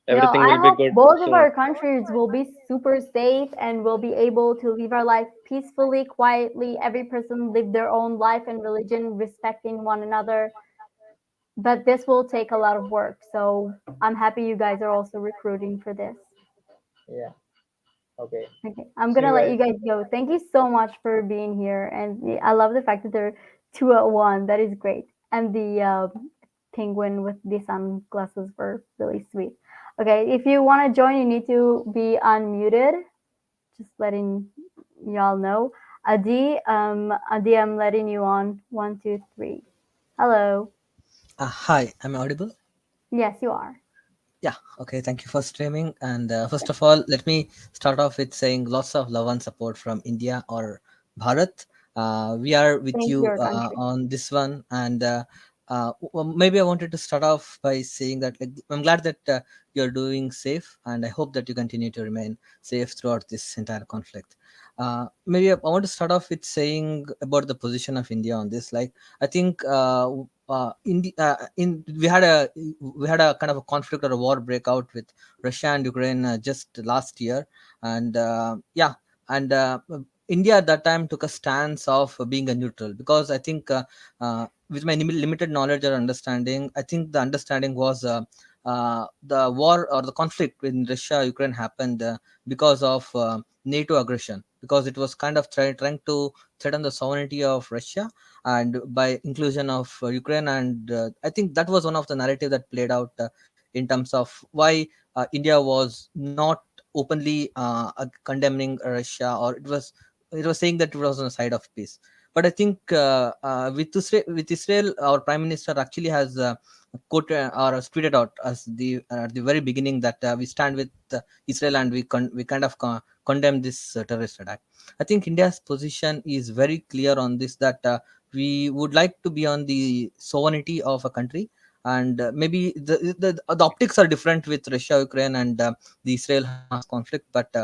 Everything
I
will be
hope
good
both of
soon.
our countries will be super safe and will be able to live our life peacefully, quietly. Every person live their own life and religion, respecting one another. But this will take a lot of work. So I'm happy you guys are also recruiting for this.
Yeah. Okay.
Okay, I'm
See
gonna
you
let you
guys.
guys go. Thank you so much for being here, and I love the fact that they're 2 at 1. That is great, and the penguin with the sunglasses were really sweet. Okay, if you want to join, you need to be unmuted. Just letting y'all know. Adi, I'm letting you on. 1, 2, 3. Hello.
Hi, am I audible?
Yes, you are.
Yeah, okay, thank you for streaming. And first of all, let me start off with saying lots of love and support from India or Bharat. We are with
Thank
you
your country.
on this one. And maybe I wanted to start off by saying that, like, I'm glad that you're doing safe, and I hope that you continue to remain safe throughout this entire conflict. Maybe I want to start off with saying about the position of India on this. Like, I think in we had a kind of a conflict or a war breakout with Russia and Ukraine just last year, and and India at that time took a stance of being a neutral, because I think with my limited knowledge or understanding, I think the understanding was the war or the conflict in Russia Ukraine happened because of NATO aggression, because it was kind of trying to threaten the sovereignty of Russia, and by inclusion of Ukraine. And I think that was one of the narrative that played out in terms of why India was not openly condemning Russia, or it was saying that it was on the side of peace. But I think with Israel, our prime minister actually has quoted or tweeted out as at the very beginning that we stand with Israel, and we kind of condemn this terrorist attack. I think India's position is very clear on this, that we would like to be on the sovereignty of a country. And maybe the optics are different with Russia Ukraine and the Israel Hamas conflict, but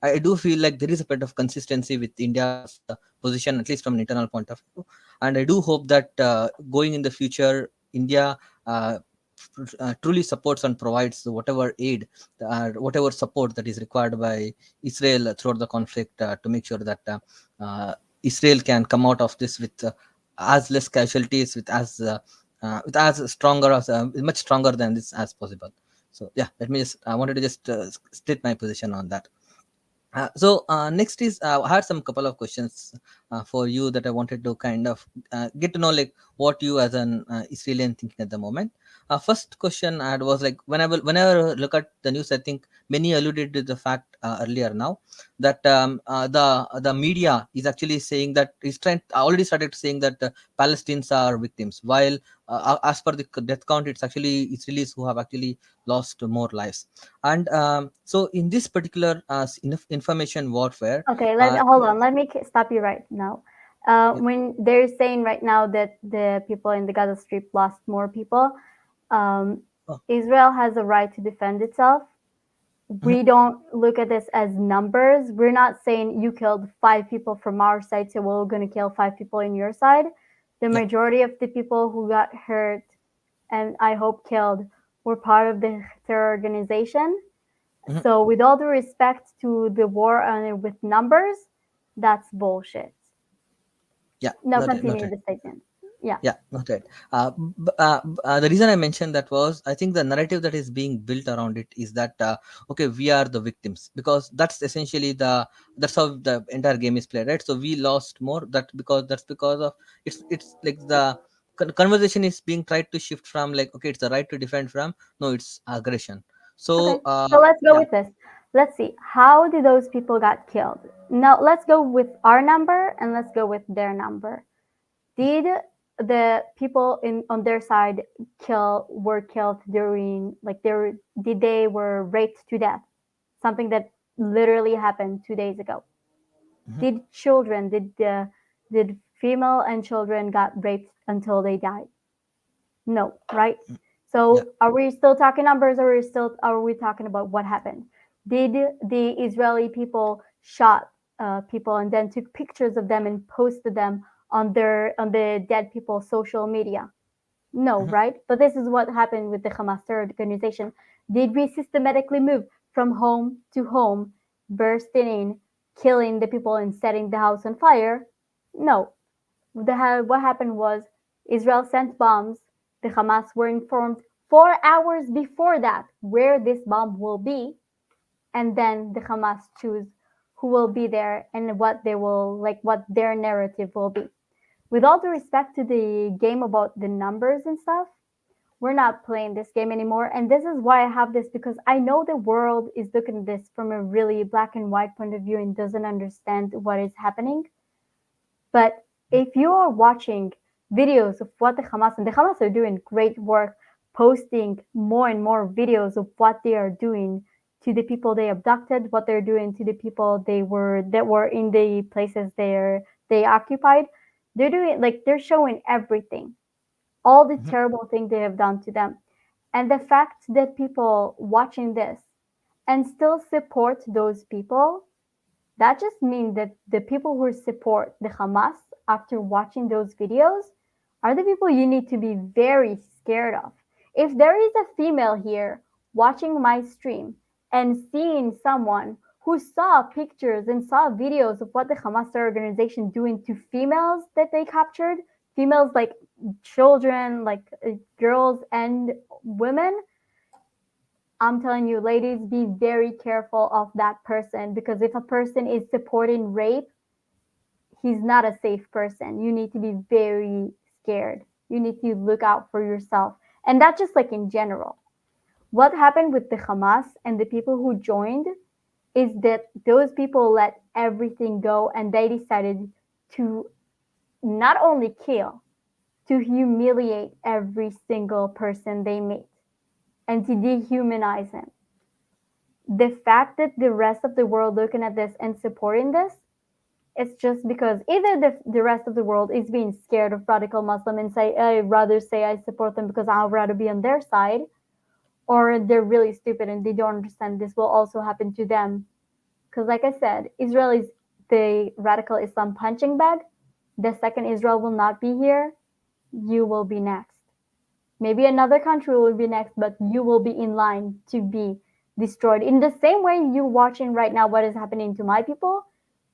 I do feel like there is a bit of consistency with India's position, at least from an internal point of view. And I do hope that going in the future, India uh, truly supports and provides whatever aid, whatever support that is required by Israel throughout the conflict, to make sure that uh, Israel can come out of this with as less casualties, with as stronger as much stronger than this as possible. So yeah, let me just I wanted to just state my position on that. Next is I had some couple of questions for you that I wanted to kind of get to know, like, what you as an Israeli thinking at the moment. First question I had was like, whenever I look at the news, I think many alluded to the fact earlier now that the media is actually saying that is trying already started saying that Palestinians are victims, while as per the death count, it's actually Israelis who have actually lost more lives. And so in this particular information warfare,
Okay,
uh,
hold on. Let me stop you right now.
yeah,
When they're saying right now that the people in the Gaza Strip lost more people, um,
oh,
Israel has a right to defend itself.
mhm,
We don't look at this as numbers. We're not saying you killed 5 people from our side, so we're going to kill 5 people in your side. The
yeah,
majority of the people who got hurt and I hope killed were part of the terror organization.
mhm,
So, with all due respect to the war and with numbers, that's bullshit.
yeah,
No, continue
noted.
the statement. Yeah.
Yeah, noted. The reason I mentioned that was, I think the narrative that is being built around it is that okay, we are the victims, because that's essentially that's how the entire game is played, right? So we lost more, that's because of it's like the conversation is being tried to shift from, like, okay, it's the right to defend, from, no, it's aggression.
Okay.
So
So let's go
yeah.
with this. Let's see. How did those people got killed? Now let's go with our number and let's go with their number. Did the people in on their side were killed during like did they were raped to death? Something that literally happened 2 days ago.
Mhm,
Did children did female and children got raped until they died? No, right?
mhm, yeah.
So are we still talking numbers, or are we talking about what happened? Did the Israeli people shot people and then took pictures of them and posted them on the dead people's social media? No,
Mhm,
right? But this is what happened with the Hamas terror organization. Did we systematically move from home to home, bursting in, killing the people and setting the house on fire? No, what happened was Israel sent bombs. The Hamas were informed 4 hours before that where this bomb will be, and then the Hamas choose who will be there and what their narrative will be. With all due respect to the game about the numbers and stuff, we're not playing this game anymore. And this is why I have this, because I know the world is looking at this from a really black and white point of view and doesn't understand what is happening. But if you are watching videos of what the Hamas are doing great work posting more and more videos of what they are doing to the people they abducted, what they're doing to the people that were in the places they occupied. They're doing like they're showing everything, all the
Mhm.
terrible things they have done to them. And the fact that people watching this and still support those people, that just means that the people who support the Hamas after watching those videos are the people you need to be very scared of. If there is a female here watching my stream and seeing someone who saw pictures and saw videos of what the Hamas organization doing to females that they captured, females like children, like girls and women, I'm telling you, ladies, be very careful of that person because if a person is supporting rape, he's not a safe person. You need to be very scared. You need to look out for yourself. And that's just like in general. What happened with the Hamas and the people who joined is that those people let everything go and they decided to not only kill, to humiliate every single person they meet and to dehumanize him. The fact that the rest of the world looking at this and supporting this, it's just because either the rest of the world is being scared of radical Muslim and say I'd rather say I support them because I'd rather be on their side, or they're really stupid and they don't understand this will also happen to them. Because like I said, Israel is the radical Islam punching bag. The second Israel will not be here, you will be next. Maybe another country will be next, but you will be in line to be destroyed. In the same way you're watching right now what is happening to my people,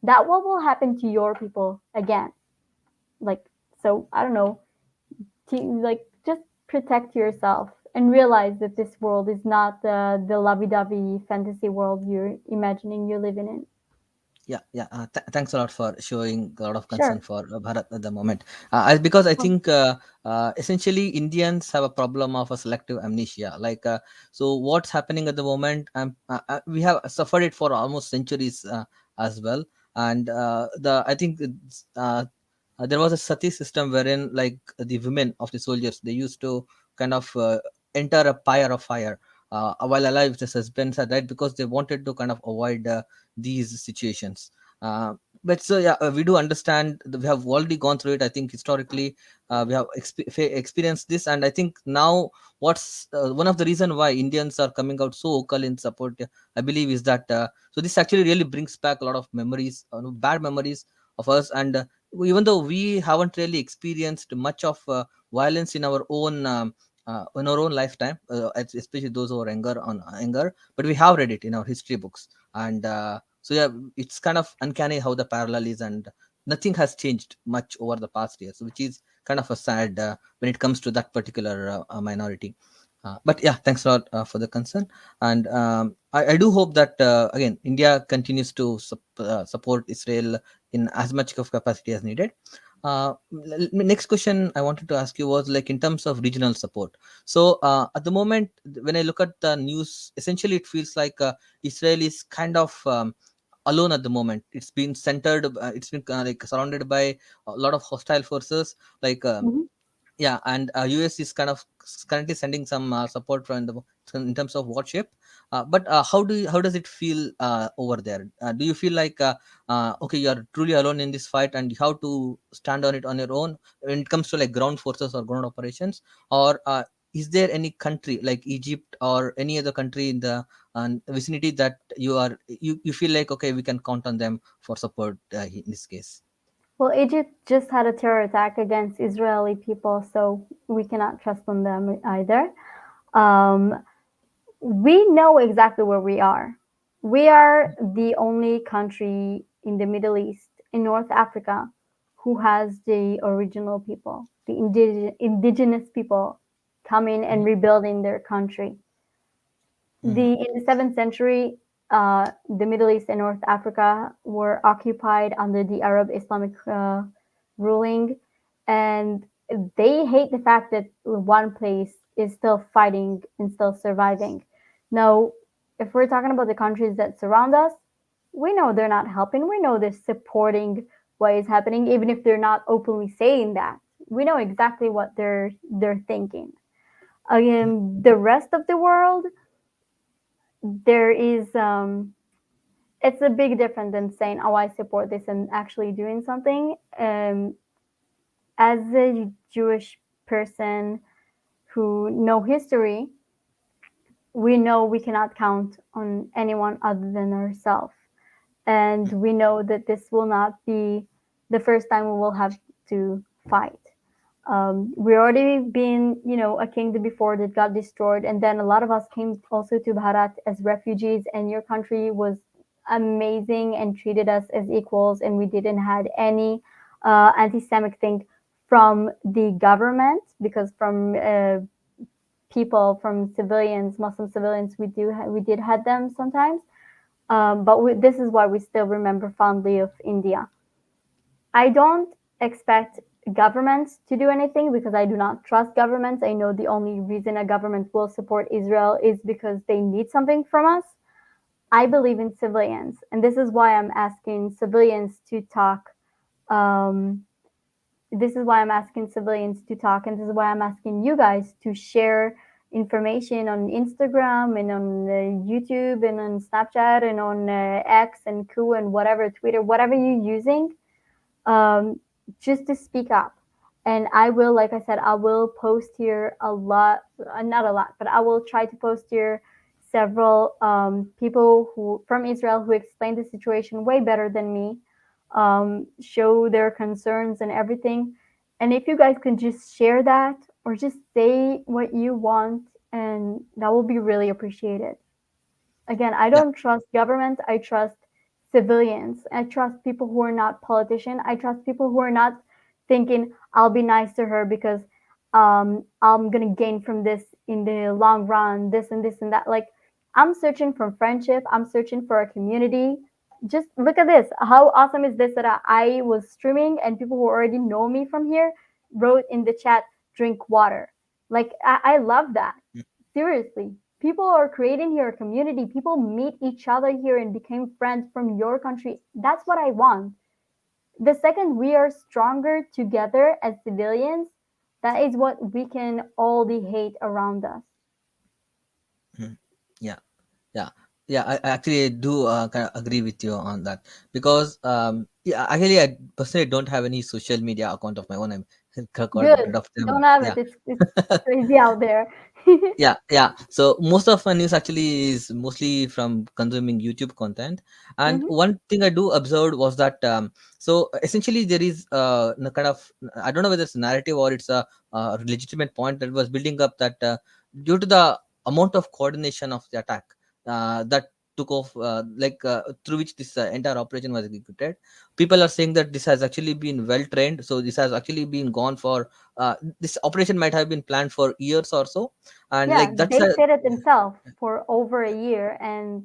that what will happen to your people again. Like, so I don't know, like just protect yourself and realize that this world is not the lovey-dovey fantasy world you're imagining you're living in.
Yeah, yeah. Thanks a lot for showing a lot of concern
Sure.
for Bharat at the moment. Because I think essentially Indians have a problem of a selective amnesia. So what's happening at the moment? We have suffered it for almost centuries as well. And the I think there was a sati system wherein like the women of the soldiers they used to kind of enter a pyre of fire while alive. The husbands had died because they wanted to kind of avoid these situations. Uh, but so yeah, we do understand that we have already gone through it. I think historically we have experienced this, and I think now what's one of the reason why Indians are coming out so vocal in support, I believe, is that so this actually really brings back a lot of memories, bad memories of us, and even though we haven't really experienced much of violence in our own lifetime, especially those who are younger, but we have read it in our history books, and so yeah, it's kind of uncanny how the parallel is, and nothing has changed much over the past years, which is kind of a sad when it comes to that particular minority. But yeah, thanks a lot for the concern, and I do hope that again India continues to support Israel in as much of capacity as needed. Next question I wanted to ask you was like in terms of regional support. So at the moment, when I look at the news, essentially it feels like Israel is kind of alone at the moment. It's been centered, it's been like surrounded by a lot of hostile forces. Like
Mhm.
yeah, and US is kind of currently sending some support from the in terms of warship. But how does it feel over there? Do you feel like okay, you are truly alone in this fight and you have to stand on it on your own when it comes to like ground forces or ground operations, or is there any country like Egypt or any other country in the vicinity that you feel like okay, we can count on them for support in this case?
Well, Egypt just had a terror attack against Israeli people, so we cannot trust on them either. Um, we know exactly where we are. We are the only country in the Middle East, in North Africa, who has the original people, the indigenous people coming and
Mhm.
rebuilding their country.
Mhm.
In the 7th century, the Middle East and North Africa were occupied under the Arab Islamic ruling, and they hate the fact that one place is still fighting and still surviving. Now, if we're talking about the countries that surround us, we know they're not helping. We know they're supporting what is happening, even if they're not openly saying that. We know exactly what they're thinking. Again, the rest of the world, there is it's a big difference than saying, "Oh, I support this," and actually doing something. As a Jewish person who know history, we know we cannot count on anyone other than ourselves. And we know that this will not be the first time we will have to fight. We already been, a kingdom before that got destroyed, and then a lot of us came also to Bharat as refugees, and your country was amazing and treated us as equals, and we didn't had any anti-Semitic thing from the government, because from people, from civilians, Muslim civilians, we did had them sometimes. But this is why we still remember fondly of India. I don't expect governments to do anything because I do not trust governments. I know the only reason a government will support Israel is because they need something from us. I believe in civilians, and this is why I'm asking civilians to talk. Um, this is why I'm asking civilians to talk, and this is why I'm asking you guys to share information on Instagram and on YouTube and on Snapchat and on X and Ku and whatever, Twitter, whatever you're using, um, just to speak up. And I will, like I said, I will post here a lot, not a lot, but I will try to post here several people who from Israel who explain the situation way better than me, show their concerns and everything. And if you guys can just share that or just say what you want, and that will be really appreciated. Again, I
Yeah.
don't trust government. I trust civilians. I trust people who are not politicians. I trust people who are not thinking I'll be nice to her because I'm gonna gain from this in the long run, this and this and that. Like, I'm searching for friendship. I'm searching for a community. Just look at this. How awesome is this that I was streaming and people who already know me from here wrote in the chat, drink water. Like, I love that. Seriously, people are creating here a community. People meet each other here and became friends from your country. That's what I want. The second we are stronger together as civilians, that is what we can all the hate around us.
Mhm. Yeah. Yeah, yeah, I actually do kind of agree with you on that because yeah, actually, I personally don't have any social media account of my own. I'm got rid
Good.
of them.
Don't have it.
Yeah,
It's crazy out there.
yeah, yeah. So most of my news actually is mostly from consuming YouTube content. And
Hmm.
one thing I do observe was that so essentially there is kind of, I don't know whether it's a narrative or it's a legitimate point that was building up that due to the amount of coordination of the attack that took off through which this entire operation was executed, people are saying that this has actually been well trained. So this has actually been gone for this operation might have been planned for years or so, and
Yeah,
like that's
they
a,
said it themselves for over a year, and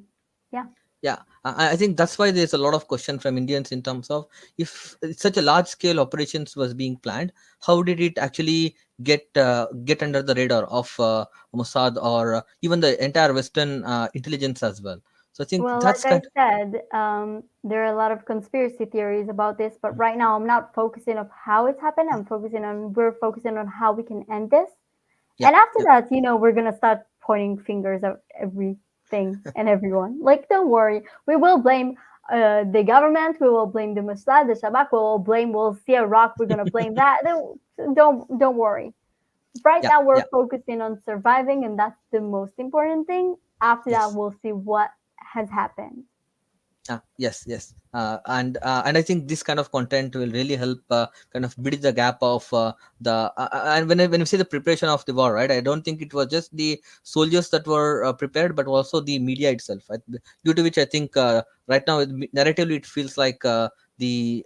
yeah.
yeah, I think that's why there's a lot of question from Indians in terms of if such a large scale operations was being planned, how did it actually get under the radar of Mossad or even the entire Western intelligence as well. So I think
Well,
that's
like I
kind.
said, there are a lot of conspiracy theories about this, but right now I'm not focusing on how it's happened. We're focusing on how we can end this.
Yeah,
And after
yeah,
that, we're gonna start pointing fingers at everything and everyone. Like, don't worry, we will blame the government. We will blame the Mossad, the Shabak. We'll see a rock. We're gonna blame that. Don't worry. Right
yeah,
now, we're
yeah.
focusing on surviving, and that's the most important thing. After that,
Yes.
we'll see what has happened.
Yes, yes, and I think this kind of content will really help kind of bridge the gap of and when we say the preparation of the war, right? I don't think it was just the soldiers that were prepared, but also the media itself. Due to which I think right now, narratively, it feels like the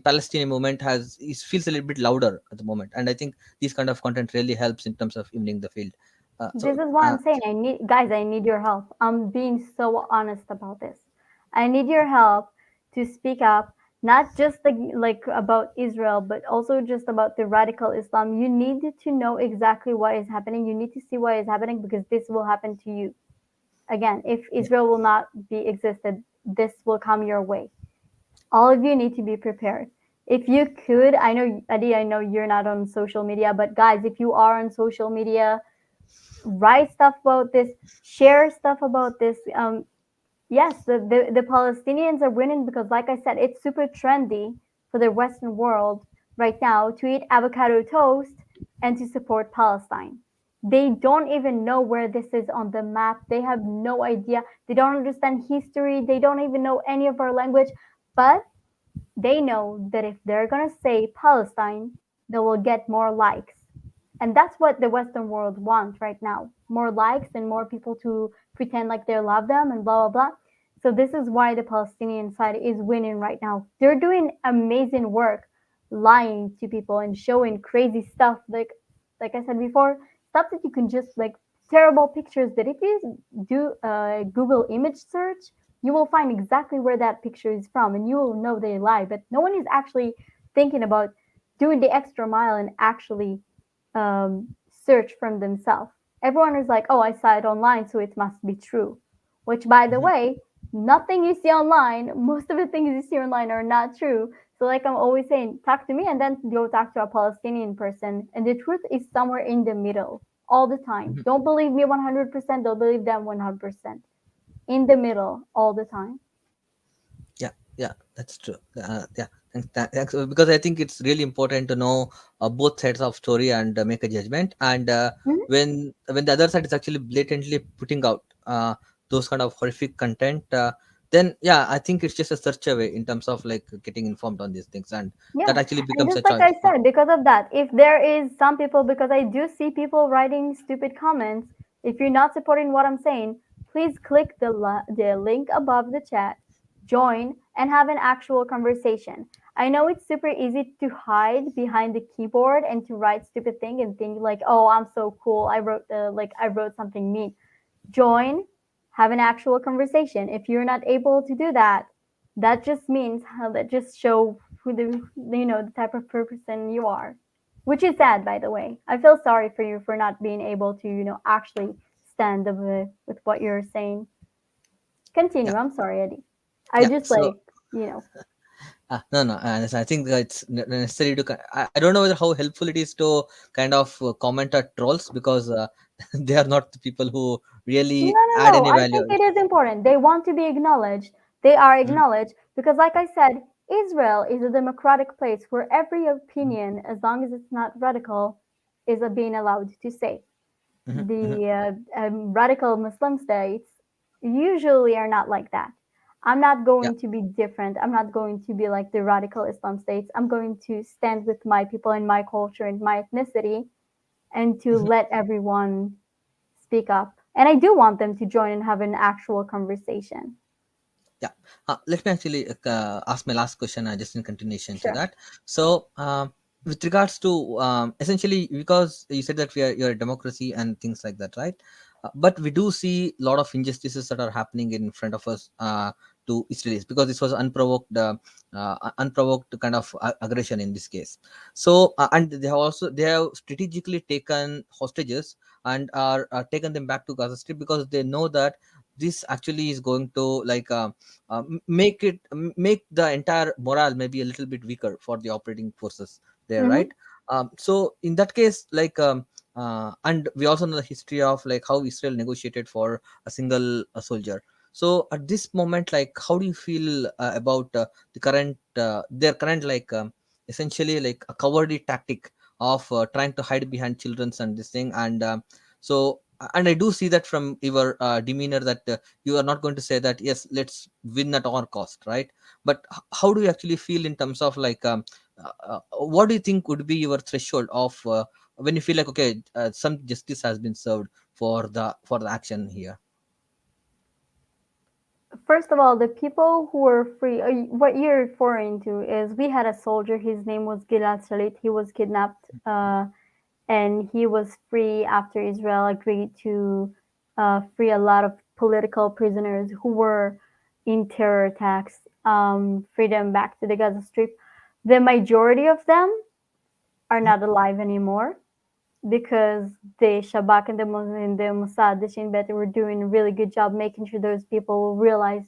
Palestinian movement feels a little bit louder at the moment, and I think this kind of content really helps in terms of evening the field.
This is what I'm saying. I need your help. I'm being so honest about this. I need your help to speak up, not just like about Israel, but also just about the radical Islam. You need to know exactly what is happening. You need to see what is happening because this will happen to you. Again, if
Yeah,
Israel will not be existed, this will come your way. All of you need to be prepared. If you could, I know Adi, I know you're not on social media, but guys, if you are on social media, write stuff about this, share stuff about this. Yes, the Palestinians are winning because, like I said, it's super trendy for the Western world right now to eat avocado toast and to support Palestine. They don't even know where this is on the map. They have no idea. They don't understand history. They don't even know any of our language. But they know that if they're going to say Palestine, they will get more likes. And that's what the Western world wants right now, more likes and more people to pretend like they love them and blah, blah, blah. So, this is why the Palestinian side is winning right now. They're doing amazing work lying to people and showing crazy stuff. Like I said before, stuff that you can just like terrible pictures that if you do a Google image search, you will find exactly where that picture is from and you will know they lie. But no one is actually thinking about doing the extra mile and actually search from themselves. Everyone is like, oh, I saw it online, so it must be true. Which, by the
Mhm.
way, nothing you see online, most of the things you see online are not true. So, like I'm always saying, talk to me and then go talk to a Palestinian person. And the truth is somewhere in the middle all the time.
Mhm.
Don't believe me 100%, don't believe them 100%. In the middle all the time.
Yeah, yeah, that's true. Yeah, thanks. Because I think it's really important to know both sides of story and make a judgment. And
Mhm.
when the other side is actually blatantly putting out those kind of horrific content, then yeah, I think it's just a search away in terms of like getting informed on these things, and
Yeah,
that actually
and
becomes a
just like I
choice.
said, because of that, if there is some people, because I do see people writing stupid comments, if you're not supporting what I'm saying, please click the link above the chat, join, and have an actual conversation. I know it's super easy to hide behind the keyboard and to write stupid thing and think like, oh, I'm so cool. I wrote something mean. Join, have an actual conversation. If you're not able to do that, that just means that just show who the type of person you are, which is sad, by the way. I feel sorry for you for not being able to actually stand up with what you're saying.
Yeah,
Continue. I'm sorry, Eddie. I
yeah.
just
So
like you know.
no, no. I think it's necessary to. I don't know whether how helpful it is to kind of comment at trolls because they are not the people who
No,
really
no,
add
no.
any
I
value.
think it is important. They want to be acknowledged. They are
Mhm,
acknowledged because, like I said, Israel is a democratic place where every
mhm,
opinion, as long as it's not radical, is being allowed to say.
mhm, mhm.
The radical Muslim states usually are not like that. I'm not
Yeah.
going to be different. I'm not going to be like the radical Islam states. I'm going to stand with my people and my culture and my ethnicity and to
Mhm.
let everyone speak up. And I do want them to join and have an actual conversation.
Yeah. Let me actually ask my last question, just in continuation to
Sure.
that. So, with regards to essentially, because you said that you're a democracy and things like that, right? But we do see a lot of injustices that are happening in front of us to Israelis because this was unprovoked kind of aggression in this case. So, and they have strategically taken hostages and are taken them back to Gaza Strip because they know that this actually is going to like make the entire morale maybe a little bit weaker for the operating forces there,
Mm-hmm.
right? So in that case, like and we also know the history of like how Israel negotiated for a single soldier. So at this moment, like how do you feel about the current their current like essentially like a cowardly tactic of trying to hide behind children's and this thing, so and I do see that from your demeanor that you are not going to say that yes, let's win at all cost, right? But how do you actually feel in terms of like what do you think would be your threshold of when you feel like okay, some justice has been served for the action here?
First of all, the people who were free, what you're referring to is we had a soldier, his name was Gilad Shalit. He was kidnapped and he was free after Israel agreed to free a lot of political prisoners who were in terror attacks, free them back to the Gaza Strip. The majority of them are
Mhm.
not alive anymore because the Shabak and the Mossad, the Shin Bet were doing a really good job making sure those people realize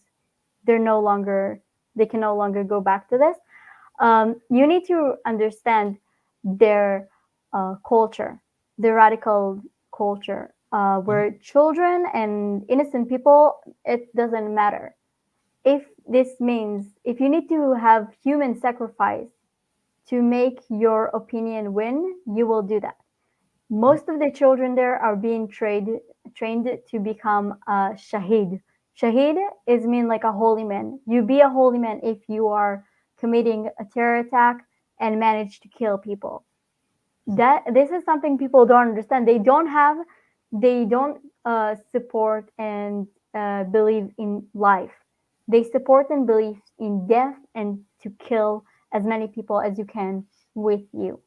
they're no longer, they can no longer go back to this. You need to understand their culture, the radical culture where children and innocent people, it doesn't matter. If this means if you need to have human sacrifice to make your opinion win, you will do that. Most of the children there are being trained to become a shahid. Shahid is mean like a holy man. You be a holy man if you are committing a terror attack and manage to kill people. That this is something people don't understand. They don't support and believe in life. They support and believe in death and to kill as many people as you can with you.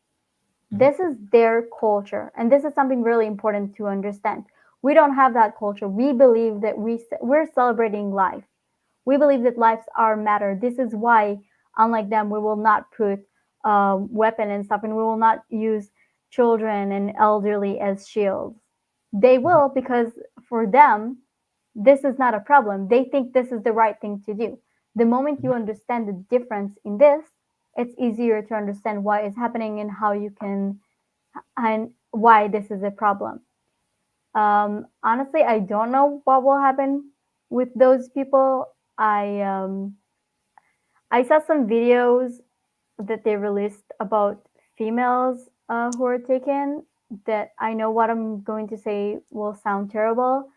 This is their culture, and this is something really important to understand. We don't have that culture. We believe that we're celebrating life. We believe that lives are matter. This is why, unlike them, we will not put weapon and stuff, and we will not use children and elderly as shields. They will because for them, this is not a problem. They think this is the right thing to do. The moment you understand the difference in this, it's easier to understand why it's happening and how you can and why this is a problem. Honestly, I don't know what will happen with those people. I saw some videos that they released about females who are taken. That I know what I'm going to say will sound terrible,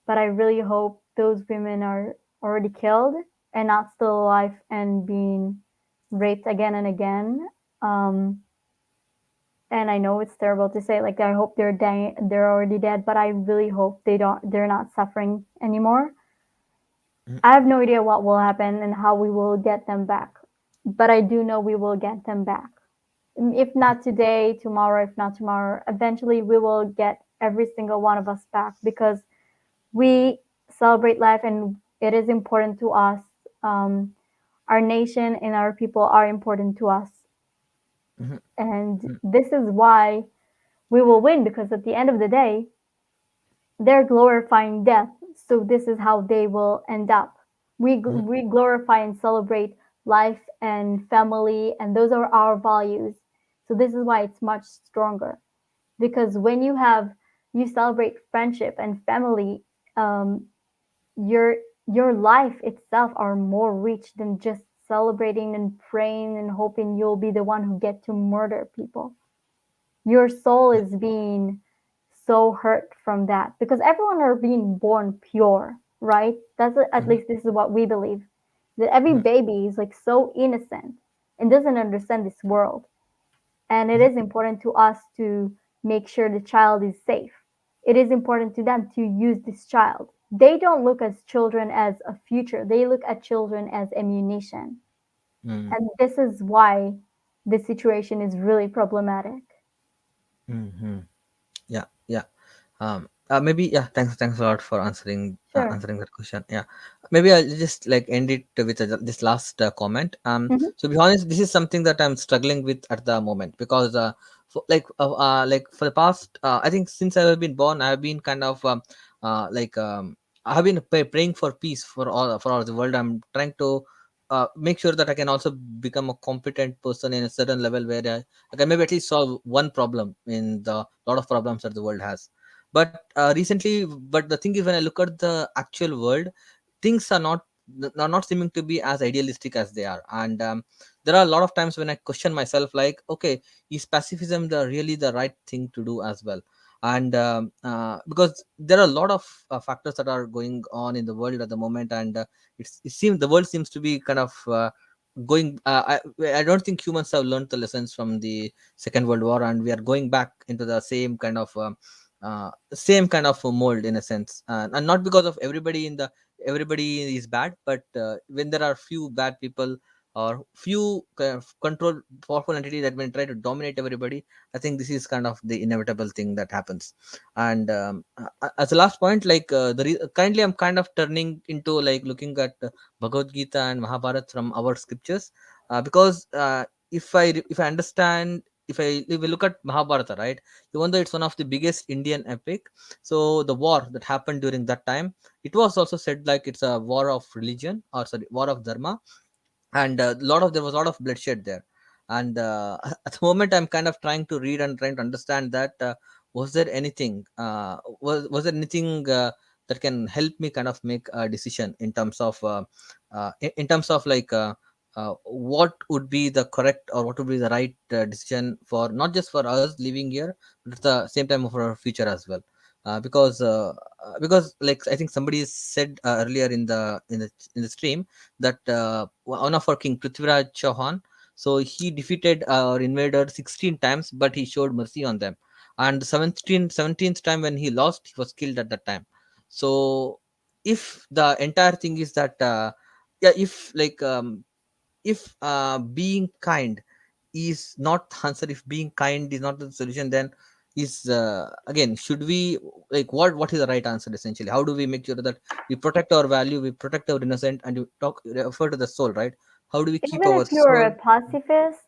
but I really hope those women are already killed and not still alive and being raped again and again. Um, and I know it's terrible to say, like I hope they're dying, they're already dead, but I really hope they're not suffering anymore. I have no idea what will happen and how we will get them back, but I do know we will get them back. If not today, tomorrow, if not tomorrow, eventually we will get every single one of us back because we celebrate life and it is important to us. Um, our nation and our people are important to us. And this is why we will win because at the end of the day, they're glorifying death. So this is how they will end up. We glorify and celebrate life and family, and those are our values. So this is why it's much stronger because when you celebrate friendship and family, um, your your life itself are more rich than just celebrating and praying and hoping you'll be the one who get to murder people. Your soul is being so hurt from that because everyone are being born pure, right? At least this is what we believe, that every baby is like so innocent and doesn't understand this world, and it is important to us to make sure the child is safe. It is important to them to use this child. They don't look at children as a future, they look at children as ammunition, and this is why the situation is really problematic.
Mm-hmm. Yeah, yeah. Maybe yeah. Thanks a lot for
Sure.
answering that question. Yeah, maybe I'll just like end it with this last comment.
Mhm.
So to be honest, this is something that I'm struggling with at the moment because like for the past I think since I have been born, I have been kind of I have been praying for peace for all the world. I'm trying to make sure that I can also become a competent person in a certain level where I can maybe at least solve one problem in the lot of problems that the world has. But but the thing is, when I look at the actual world, things are not seeming to be as idealistic as they are, and there are a lot of times when I question myself, like, okay, is pacifism the really the right thing to do as well? And because there are a lot of factors that are going on in the world at the moment, and it seems the world seems to be kind of going I don't think humans have learned the lessons from the Second World War, and we are going back into the same kind of mold in a sense, and not because of everybody is bad, but when there are few bad people or few kind of control powerful entity that will try to dominate everybody, I think this is kind of the inevitable thing that happens. And as a last point, like currently I'm kind of turning into like looking at Bhagavad Gita and Mahabharata from our scriptures, because if I understand, if we look at Mahabharata, right, even though it's one of the biggest Indian epic, so the war that happened during that time, it was also said like it's a war of religion, or sorry, war of dharma, and there was a lot of bloodshed there. And at the moment I'm kind of trying to read and trying to understand that was there anything was there anything that can help me kind of make a decision in terms of in terms of like what would be the correct or what would be the right decision for not just for us living here, but at the same time for our future as well. Because like I think somebody said earlier in the stream that one of our king Prithviraj Chauhan, so he defeated our invader 16 times, but he showed mercy on them. And the 17th time when he lost, he was killed at that time. So if the entire thing is that yeah, if being kind is not the answer, if being kind is not the solution, then is again, should we, like, what is the right answer essentially? How do we make sure that we protect our value, we protect our innocent, and you talk refer to the soul, right? How do we keep
Even
our
if you're
soul?
a pacifist,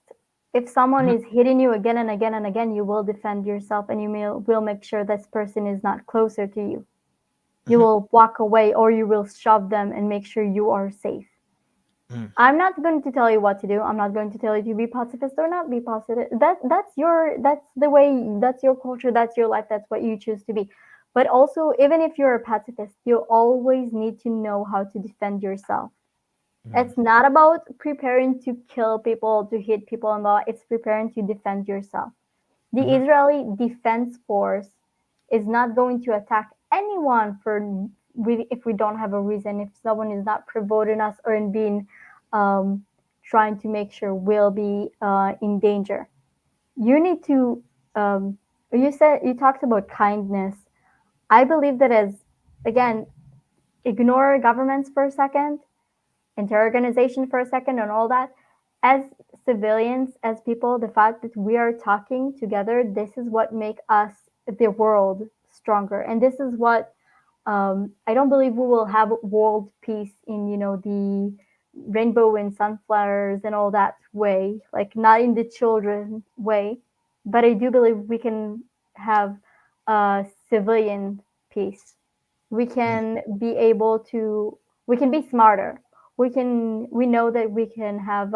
if someone
Mhm,
is hitting you again and again and again, you will defend yourself and you will make sure this person is not closer to you. You
mhm,
will walk away or you will shove them and make sure you are safe.
mhm,
I'm not going to tell you what to do. I'm not going to tell you to be pacifist or not be positive. That's the way, that's your culture, that's your life, that's what you choose to be. But also, even if you're a pacifist, you always need to know how to defend yourself.
mhm,
It's not about preparing to kill people, to hit people and all. It's preparing to defend yourself. The
mhm,
Israeli Defense Force is not going to attack anyone for if we don't have a reason. If someone is not provoking us or in being um, trying to make sure we'll be in danger. You need to. You said you talked about kindness. I believe that as again, ignore governments for a second, inter-organization for a second and all that. As civilians, as people, the fact that we are talking together, this is what make us, the world, stronger. And this is what I don't believe we will have world peace in, the rainbow and sunflowers and all that way, like not in the children way, but I do believe we can have a civilian peace. We
mhm,
can be able to, we can be smarter. We know that we can have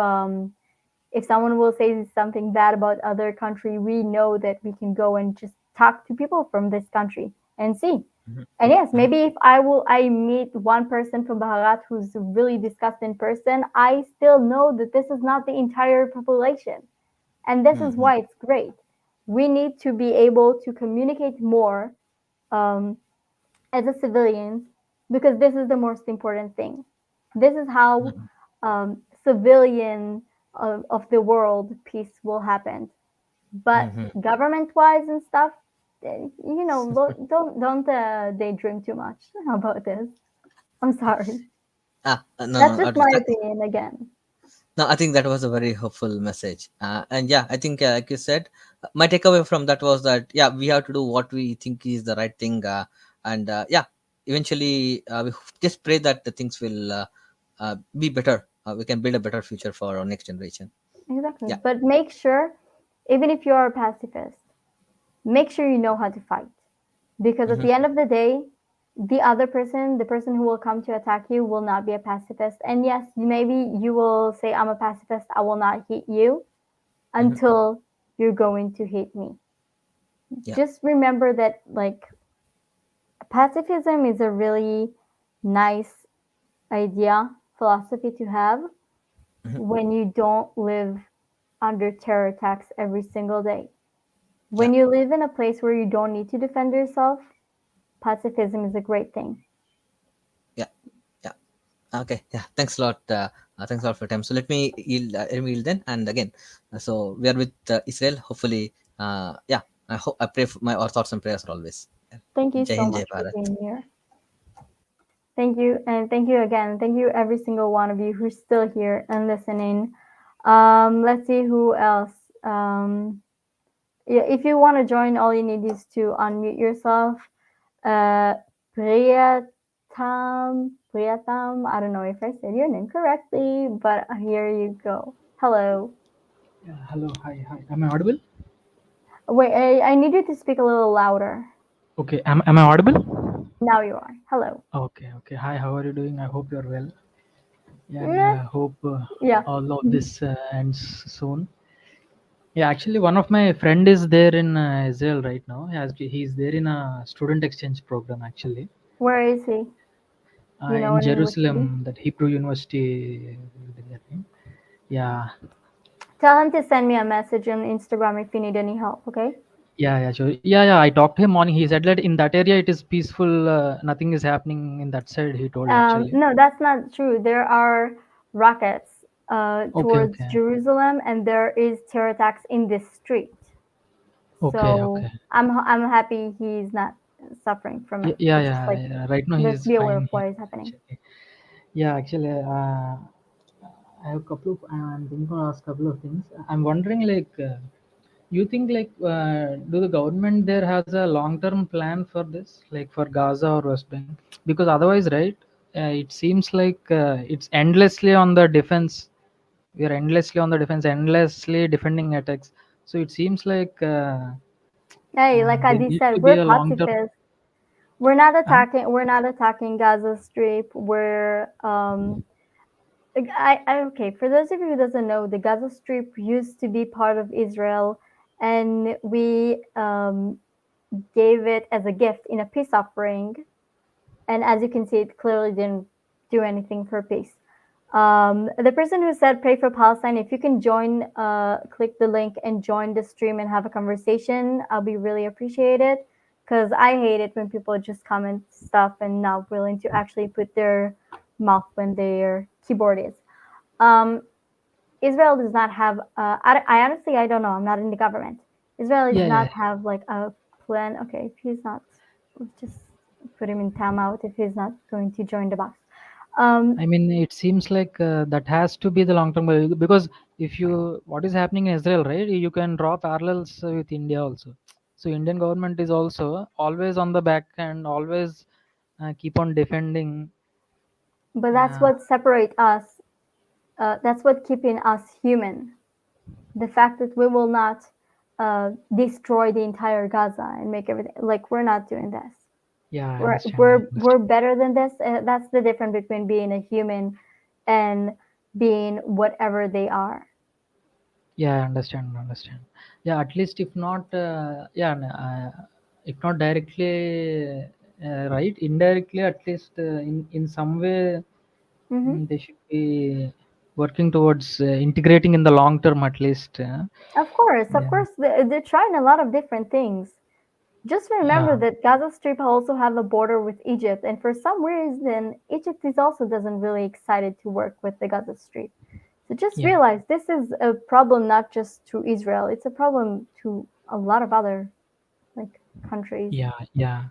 if someone will say something bad about other country, we know that we can go and just talk to people from this country and see.
mhm,
And yes,
mhm,
maybe if I meet one person from Baharat who's really disgusting in person, I still know that this is not the entire population. And this is
mhm,
why it's great. We need to be able to communicate more um, as a civilians, because this is the most important thing. This is how
mhm,
civilian of the world peace will happen. But
mhm.
government wise and stuff, don't daydream too much about this. I'm sorry.
No,
That's
no,
just my opinion again.
no, I think that was a very hopeful message. And yeah, I think, like you said, my takeaway from that was that, yeah, we have to do what we think is the right thing. And yeah, eventually, we just pray that the things will be better. We can build a better future for our next generation.
Exactly.
Yeah.
But make sure, even if you are a pacifist, make sure you know how to fight. Because at
Hmm.
the end of the day, the other person, the person who will come to attack you, will not be a pacifist. And yes, maybe you will say, I'm a pacifist, I will not hit you
Hmm.
until you're going to hit me.
Yeah.
Just remember that, like, pacifism is a really nice idea, philosophy to have
Hmm.
when you don't live under terror attacks every single day.
Yeah.
When you live in a place where you don't need to defend yourself, pacifism is a great thing.
Yeah. Yeah. Okay. Yeah. Thanks a lot for your time. So let me yield then. And again, so we are with Israel. Hopefully, yeah. I pray for my our thoughts and prayers are always.
Thank you
Jai
so
Hind, Jai
much for
Bharat.
being here. Thank you, and thank you again. Thank you, every single one of you who's still here and listening. Let's see who else. Yeah, if you want to join, all you need is to unmute yourself. Uh, Priyatam. I don't know if I said your name correctly, but here you go. Hello.
Yeah, hello, hi, hi. Am I audible?
Wait, I need you to speak a little louder.
Okay, am I audible?
Now you are. Hello.
Okay, okay. Hi, how are you doing? I hope you're well. Yeah, and
Yeah.
hope
Yeah.
all of
Mhm.
this ends soon. Yeah, actually, one of my friend is there in Israel right now. He's there in a student exchange program actually,
Where is he? Do you know
in
in which city?
Jerusalem, that Hebrew University. That name. Yeah,
Tell him to send me a message on Instagram if you need any help, okay?
yeah, sure. Yeah. I talked to him morning. He said that in that area it is peaceful. Nothing is happening in that side. He told actually.
No, that's not true. There are rockets
Okay,
towards
okay,
Jerusalem, and there is terror attacks in this street.
okay.
So I'm happy he's not suffering from it. But just like
Yeah. Right now
let's
he's
be aware of
fine here
what is happening.
actually. Yeah, actually, I have a couple of. I'm thinking to ask a couple of things. I'm wondering, like, you think, like, do the government there has a long-term plan for this, like for Gaza or West Bank? Because otherwise, right, it seems like it's endlessly on the defense. We are endlessly on the defense, endlessly defending attacks. So it seems like
Hey, like
there
Adi
needs to
said,
be
we're
a long-term.
pacifists. We're not
Huh?
attacking. We're not attacking Gaza Strip. We're like, okay. For those of you who doesn't know, the Gaza Strip used to be part of Israel, and we gave it as a gift in a peace offering. And as you can see, it clearly didn't do anything for peace. The person who said pray for Palestine, if you can join, click the link and join the stream and have a conversation, I'll be really appreciated. Because I hate it when people just comment stuff and not willing to actually put their mouth when their keyboard is. Um, Israel does not have. I honestly I don't know. I'm not in the government. Israel does
Yeah.
not have like a plan. Okay, if he's not, let's just put him in timeout if he's not going to join the box.
I
Um,
mean, it seems like that has to be the long-term goal, because if you what is happening in Israel, right? You can draw parallels with India also. So Indian government is also always on the back and always keep on defending.
but that's
Uh,
what separate us. That's what keeping us human. The fact that we will not destroy the entire Gaza and make everything like we're not doing this.
yeah, I
We're
understand. I
we're we're
understand.
better than this. That's the difference between being a human and being whatever they are.
Yeah, I understand. Understand. Yeah, at least if not, if not directly right, indirectly, at least in some way.
Hmm.
They should be working towards integrating in the long term at least.
Of
Yeah,
course, they're trying a lot of different things. Just remember
yeah,
that Gaza Strip also have a border with Egypt, and for some reason, Egypt is also doesn't really excited to work with the Gaza Strip. So just
yeah,
realize this is a problem not just to Israel; it's a problem to a lot of other like countries.
yeah.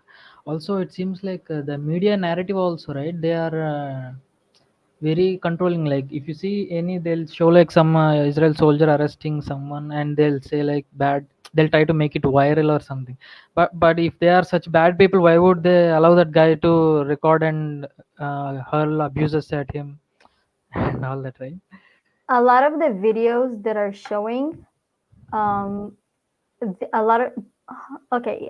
Also, it seems like the media narrative also, right? They are very controlling. Like if you see any, they'll show like some Israel soldier arresting someone, and they'll say like bad. They'll try to make it viral or something. But if they are such bad people, why would they allow that guy to record and hurl abuses at him and all that, right?
A lot of the videos that are showing, um, a lot of okay,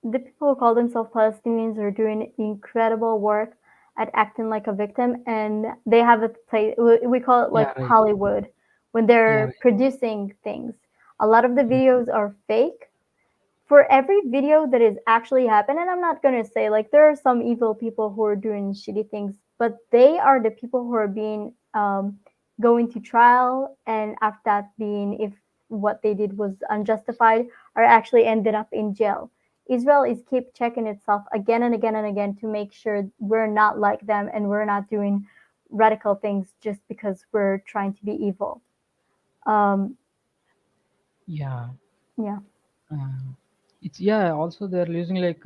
the people who call themselves Palestinians are doing incredible work at acting like a victim, and they have a place. We call it like
Yeah, right.
Hollywood when
Yeah,
they're
right.
producing things. A lot of the
Yeah.
videos are fake, for every video that is actually happening, and I'm not going to say like there are some evil people who are doing shitty things, but they are the people who are being going to trial, and after that being, if what they did was unjustified, are actually ended up in jail. Israel is keep checking itself again and again and again to make sure we're not like them and we're not doing radical things just because we're trying to be evil. um,
Yeah.
yeah.
It's yeah. Also, they're using like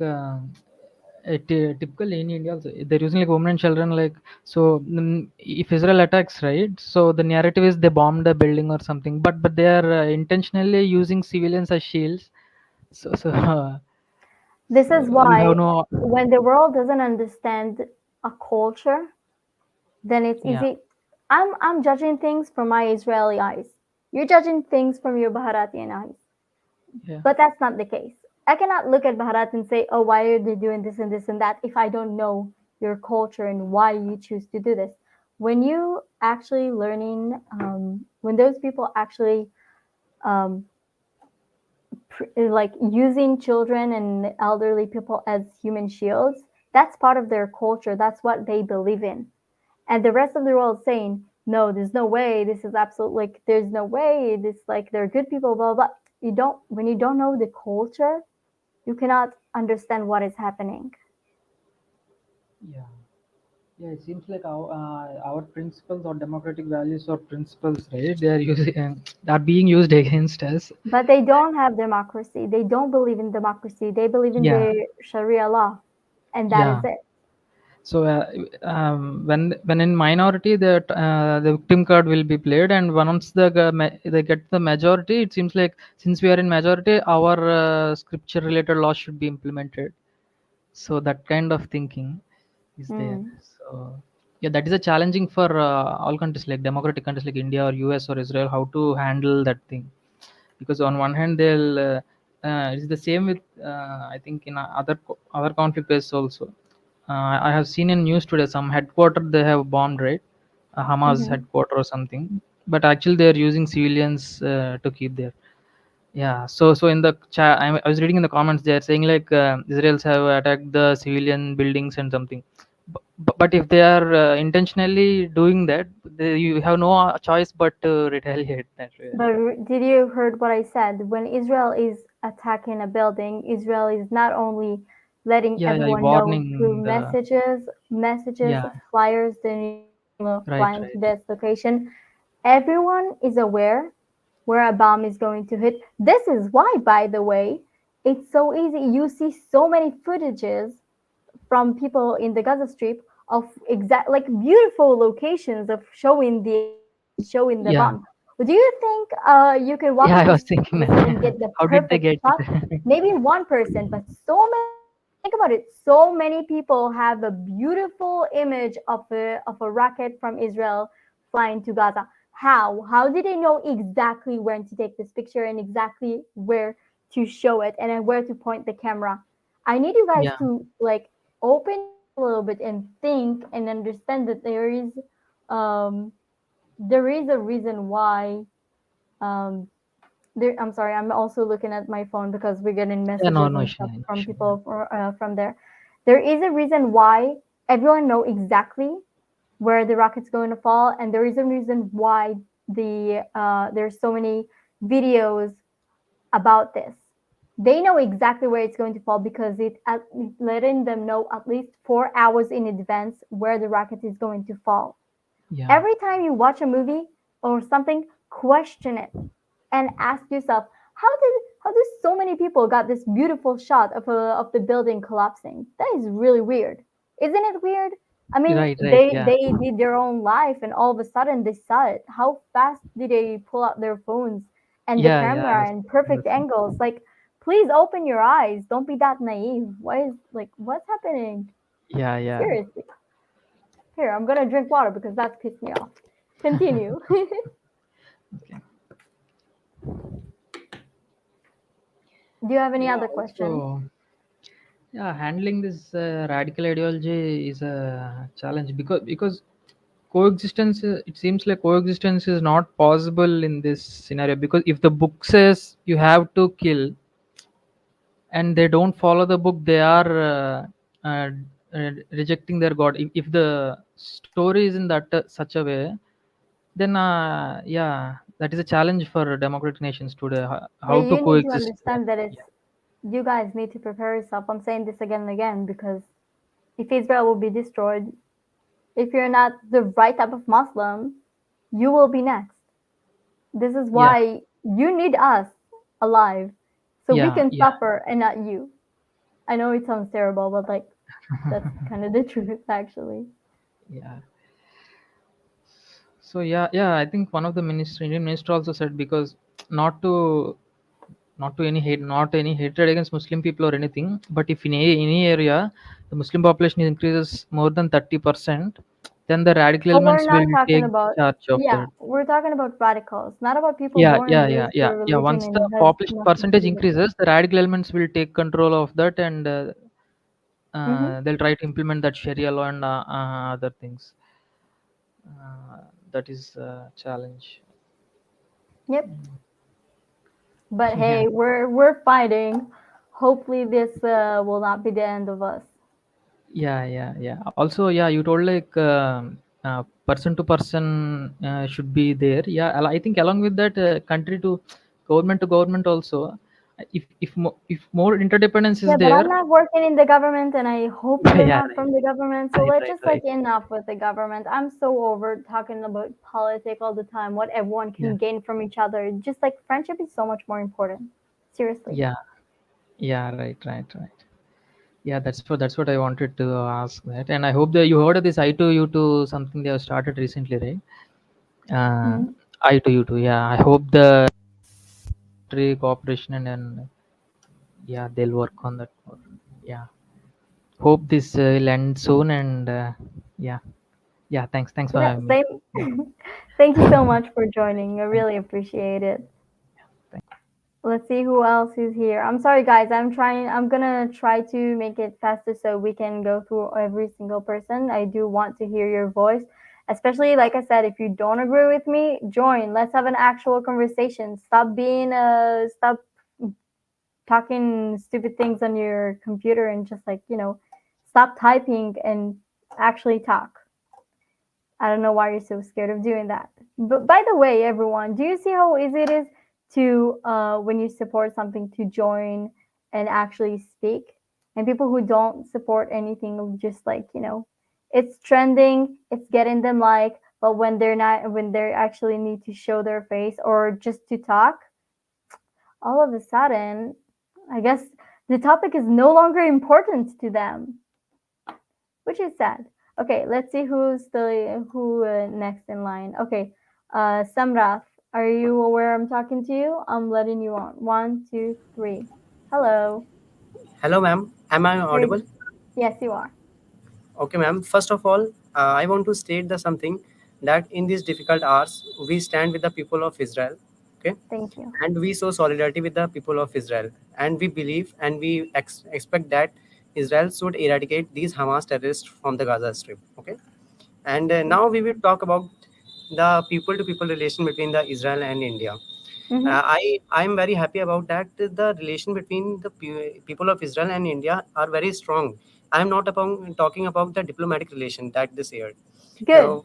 typical in India. Also, they're using like women and children. Like so, if Israel attacks, right? So the narrative is they bombed a building or something. But they are intentionally using civilians as shields. So
This is
so we have
why
no.
when the world doesn't understand a culture, then it's
Yeah.
easy. I'm judging things from my Israeli eyes. You're judging things from your Baharatian eyes.
Yeah.
But that's not the case. I cannot look at Bharat and say, oh, why are they doing this and that if I don't know your culture and why you choose to do this. When you actually learning, when those people actually um, like using children and elderly people as human shields. That's part of their culture. That's what they believe in. And the rest of the world saying, no, there's no way. This is absolute, like, there's no way. This, like, they're good people, blah, blah, blah. When you don't know the culture, you cannot understand what is happening.
Yeah. Yeah, it seems like our principles or democratic values or principles, right? They are using are being used against us.
But they don't have democracy. They don't believe in democracy. They believe in
Yeah,
the Sharia law, and that is
yeah.
it.
So when in minority, the victim card will be played, and once they get the majority, it seems like since we are in majority, our scripture related laws should be implemented. So that kind of thinking is there.
Mm.
So yeah, that is a challenging for all countries like democratic countries like India or US or Israel, how to handle that thing. Because on one hand they'll it's the same with I think in other conflict bases also. I have seen in news today some headquarter they have bombed, right? Hamas
Mm-hmm.
headquarter or something, but actually they are using civilians to keep there. Yeah, so in the chat, I was reading in the comments, they are saying like Israelis have attacked the civilian buildings and something. But if they are intentionally doing that, you have no choice but to retaliate that way.
But did you heard what I said? When Israel is attacking a building, Israel is not only letting
Yeah, yeah,
everyone know through
warning the.
messages,
Yeah,
flyers, then
right,
flying to
right.
this location. Everyone is aware where a bomb is going to hit. This is why, by the way, it's so easy. You see so many footages from people in the Gaza Strip of exact like beautiful locations of showing the explosion, showing the
Yeah,
bomb. Do you think you can walk
yeah,
on
I
the
was
street
thinking
of Gaza and
that.
get the
How did they
perfect
get
shot?
it?
Maybe one person, but so many people. Think about it. So many people have a beautiful image of a rocket from Israel flying to Gaza. How? How did they know exactly when to take this picture and exactly where to show it and then where to point the camera? I need you guys
Yeah,
to like open your eyes a little bit and think and understand that um there is a reason why um I'm sorry, I'm also looking at my phone because we're getting
yeah, no,
messages
no
and
issue,
stuff
no
from
issue. Yeah,
people from there. There is a reason why everyone know exactly where the rocket's going to fall, and there is a reason why there's so many videos about this. They know exactly where it's going to fall because it's letting them know at least 4 hours in advance where the rocket is going to fall.
yeah,
Every time you watch a movie or something, question it and ask yourself, how did so many people got this beautiful shot of the building collapsing? That is really weird. Isn't it weird? I mean,
right, right. Yeah,
they did their own life and all of a sudden they saw it. How fast did they pull out their phones and the
yeah, I
camera
was
and
thinking the
perfect
same.
angles? Like, please open your eyes. Don't be that naive. Why is like what's happening?
Yeah, yeah.
Seriously. Here, I'm gonna drink water because that's pissed me off. Continue.
Okay.
Do you have any
Yeah.
other questions?
Also, yeah, handling this radical ideology is a challenge because coexistence. It seems like coexistence is not possible in this scenario because if the book says you have to kill, and they don't follow the book, they are rejecting their god. If the story is in that such a way, then yeah, that is a challenge for democratic nations today,
Yeah,
how to
you need to
coexist.
understand that
Yeah,
it's you guys need to prepare yourself. I'm saying this again and again because if Israel will be destroyed, if you're not the right type of Muslim, you will be next. This is
yeah,
why you need us alive so we
yeah,
can
yeah,
suffer and not you. I know it sounds terrible, but like that's kind of the truth actually.
yeah. So yeah, yeah, I think one of the Indian minister also said because not to not any hatred against Muslim people or anything, but if in any area the Muslim population increases more than 30%, then the radical
But we're
elements will
not talking
take
about
charge of
yeah,
that.
we're talking about radicals, not about people
Yeah,
born
yeah,
and
yeah,
raised
yeah,
through a
yeah.
religion
Once the
and it has
population
nothing to
percentage
do with it.
increases, the radical elements will take control of that, and
Hmm.
they'll try to implement that Sharia law and other things. That is a challenge.
Yep. But
Yeah,
hey, we're fighting. Hopefully, this will not be the end of us.
yeah. Also, yeah, you told like person to person should be there. Yeah, I think along with that, country to government also. If more interdependence is
Yeah, but
there,
I'm not working in the government, and I hope you're
yeah,
not from the government. So
right,
let's
right,
just
right.
like enough with the government. I'm so over talking about politics all the time. What everyone
Yeah,
can gain from each other. Just like friendship is so much more important. Seriously.
yeah, yeah. Right. Yeah, that's what I wanted to ask that, and I hope that you heard of this I to you to something they have started recently, right?
Mhm.
I to you too. Yeah, I hope the trade cooperation and yeah, they'll work on that more. Yeah, hope this will end soon and yeah, yeah. Thanks for
Yeah,
having me.
same.
Yeah,
Thank you so much for joining. I
thank
really appreciate it.
thank.
Let's see who else is here. I'm sorry, guys. I'm gonna try to make it faster so we can go through every single person. I do want to hear your voice, especially like I said. If you don't agree with me, join. Let's have an actual conversation. Stop talking stupid things on your computer and just like stop typing and actually talk. I don't know why you're so scared of doing that. But by the way, everyone, do you see how easy it is to, when you support something, to join and actually speak? And people who don't support anything will just like, it's trending, it's getting them like, but when they actually need to show their face or just to talk, all of a sudden, I guess the topic is no longer important to them, which is sad. Okay, let's see who next in line. Okay, Samrath, are you aware I'm talking to you? I'm letting you on. One, two, three. Hello.
Hello, ma'am. Am I
You're,
audible?
yes, you are.
Okay, ma'am. First of all, I want to state the something that in these difficult hours, we stand with the people of Israel. Okay,
Thank you.
and we show solidarity with the people of Israel, and we believe and we expect that Israel should eradicate these Hamas terrorists from the Gaza Strip. Okay, and
Thank
now
you.
we will talk about the people-to-people relation between the Israel and India.
Mm-hmm.
I am very happy about that. The relation between the people of Israel and India are very strong. I am not talking about the diplomatic relation that this year.
Good.
Uh,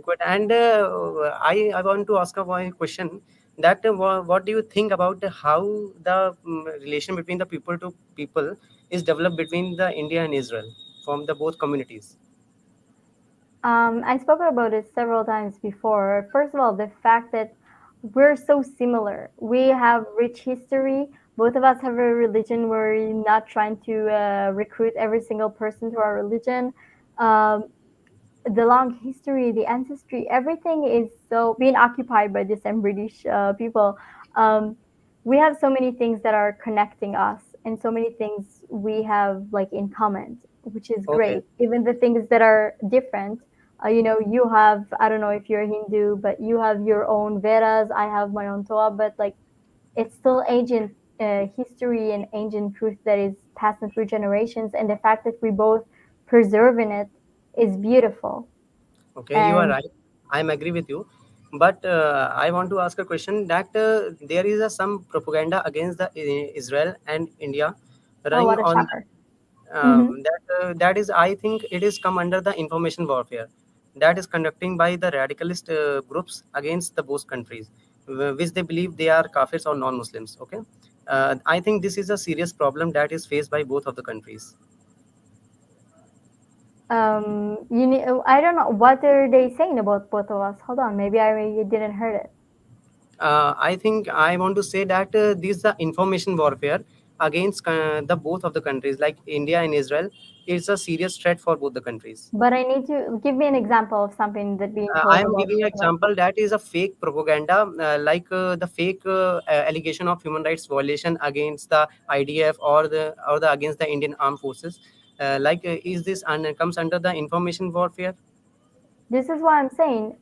good. And I want to ask a one question that what do you think about how the relation between the people to people is developed between the India and Israel from the both communities?
I spoke about it several times before. First of all, the fact that we're so similar. We have rich history. Both of us have a religion. We're not trying to recruit every single person to our religion. Um, the long history, the ancestry, everything is so being occupied by the same British people. Um, we have so many things that are connecting us, and so many things we have like in common, which is
Okay.
great. Even the things that are different. You have, I don't know if you're Hindu, but you have your own Vedas. I have my own Torah, but like it's still ancient history and ancient truth that is passed through generations, and the fact that we both preserving it is beautiful.
Okay, you are
And
right. I'm agree with you, but I want to ask a question that there is some propaganda against the Israel and India
oh,
running
what a
on
shocker. Hmm.
that is I think it is come under the information warfare that is conducting by the radicalist groups against the both countries, which they believe they are kafirs or non-Muslims. Okay, I think this is a serious problem that is faced by both of the countries.
You need. I don't know what are they saying about both of us. Hold on, maybe I didn't heard it.
I think I want to say that this the information warfare against the both of the countries like India and Israel is a serious threat for both the countries.
But I need to give me an example of something that being
I
told
am
about
giving an
both of us.
example that is a fake propaganda, like the fake allegation of human rights violation against the IDF or the against the Indian armed forces. Is this comes under the information warfare?
This is why I'm saying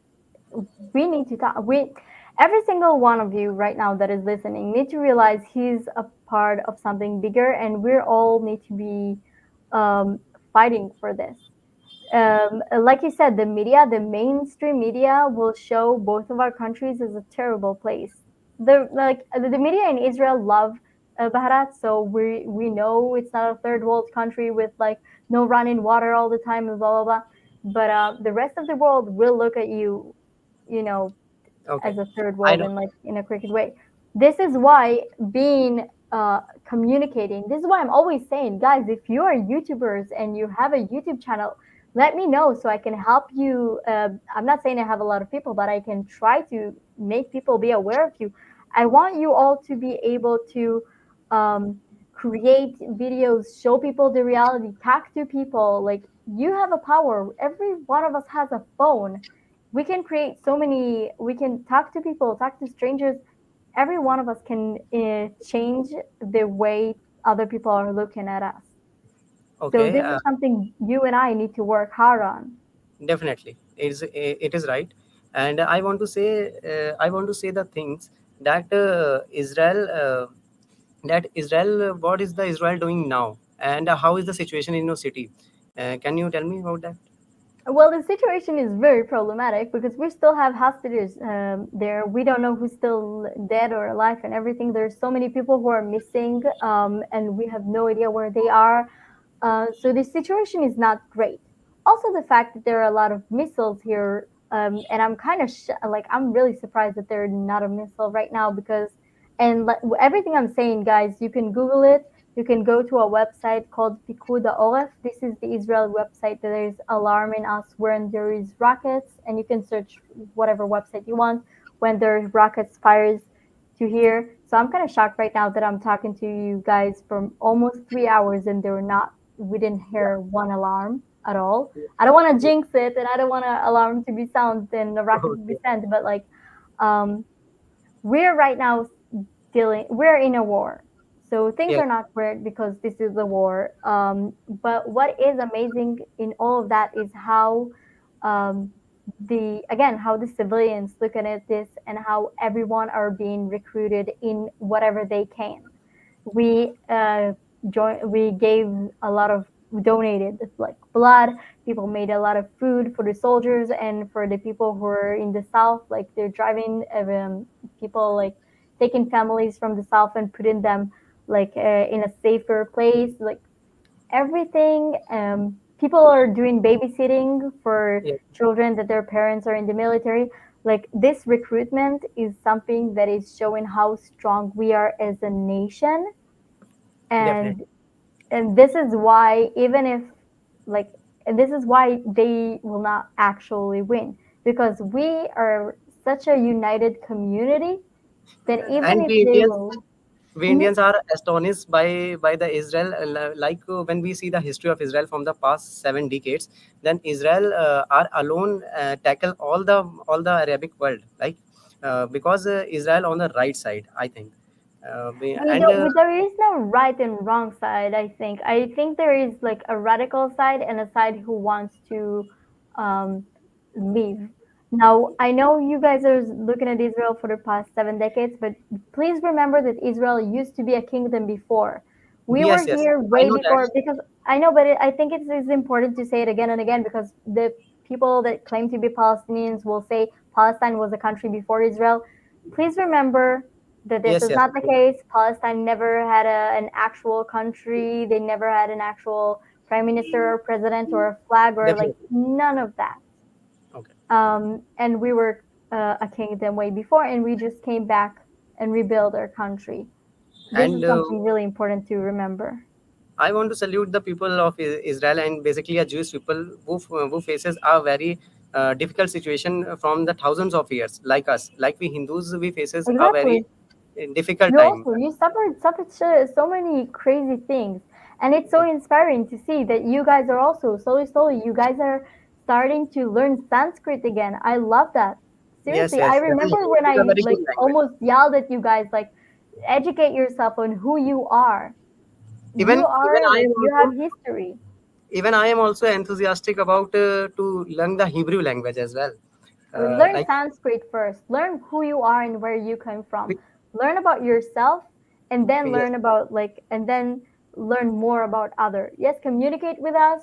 we need to talk. Every single one of you right now that is listening need to realize he's a part of something bigger, and we're all need to be um, fighting for this. Like you said, the mainstream media will show both of our countries as a terrible place. the media in Israel love Baharat, so we know it's not a third world country with like no running water all the time and blah blah blah. But the rest of the world will look at you, you know,
Okay,
as a third
I
world
know.
and like in a cricket way. This is why being communicating. This is why I'm always saying, guys, if you are YouTubers and you have a YouTube channel, let me know so I can help you. I'm not saying I have a lot of people, but I can try to make people be aware of you. I want you all to be able to create videos, show people the reality, talk to people. Like you have a power. Every one of us has a phone. We can create so many. We can talk to people, talk to strangers. Every one of us can change the way other people are looking at us. So
Okay,
this is something you and I need to work hard on.
definitely it is right. And I want to say the things that Israel, what is the Israel doing now, and how is the situation in your city? Can you tell me about that?
Well, the situation is very problematic because we still have hostages there. We don't know who's still dead or alive and everything. There's so many people who are missing, and we have no idea where they are. So the situation is not great. Also, the fact that there are a lot of missiles here, and I'm kind of like I'm really surprised that they're not a missile right now because, and everything I'm saying, guys, you can Google it. You can go to a website called Pikuda Oref. This is the Israel website that is alarming us when there is rockets, and you can search whatever website you want when there's rockets fires to here. So I'm kind of shocked right now that I'm talking to you guys for almost 3 hours and there were not we didn't hear one alarm at all. I don't want to jinx it and I don't want an alarm to be sound and a rocket to be
Okay.
sent, but like um, we're right now dealing we're in a war, so things
Yes,
are not great because this is a war, but what is amazing in all of that is how um, the again how the civilians look at this and how everyone are being recruited in whatever they can. We gave a lot of we donated like blood. People made a lot of food for the soldiers and for the people who are in the south, like they're driving people like taking families from the south and putting them like in a safer place, like everything. People are doing babysitting for
yes,
children that their parents are in the military. Like this recruitment is something that is showing how strong we are as a nation,
definitely.
and this is why even if like and this is why they will not actually win because we are such a united community that even
And
if
we
they
Indians,
will.
we
Mhm.
Indians are astonished by the Israel, like when we see the history of Israel from the past 7 decades, then Israel are alone tackle all the Arabic world, like because Israel on the right side, I think.
We
And
don't. There is no right and wrong side. I think. I think there is like a radical side and a side who wants to um, leave. Now, I know you guys are looking at Israel for the past 7 decades, but please remember that Israel used to be a kingdom before. We were
yes, yes,
here
I
way
know that.
before because I know, but I think it's important to say it again and again because the people that claim to be Palestinians will say Palestine was a country before Israel. Please remember that this
Yes,
is
yes,
not the case. Palestine never had an actual country. They never had an actual prime minister or president or a flag or like
definitely.
none of that.
Okay.
And we were a kingdom way before, and we just came back and rebuilt our country. This
And
is something really important to remember.
I want to salute the people of Israel and basically a Jewish people who faces a very difficult situation from the thousands of years, like us, like we Hindus, we faces a very
Exactly.
difficult
You
time.
also you suffered so many crazy things, and it's so inspiring to see that you guys are also slowly you guys are starting to learn Sanskrit again. I love that.
Yes,
Seriously,
yes,
I
definitely.
remember when
It is a
I
very
like
good language.
almost yelled at you guys like educate yourself on who you are.
Even
You
even
are
I
like
am
you
also
have history.
even I am also enthusiastic about to learn the Hebrew language as well.
Learn
Like
Sanskrit first. Learn who you are and where you come from.
we,
Learn about yourself and then
yes,
learn about like and then learn more about other. Yes, communicate with us.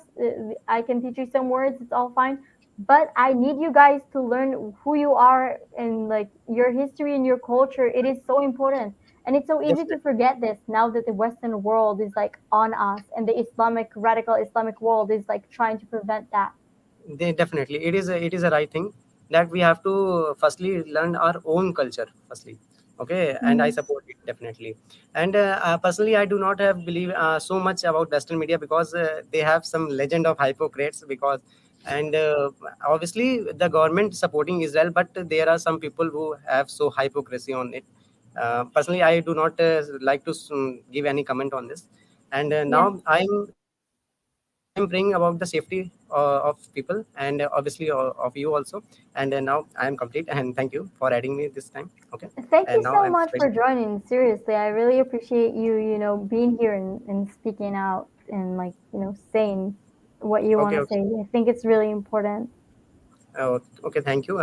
I can teach you some words. It's all fine. but I need you guys to learn who you are and like your history and your culture. It is so important. And it's so easy to
Definitely.
forget this now that the Western world is like on us and the Islamic, radical Islamic world is like trying to prevent that.
Definitely it is a right thing that we have to firstly learn our own culture firstly. Okay, and I
Mhm.
support it definitely. And personally I do not have believe so much about Western media because they have some legend of hypocrites because and obviously the government supporting Israel, but there are some people who have so hypocrisy on it. Personally I do not like to give any comment on this. And now
Yeah.
I'm praying about the safety of people and obviously of you also. And now I am complete and thank you for adding me this time. Okay,
Thank you
and now
so
I'm
much
ready.
for joining. Seriously, I really appreciate you, being here and speaking out and like, saying what you want
Okay,
to
okay.
say. I think it's really important.
Okay, thank you.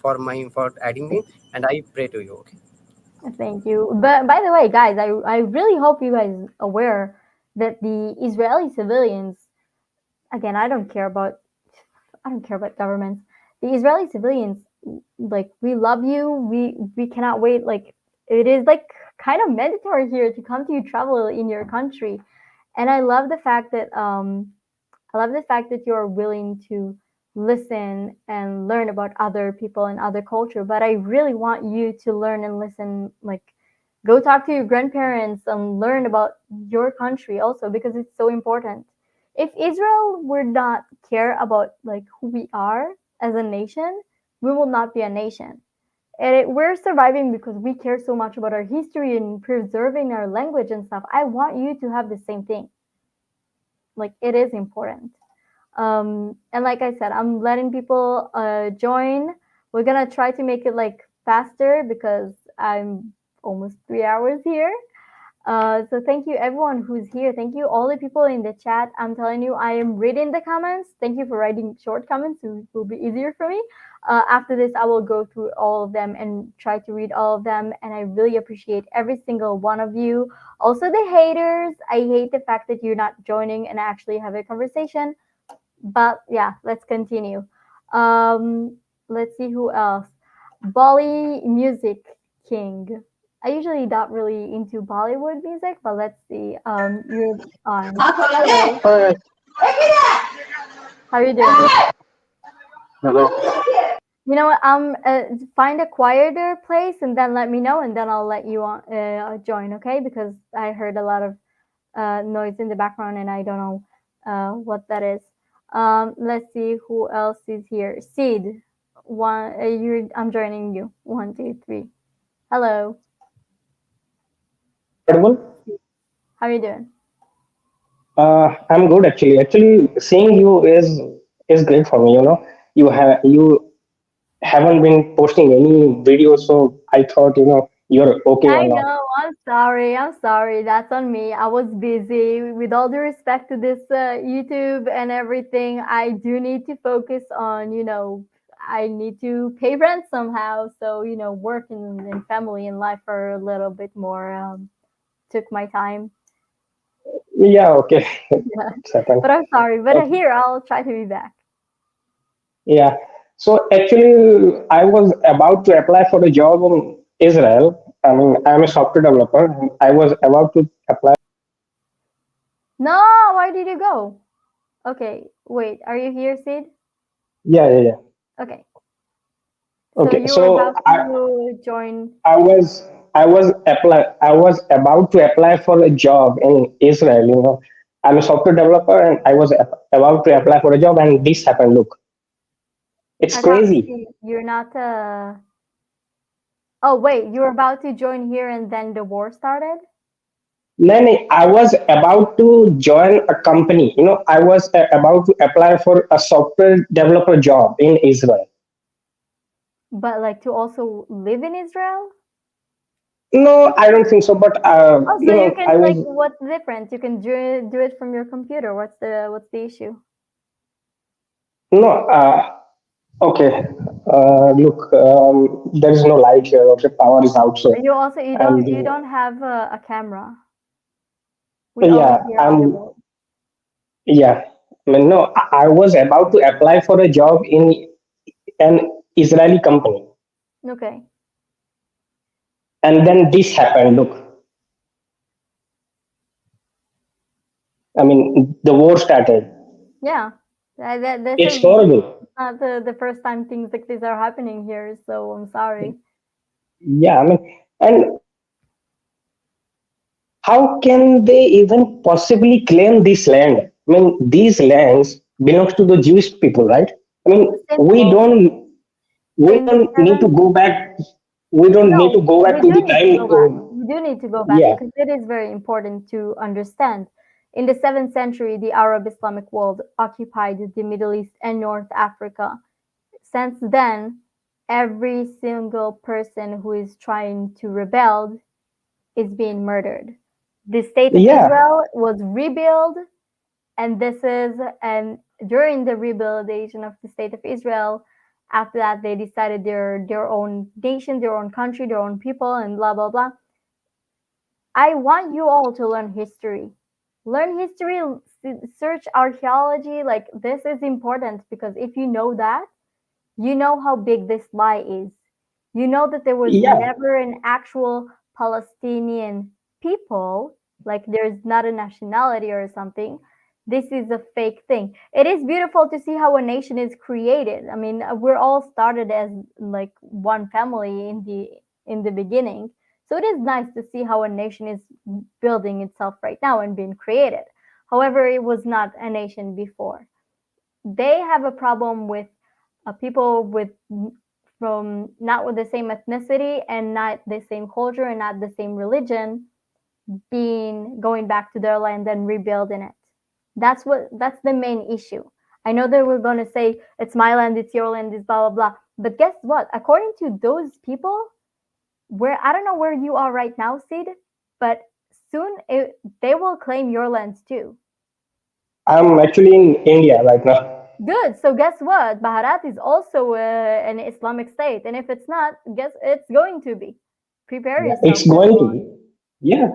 For adding me, and I pray to you. Okay.
Thank you. But by the way, guys, I really hope you guys aware that the Israeli civilians, again, I don't care about governments. The Israeli civilians, like we love you. We cannot wait. Like it is like kind of mandatory here to come to you travel in your country, and I love the fact that you're willing to listen and learn about other people and other culture. But I really want you to learn and listen, like go talk to your grandparents and learn about your country also because it's so important. If Israel would not care about like who we are as a nation, we will not be a nation. And we're surviving because we care so much about our history and preserving our language and stuff. I want you to have the same thing. Like it is important. And like I said, I'm letting people join. We're gonna try to make it like faster because I'm almost 3 hours here. So thank you everyone who's here. Thank you all the people in the chat. I'm telling you, I am reading the comments. Thank you for writing short comments. It will be easier for me. After this, I will go through all of them and try to read all of them. And I really appreciate every single one of you. Also, the haters. I hate the fact that you're not joining and actually have a conversation. But yeah, let's continue. Um, let's see who else. Bolly Music King. I usually not really into Bollywood music, but let's see. You're on. Hello. How are you doing?
Hello.
You know what? Find a quieter place and then let me know, and then I'll let you on, join. Okay? Because I heard a lot of noise in the background, and I don't know what that is. Let's see who else is here. Sid, I'm joining you. 1, 2, 3. Hello.
Audible?
How are you doing?
I'm good actually. Actually, seeing you is great for me. You haven't been posting any videos, so I thought you're okay or
I
not.
know. I'm sorry. I'm sorry. That's on me. I was busy. With all due respect to this YouTube and everything, I do need to focus on, I need to pay rent somehow. So, work and family and life are a little bit more, took my time.
Yeah, okay,
Yeah.
it's happened.
But I'm sorry. But
Okay,
here, I'll try to be back.
yeah. So actually, I was about to apply for a job in Israel. I mean, I'm a software developer. And I was about to apply.
No, where did you go? Okay. Wait. Are you here, Sid?
Yeah, yeah, yeah.
Okay. So
Okay,
you were
so
about to join.
I was I was about to apply for a job in Israel. I'm a software developer, and I was about to apply for a job, and this happened. Look, it's
I thought
crazy.
you're not. Oh wait, you were about to join here, and then the war started.
Then I was about to join a company. I was about to apply for a software developer job in Israel.
But like to also live in Israel.
No, I don't think so. But
Oh, so you
I
can like,
was
what's the difference? You can do it from your computer. What's the issue?
no. Okay. Look, there is no light here. Okay, power is out. So,
You also
and
you don't have a camera. We only
yeah,
hear audible.
yeah. I mean, no, I was about to apply for a job in an Israeli company,
Okay.
and then this happened. Look, I mean, the war started.
Yeah. This
It's
is
horrible.
not the first time things like this are happening here, so I'm sorry.
Yeah, I mean, and how can they even possibly claim this land? I mean, these lands belongs to the Jewish people, right? I mean,
Simple.
we
In the
don't need to
seven,
go back. We don't need to
no,
go back
we
to
do
the
need to
time.
go back. We do need to go back
Yeah,
because it is very important to understand. In the 7th century, the Arab Islamic world occupied the Middle East and North Africa. Since then, every single person who is trying to rebel is being murdered. The state of
yeah,
Israel was rebuilt, and this is and during the rebuildation of the state of Israel, after that they decided their own nation, their own country, their own people, and blah blah blah. I want you all to learn history. Learn history, search archaeology. Like, this is important because if you know that, you know how big this lie is. You know that there was
yeah,
never an actual Palestinian people, like there's not a nationality or something. This is a fake thing. It is beautiful to see how a nation is created. I mean, we're all started as like one family in the beginning. So it is nice to see how a nation is building itself right now and being created. However, it was not a nation before. They have a problem with people with from not with the same ethnicity and not the same culture and not the same religion being going back to their land and rebuilding it. That's the main issue. I know that we're going to say it's my land, it's your land, it's blah blah blah, but guess what? According to those people, where I don't know where you are right now, Sid, but soon they will claim your lands too.
I'm actually in India right now.
Good. So guess what? Baharat is also an Islamic state, and if it's not, guess it's going to be. Prepare
Yeah,
yourself,
it's going to
everyone.
be. Yeah,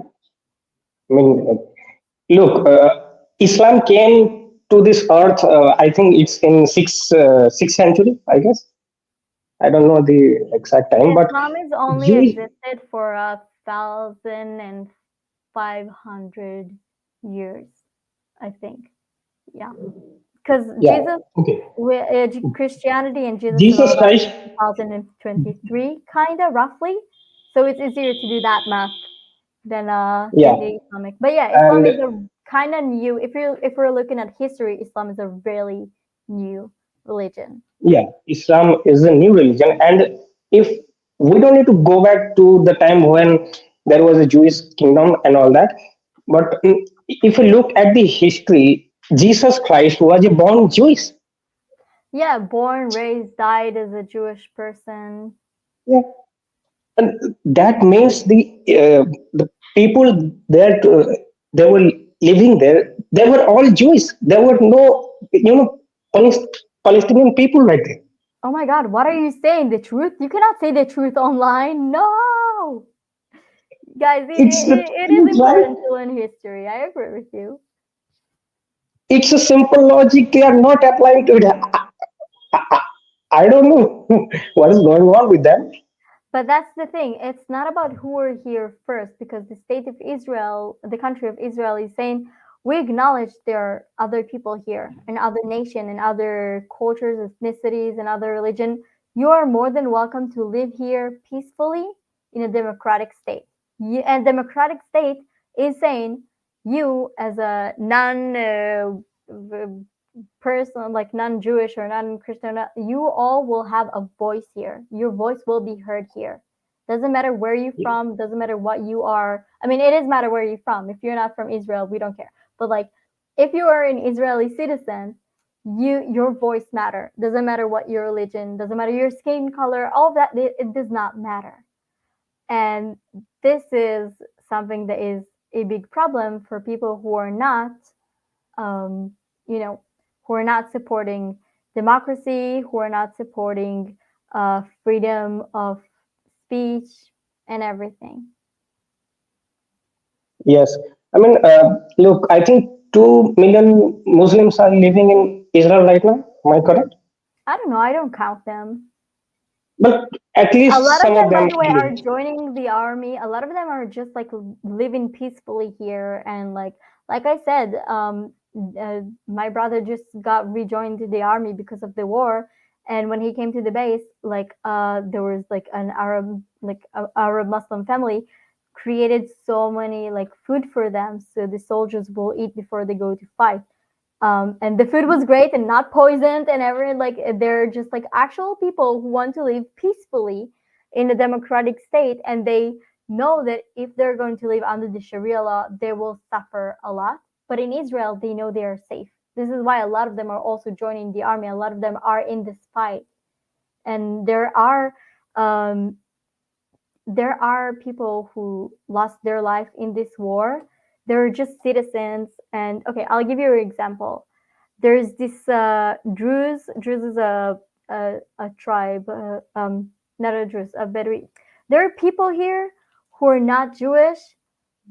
I mean, look, Islam came to this earth. I think it's in sixth century. I guess I don't know the exact time, but
Islam has only
Jewish.
existed for 1,500 years, I think. Yeah, because
Yeah. Okay.
Christianity and Jesus were
Jesus
arrived
Christ.
in 2023, kind of roughly. So it's easier to do that math than
Yeah,
the Islamic. But yeah, Islam
and
is a kind of new. If we're looking at history, Islam is a really new religion.
yeah, Islam is a new religion, and if we don't need to go back to the time when there was a Jewish kingdom and all that, but if you look at the history, Jesus Christ was a born Jewish.
Yeah, born, raised, died as a Jewish person.
Yeah, and that means the people that they were living there, they were all Jewish. There were no, Palestinian people right there.
Oh my God, what are you saying? The truth? You cannot say the truth online. No, guys,
It's the
it is
truth, right?
important to learn history. I agree with you.
It's a simple logic. They are not applying to it. I don't know what is going on with them.
But that's the thing. It's not about who are here first, because the state of Israel, the country of Israel, is saying we acknowledge there are other people here, and other nation, and other cultures, ethnicities, and other religion. You are more than welcome to live here peacefully in a democratic state. And democratic state is saying you, as a non person, like non-Jewish or non-Christian, you all will have a voice here. Your voice will be heard here. Doesn't matter where you're from, doesn't matter what you are. I mean, it is matter where you're from. If you're not from Israel, we don't care. But like, if you are an Israeli citizen, your voice matter. Doesn't matter what your religion, doesn't matter your skin color, all of that, it does not matter. And this is something that is a big problem for people who are not um, you know, who are not supporting democracy, who are not supporting freedom of speech and everything.
Yes, I mean, look, I think 2 million Muslims are living in Israel right now. Am I correct?
I don't know. I don't count them.
But at
A
least
lot of
some of
them, by
them
the way,
are
are
living.
joining the army. A lot of them are just like living peacefully here, and like I said, my brother just got rejoined to the army because of the war. And when he came to the base, like there was like an Arab, like a Arab Muslim family, created so many like food for them, so the soldiers will eat before they go to fight. And the food was great and not poisoned and everything. Like they're just like actual people who want to live peacefully in a democratic state, and they know that if they're going to live under the Sharia law, they will suffer a lot. But in Israel, they know they are safe. This is why a lot of them are also joining the army. A lot of them are in this fight, and um, there are people who lost their life in this war. They're just citizens. And okay, I'll give you an example. There's this Druze. Druze is a tribe, not a Druze, a Bedouin. There are people here who are not Jewish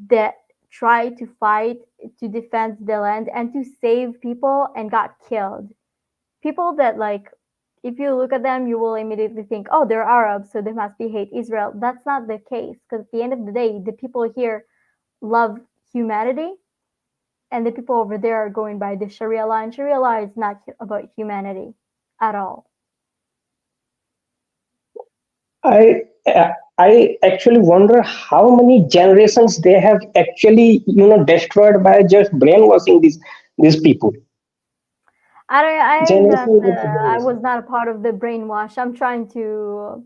that try to fight to defend the land and to save people and got killed. People that like, if you look at them, you will immediately think, oh, they're Arabs, so they must be hate Israel. That's not the case, because at the end of the day, the people here love humanity, and the people over there are going by the Sharia law, and Sharia law is not about humanity at all.
I I actually wonder how many generations they have actually destroyed by just brainwashing these people. Generation after
I
generation.
was not a part of the brainwash. I'm trying to.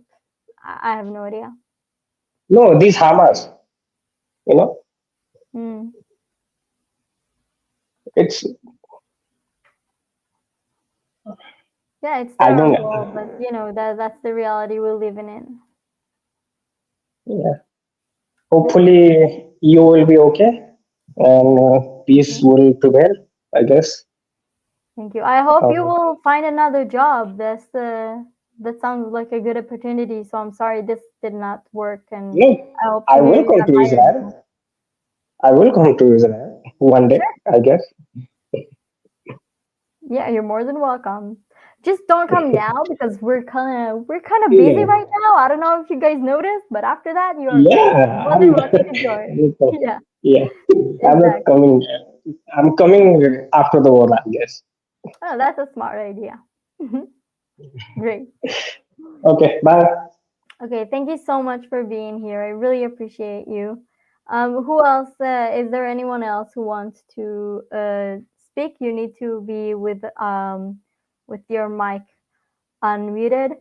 I have no idea.
No, these Hamas, you know,
Mm.
it's
Yeah, it's
I don't.
terrible, but that's the reality we're living in.
Yeah.
Yep.
Hopefully, you will be okay, and peace
Mhm.
will prevail. I guess.
Thank you. I hope you
Um,
will find another job. That sounds like a good opportunity. So I'm sorry this did not work, and
no,
I hope
I will
you
come
got
to
hired again.
Israel. I will come to Israel one day.
Sure.
I guess.
Yeah, you're more than welcome. Just don't come now because we're kind of busy
Yeah.
right now. I don't know if you guys noticed, but after that, you're
Yeah.
more than welcome to join.
I'm
Yeah,
yeah. I'm not
exactly.
coming. I'm coming after the war, I guess.
Oh, that's a smart idea. Great.
Okay. Bye.
Okay, thank you so much for being here. I really appreciate you. Who else? Is there anyone else who wants to speak? You need to be with your mic unmuted.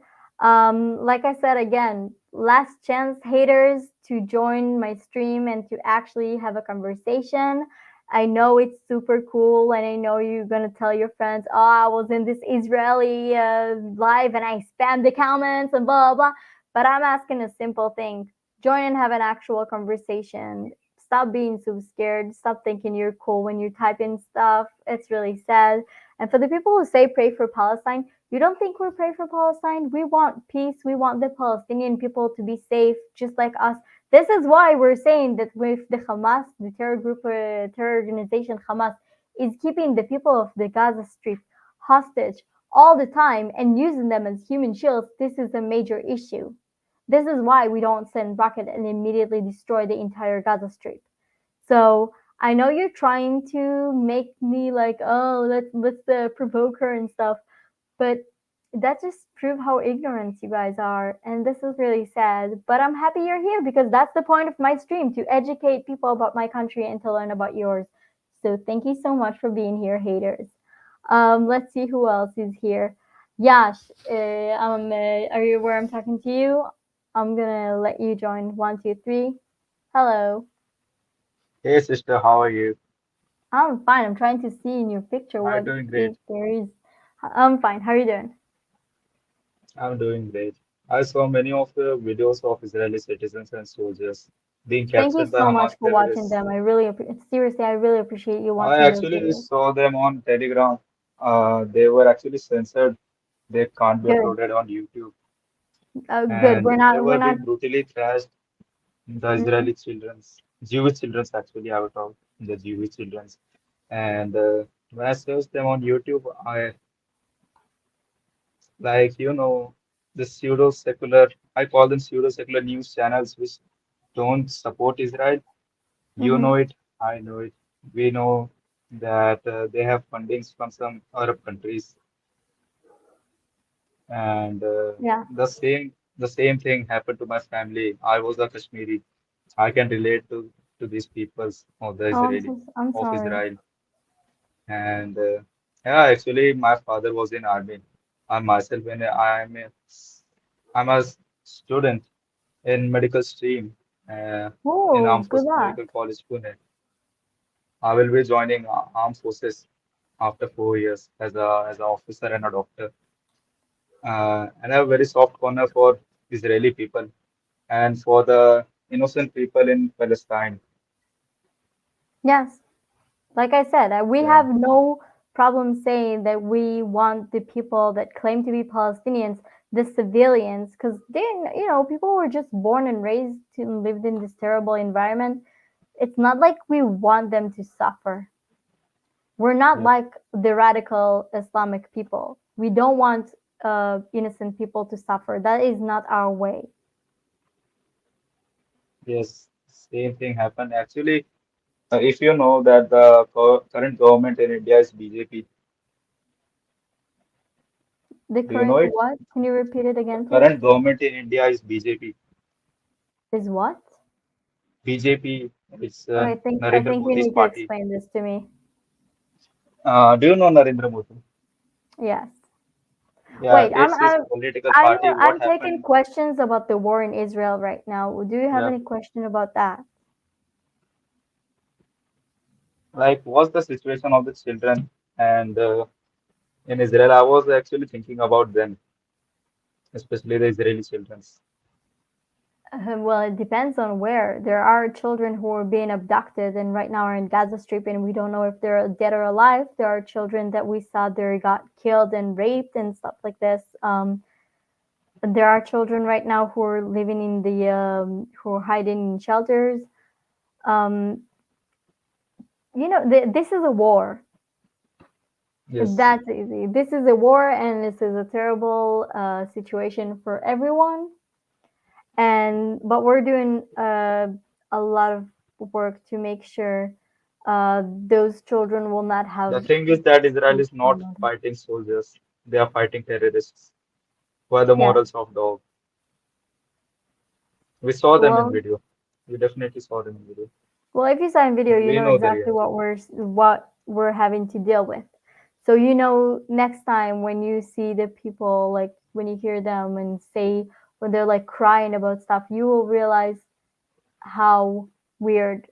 Like I said again, last chance haters to join my stream and to actually have a conversation. I know it's super cool, and I know you're gonna tell your friends, "Oh, I was in this Israeli live and I spammed the comments and blah blah." But I'm asking a simple thing: join and have an actual conversation. Stop being so scared. Stop thinking you're cool when you type in stuff. It's really sad. And for the people who say pray for Palestine, you don't think we're praying for Palestine? We want peace. We want the Palestinian people to be safe, just like us. This is why we're saying that with the Hamas, the terror group, terror organization Hamas, is keeping the people of the Gaza Strip hostage all the time and using them as human shields. This is a major issue. This is why we don't send rocket and immediately destroy the entire Gaza Strip. So I know you're trying to make me like, oh, let's provoke her and stuff, but that just proves how ignorant you guys are, and this is really sad. But I'm happy you're here because that's the point of my stream, to educate people about my country and to learn about yours. So thank you so much for being here, haters. Let's see who else is here. Yash, are you where I'm talking to you? I'm gonna let you join. 1, 2, 3. Hello.
Hey sister, how are you?
I'm fine. I'm trying to see in your picture
I'm
what
doing great.
if there is. I'm fine. How are you doing?
I'm doing great. I saw many of the videos of Israeli citizens and soldiers being
Thank you
captured by
so much
Hamas
for watching
terrorists.
them. Seriously, I really appreciate you
I
watching those
actually
videos.
saw them on Telegram. They were actually censored. They can't be
Good.
uploaded on YouTube.
Good.
And
We're
they
not. We're
were
not.
being brutally thrashed. The
Mm,
Israeli children's, Jewish children's actually, I would talk, the Jewish children's. And when I search them on YouTube, I like the pseudo secular. I call them pseudo secular news channels which don't support Israel. You know
Mm-hmm.
it, I know it. We know that they have fundings from some Arab countries, and
Yeah.
the same thing happened to my family. I was a Kashmiri. I can relate to these peoples of the
Oh,
Israeli
I'm
of
sorry.
Israel, and yeah, actually, my father was in army. I myself, when I'm a student in medical stream in
Oh, good luck.
Medical College, Pune. I will be joining armed forces after 4 years as an officer and a doctor. And I have a very soft corner for Israeli people and for the innocent people in Palestine.
Yes. Like I said, we
Yeah.
have no problem saying that we want the people that claim to be Palestinians, the civilians, because people were just born and raised and lived in this terrible environment. It's not like we want them to suffer. We're not
Yes.
like the radical Islamic people. We don't want innocent people to suffer. That is not our way.
Yes. Same thing happened. Actually, if you know that the current government in India is BJP,
The
do you know
current
it?
what? Can you repeat it
The
again, please?
current government in India is BJP.
Is what?
BJP is
Oh, I
Narendra
think you
Modi's
need to
party.
explain this to me.
Do you know Narendra Modi?
Yes.
Yeah,
Wait,
it's his political party. What
I'm taking
happened?
questions about the war in Israel right now. Do you have
Yeah,
any question about that?
like what's the situation of the children and in Israel? I was actually thinking about them, especially the Israeli children.
Well, it depends on where. There are children who are being abducted and right now are in Gaza Strip and we don't know if they're dead or alive. There are children that we saw they got killed and raped and stuff like this. There are children right now who are living in who are hiding in shelters. Um, this is a war.
Yes,
That's easy. This is a war, and this is a terrible situation for everyone. And but we're doing a lot of work to make sure those children will not
the
have
thing is that Israel
to
is not
follow them.
fighting soldiers; they are fighting terrorists who are the
Yeah.
morals of dog. We saw them in
Well,
video. We definitely saw them in video.
if you saw in video, you
We
know
know the
exactly
reality.
what we're having to deal with. So next time when you see the people, like when you hear them and say when they're like crying about stuff, you will realize how weird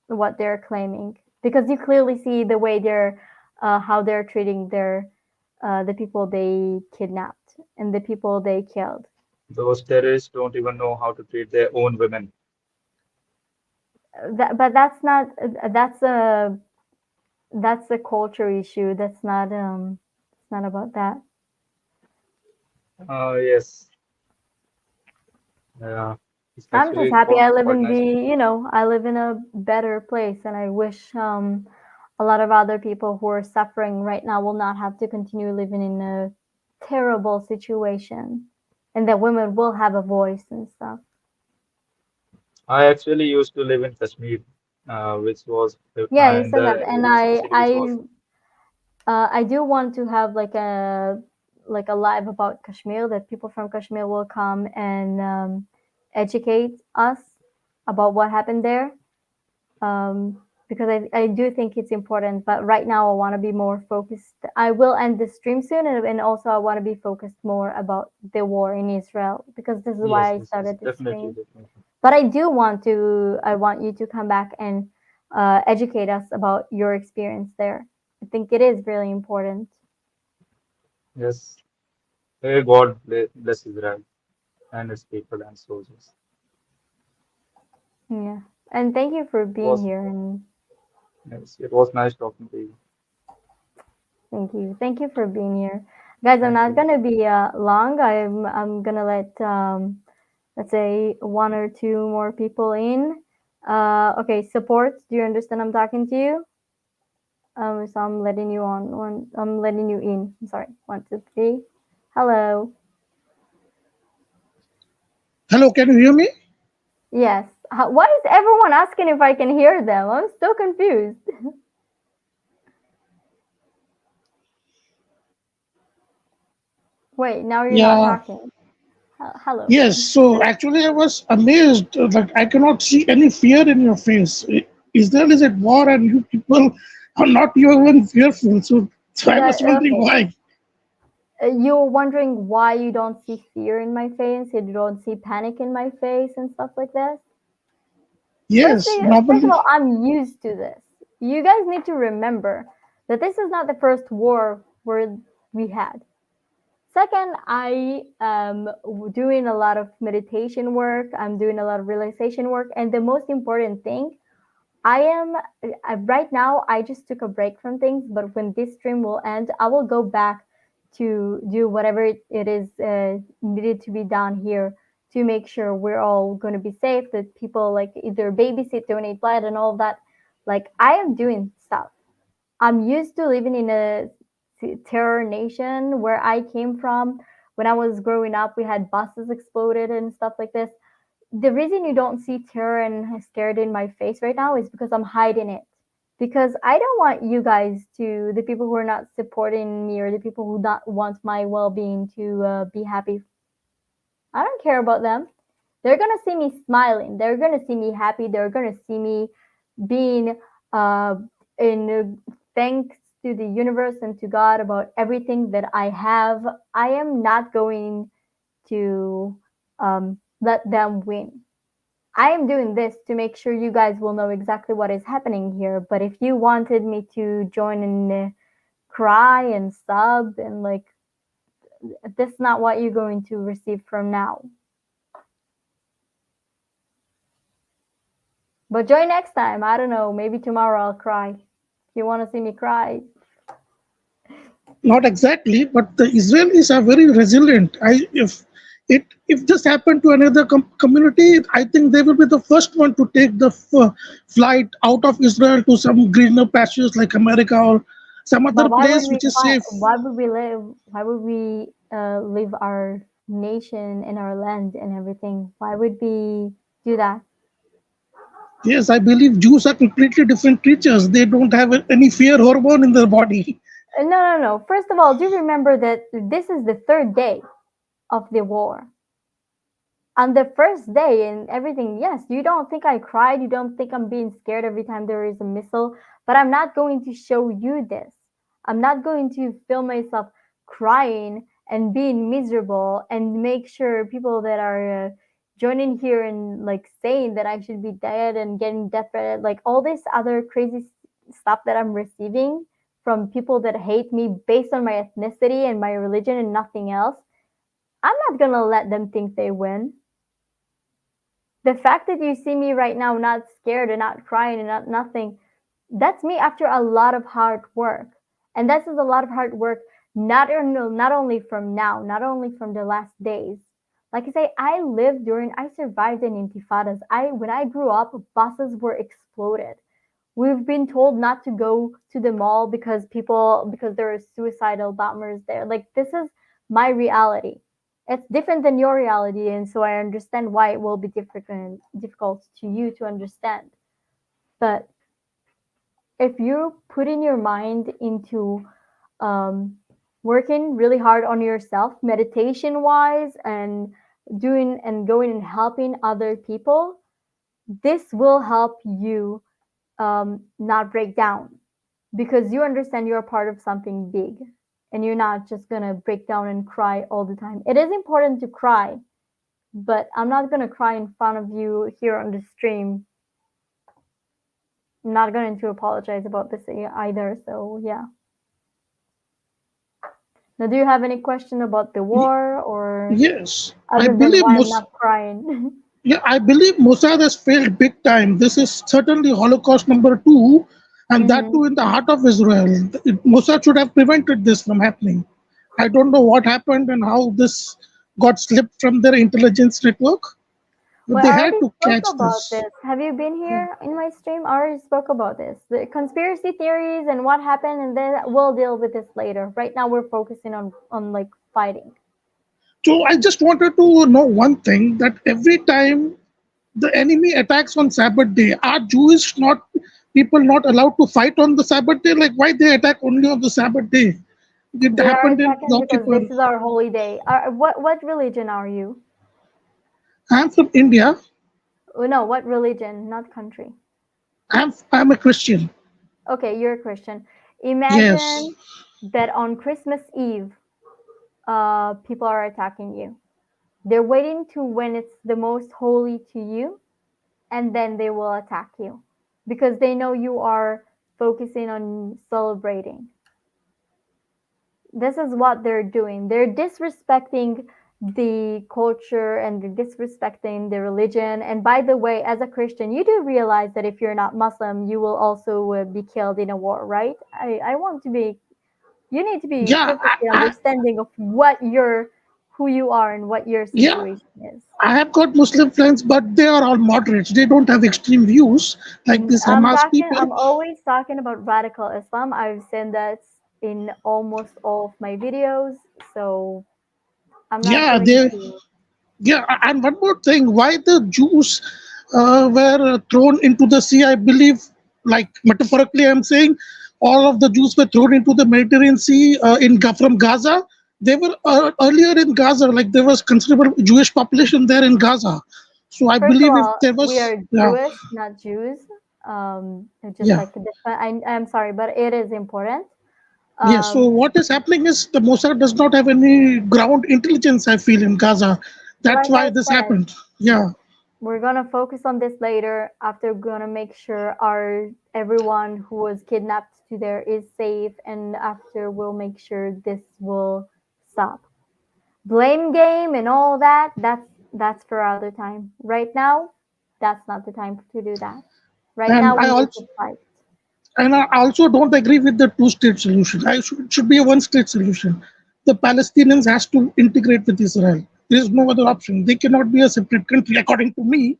what they're claiming because you clearly see the way they're how they're treating the people they kidnapped and the people they killed.
Those terrorists don't even know how to treat their own women.
But that's a culture issue. It's not about that.
Yes, yeah. It's
I'm just
actually
happy I live
quite
in
nice.
I live in a better place, and I wish a lot of other people who are suffering right now will not have to continue living in a terrible situation, and that women will have a voice and stuff.
I actually used to live in Kashmir, which was
Yeah, you
in
said that,
the
and
city which was.
I do want to have like a live about Kashmir that people from Kashmir will come and educate us about what happened there because I do think it's important. But right now, I want to be more focused. I will end the stream soon, and also I want to be focused more about the war in Israel because this is
Yes,
why I
yes, yes,
started the
definitely,
stream.
definitely.
But I want you to come back and educate us about your experience there. I think it is really important.
Yes. May God bless Israel and its people and soldiers.
Yeah. And thank you for
It
being
was,
here and
yes, it was nice talking to you.
thank you. Thank you for being here. Guys, I'm
Thank
not
you.
gonna be long. I'm gonna let let's say one or two more people in. Okay, support. Do you understand I'm talking to you? So I'm letting you on. I'm letting you in. I'm sorry. 1, 2, 3. Hello.
Hello, can you hear me?
Yes. Why is everyone asking if I can hear them? I'm so confused. Wait, now you're not
Yeah,
talking. Hello.
yes. So actually, I was amazed that I cannot see any fear in your face. Israel is at war, and you people are not even fearful. So I
That
was wondering
okay.
why.
You're wondering why you don't see fear in my face, you don't see panic in my face and stuff like this.
Yes,
First of
normally.
all, I'm used to this. You guys need to remember that this is not the first war we had. Second, I am doing a lot of meditation work. I'm doing a lot of realization work, and the most important thing, I am right now. I just took a break from things, but when this stream will end, I will go back to do whatever it is needed to be done here to make sure we're all going to be safe. That people like either babysit, donate blood, and all of that. Like I am doing stuff. I'm used to living in a terror nation where I came from. When I was growing up, we had buses exploded and stuff like this. The reason you don't see terror and scared in my face right now is because I'm hiding it. Because I don't want you guys to, the people who are not supporting me or the people who not want my well being to be happy. I don't care about them. They're gonna see me smiling. They're gonna see me happy. They're gonna see me being uh, in thanks to the universe and to God about everything that I have. I am not going to let them win. I am doing this to make sure you guys will know exactly what is happening here. But if you wanted me to join and cry and sub and like, that's not what you're going to receive from now. But join next time. I don't know. Maybe tomorrow I'll cry. If you want to see me cry,
Not exactly, but the Israelis are very resilient. If this happened to another community, I think they will be the first one to take the flight out of Israel to some greener pastures like America or some other
but why would
place
we
which is
fight?
safe.
Why would we live? Why would we leave our nation and our land and everything? Why would we do that?
Yes, I believe Jews are completely different creatures. They don't have any fear hormone in their body.
No, no, no. First of all, do remember that this is the third day of the war. On the first day and everything, yes, you don't think I cried, you don't think I'm being scared every time there is a missile, but I'm not going to show you this. I'm not going to film myself crying and being miserable and make sure people that are joining here and like saying that I should be dead and getting death threat, like all this other crazy stuff that I'm receiving from people that hate me based on my ethnicity and my religion and nothing else. I'm not gonna let them think they win. The fact that you see me right now not scared and not crying and not nothing, that's me after a lot of hard work. And this is a lot of hard work, not only from now, not only from the last days. Like I say, I survived in intifadas. When I grew up, buses were exploded. We've been told not to go to the mall because there are suicidal bombers there. Like this is my reality. It's different than your reality, and so I understand why it will be difficult to you to understand. But if you put in your mind into um, working really hard on yourself, meditation wise, and doing and going and helping other people, this will help you not break down because you understand you're part of something big and you're not just gonna break down and cry all the time. It is important to cry, but I'm not gonna cry in front of you here on the stream. I'm not going to apologize about this either. So yeah. Now, do you have any question about the war or
Yes, I
other than
believe
why I'm not crying?
Yeah, I believe Mossad has failed big time. This is certainly Holocaust number two, and that
hmm
too in the heart of Israel. Mossad should have prevented this from happening. I don't know what happened and how this got slipped from their intelligence network. But
Well, I
they had
already
to
spoke
catch
about
this.
this. Have you been here in my stream? I already spoke about this. The conspiracy theories and what happened, and then we'll deal with this later. Right now, we're focusing on like fighting.
So I just wanted to know one thing, that every time the enemy attacks on Sabbath day, are Jewish not people not allowed to fight on the Sabbath day? Like why they attack only on the Sabbath day? It
They are
happened in
attacking
Yom
because
Kippur.
this is our holy day. What religion are you?
I'm from India.
Oh, no, what religion, not country.
I'm a Christian.
Okay, you're a Christian.
Yes.
Imagine that on Christmas Eve, people are attacking you. They're waiting to when it's the most holy to you, and then they will attack you because they know you are focusing on celebrating. This is what they're doing. They're disrespecting the culture and they're disrespecting the religion. And by the way, as a Christian, you do realize that if you're not Muslim, you will also be killed in a war, right? I want to be, you need to be
Yeah,
perfectly understanding of what your, who you are and what your
yeah.
situation is.
I have got Muslim friends, but they are all moderates. They don't have extreme views like these Hamas people.
I'm always talking about radical Islam. I've said that in almost all of my videos. So I'm not
Yeah,
going
they.
to.
Yeah, and one more thing, why the Jews were thrown into the sea? I believe, like metaphorically, I'm saying, all of the Jews were thrown into the Mediterranean Sea from Gaza. They were earlier in Gaza, like there was considerable Jewish population there in Gaza. So I
First of
believe if
all,
there
we
was,
are
yeah,
Jewish, not Jews. Just
yeah.
like I'm sorry, but it is important.
Yes, so
Um,
what is happening is the Mossad does not have any ground intelligence, I feel, in Gaza. That's
like
why
I
this
said,
happened. Yeah.
we're gonna focus on this later. After, we're gonna make sure our everyone who was kidnapped to there is safe, and after we'll make sure this will stop. Blame game and all that. That's for other time. Right now, that's not the time to do that. Right
And
now,
I
we need
also
to fight.
And I also don't agree with the two-state solution. It should be a one-state solution. The Palestinians has to integrate with Israel. There is no other option. They cannot be a separate country, according to me.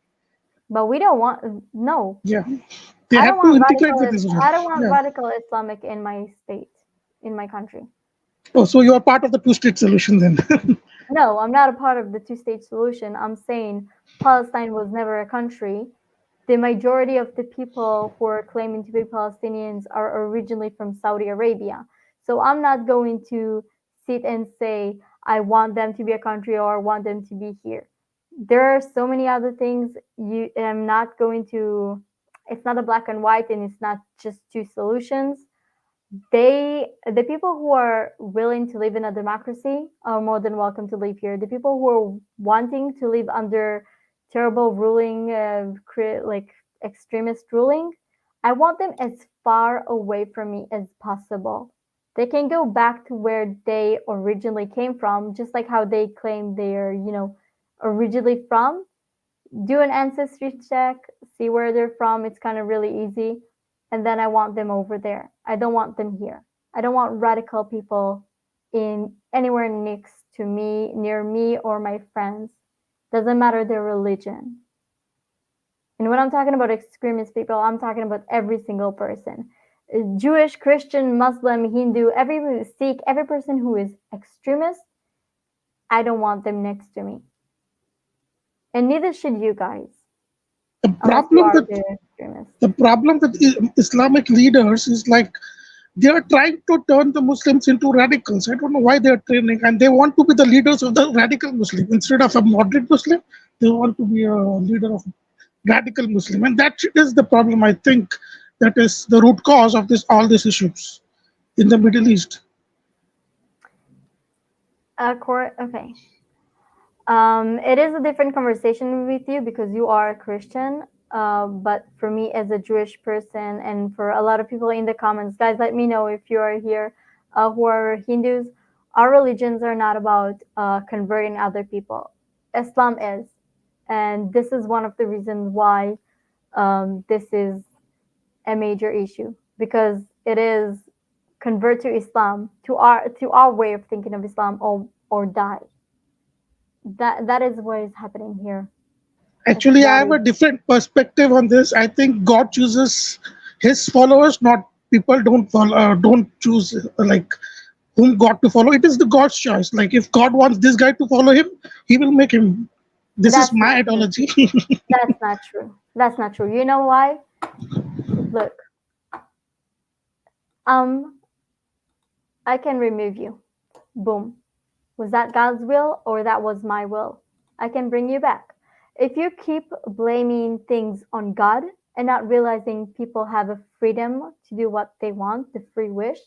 But we don't want no.
Yeah, they have to integrate with Israel.
I don't want
Yeah.
radical Islamic in my state, in my country.
Oh, so you are part of the two-state solution then?
No, I'm not a part of the two-state solution. I'm saying Palestine was never a country. The majority of the people who are claiming to be Palestinians are originally from Saudi Arabia. So I'm not going to sit and say I want them to be a country or I want them to be here. There are so many other things you am not going to, it's not a black and white and it's not just two solutions. The people who are willing to live in a democracy are more than welcome to live here. The people who are wanting to live under terrible ruling, like extremist ruling, I want them as far away from me as possible. They can go back to where they originally came from, just like how they claim they're, originally from. Do an ancestry check, see where they're from. It's kind of really easy. And then I want them over there. I don't want them here. I don't want radical people in anywhere next to me, near me, or my friends. Doesn't matter their religion. And when I'm talking about extremist people, I'm talking about every single person. Jewish, Christian, Muslim, Hindu, every Sikh, every person who is extremist, I don't want them next to me. And neither should you guys,
the
unless you
problem
are
with
the extremist.
the problem with Islamic leaders is like they are trying to turn the Muslims into radicals. I don't know why they are training, and they want to be the leaders of the radical Muslim instead of a moderate Muslim. They want to be a leader of radical Muslim, and that is the problem. I think that is the root cause of this all these issues in the Middle East.
Okay. It is a different conversation with you because you are a Christian. But for me, as a Jewish person, and for a lot of people in the comments, guys, let me know if you are here who are Hindus. Our religions are not about converting other people. Islam is. And this is one of the reasons why this is a major issue because it is convert to Islam, to our way of thinking of Islam, or die. That is what is happening here. It's
Actually, I
that
have a
easy.
different perspective on this. I think God chooses His followers, not people don't follow. Don't choose like whom God to follow. It is the God's choice. Like if God wants this guy to follow Him, He will make him. This is
That's
my
not true.
ideology.
That's not true. That's not true. You know why? Look, um, I can remove you. Boom. Was that God's will or that was my will? I can bring you back. If you keep blaming things on God and not realizing people have a freedom to do what they want, the free wish,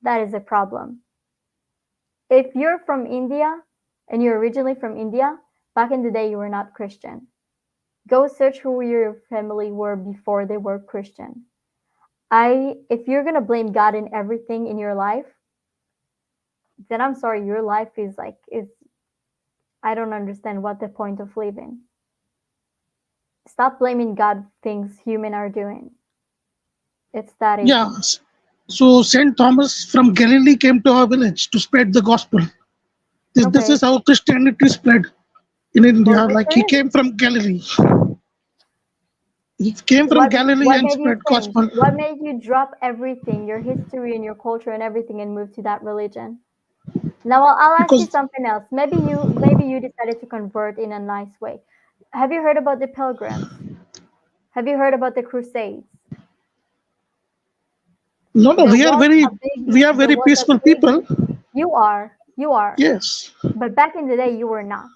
that is a problem. If you're from India and you're originally from India, back in the day you were not Christian. Go search who your family were before they were Christian. If you're gonna blame God in everything in your life, then I'm sorry, your life is I don't understand what the point of living. Stop blaming God things human are doing. It's that
Yeah.
easy.
So Saint Thomas from Galilee came to our village to spread the gospel. This
Okay.
is how Christianity spread in
What
India.
makes
Like he
sense?
came from Galilee. He came from Galilee
What
and
made you
spread
change?
gospel
What made you drop everything, your history and your culture and everything and move to that religion? Now I'll ask you
because
something else. Maybe you decided to convert in a nice way. Have you heard about the pilgrims? Have you heard about the crusades?
no, no,
There was a big
we are
there
very
was a
peaceful
big
people.
you are.
Yes.
But back in the day you were not.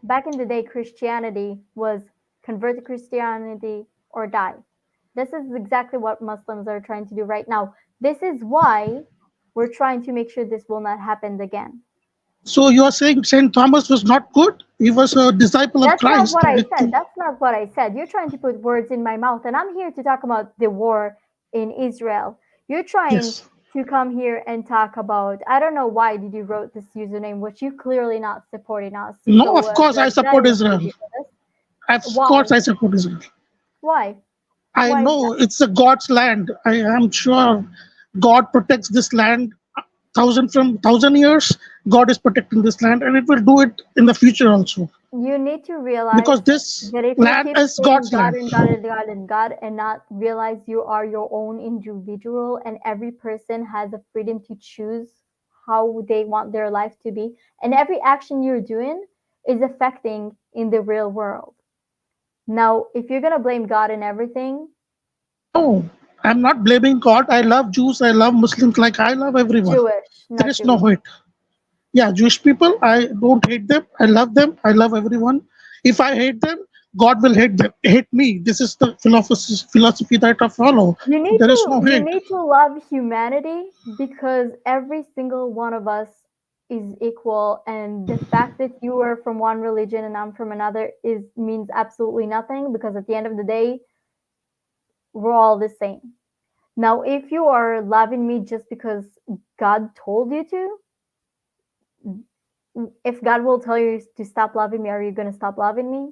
Back in the day Christianity was convert to Christianity or die. This is exactly what Muslims are trying to do right now. This is why we're trying to make sure this will not happen again.
So you are saying Saint Thomas was not good? He was a disciple of
That's not
Christ.
what I
I
said.
think.
That's not what I said. You're trying to put words in my mouth, and I'm here to talk about the war in Israel. You're trying
Yes.
to come here and talk about. I don't know why did you wrote this username, which you clearly not supporting us.
No,
So
of course I
that
support
is
Israel.
ridiculous.
Of course
Why?
I support Israel.
Why?
I
Why is
know
that?
it's a God's land. I am sure God protects this land thousand years. God is protecting this land, and it will do it in the future also
You need to realize
because this
that if you
land
keep
is
saying
God's
God
land.
and God and God and God and not realize you are your own individual and every person has a freedom to choose how they want their life to be, and every action you're doing is affecting in the real world. Now, if you're gonna blame God and everything,
No, I'm not blaming God. I love Jews. I love Muslims. Like I love everyone.
Jewish,
There
not
is no
Jews.
hate. Yeah, Jewish people. I don't hate them. I love them. I love everyone. If I hate them, God will hate them. Hate me. This is the philosophy that I follow. There is no
You
hate.
need to love humanity because every single one of us is equal, and the fact that you are from one religion and I'm from another is means absolutely nothing because at the end of the day we're all the same. Now if you are loving me just because God told you to, if God will tell you to stop loving me, are you going to stop loving me?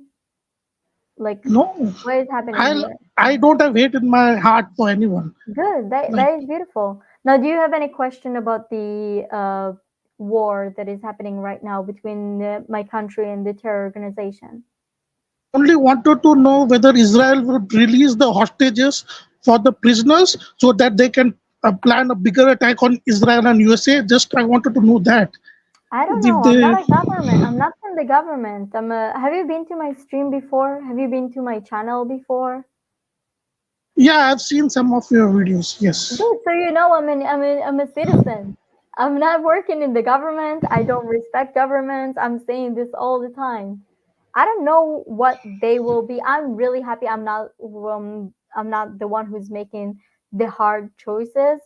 Like
No,
what is happening
I
here?
I don't have hate in my heart for anyone.
Good. That
Like
that is beautiful. Now, do you have any question about the war that is happening right now between my country and the terror organization?
I only wanted to know whether Israel would release the hostages for the prisoners so that they can plan a bigger attack on Israel and USA. Just I wanted to know that.
I don't
If
know. I'm
they,
not a government. I'm not from the government. Have you been to my stream before? Have you been to my channel before?
yeah, I've seen some of your videos. Yes.
Good. So you know I'm a citizen. I'm not working in the government. I don't respect governments. I'm saying this all the time. I don't know what they will be. I'm really happy I'm not the one who's making the hard choices.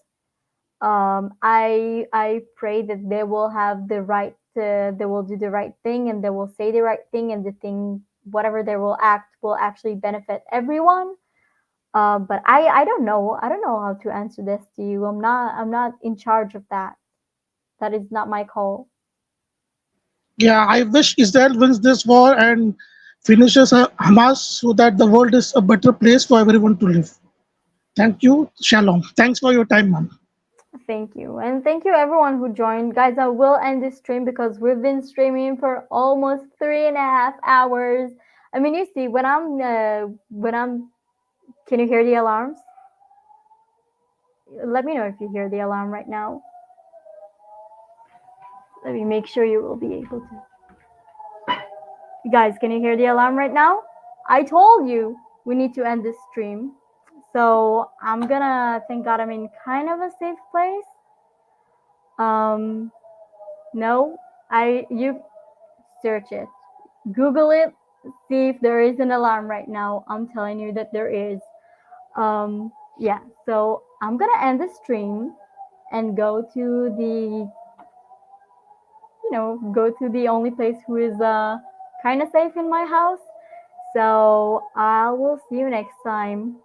I pray that they will have the right they will do the right thing and they will say the right thing and the thing whatever they will act will actually benefit everyone. But I don't know. I don't know how to answer this to you. I'm not in charge of that. That is not my call.
Yeah, I wish Israel wins this war and finishes Hamas so that the world is a better place for everyone to live. Thank you. Shalom. Thanks for your time, man.
Thank you. And thank you everyone who joined. Guys, I will end this stream because we've been streaming for almost 3.5 hours. I mean, you see, when I'm, can you hear the alarms? Let me know if you hear the alarm right now. Let me make sure you will be able to. You guys, can you hear the alarm right now? I told you we need to end this stream. So I'm gonna thank God I'm in kind of a safe place. Um, no, you search it, Google it, see if there is an alarm right now. I'm telling you that there is. Yeah, so I'm gonna end the stream and go to the only place who is kind of safe in my house. So I will see you next time.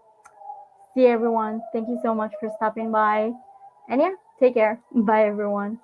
See everyone. Thank you so much for stopping by. And yeah, take care. Bye everyone.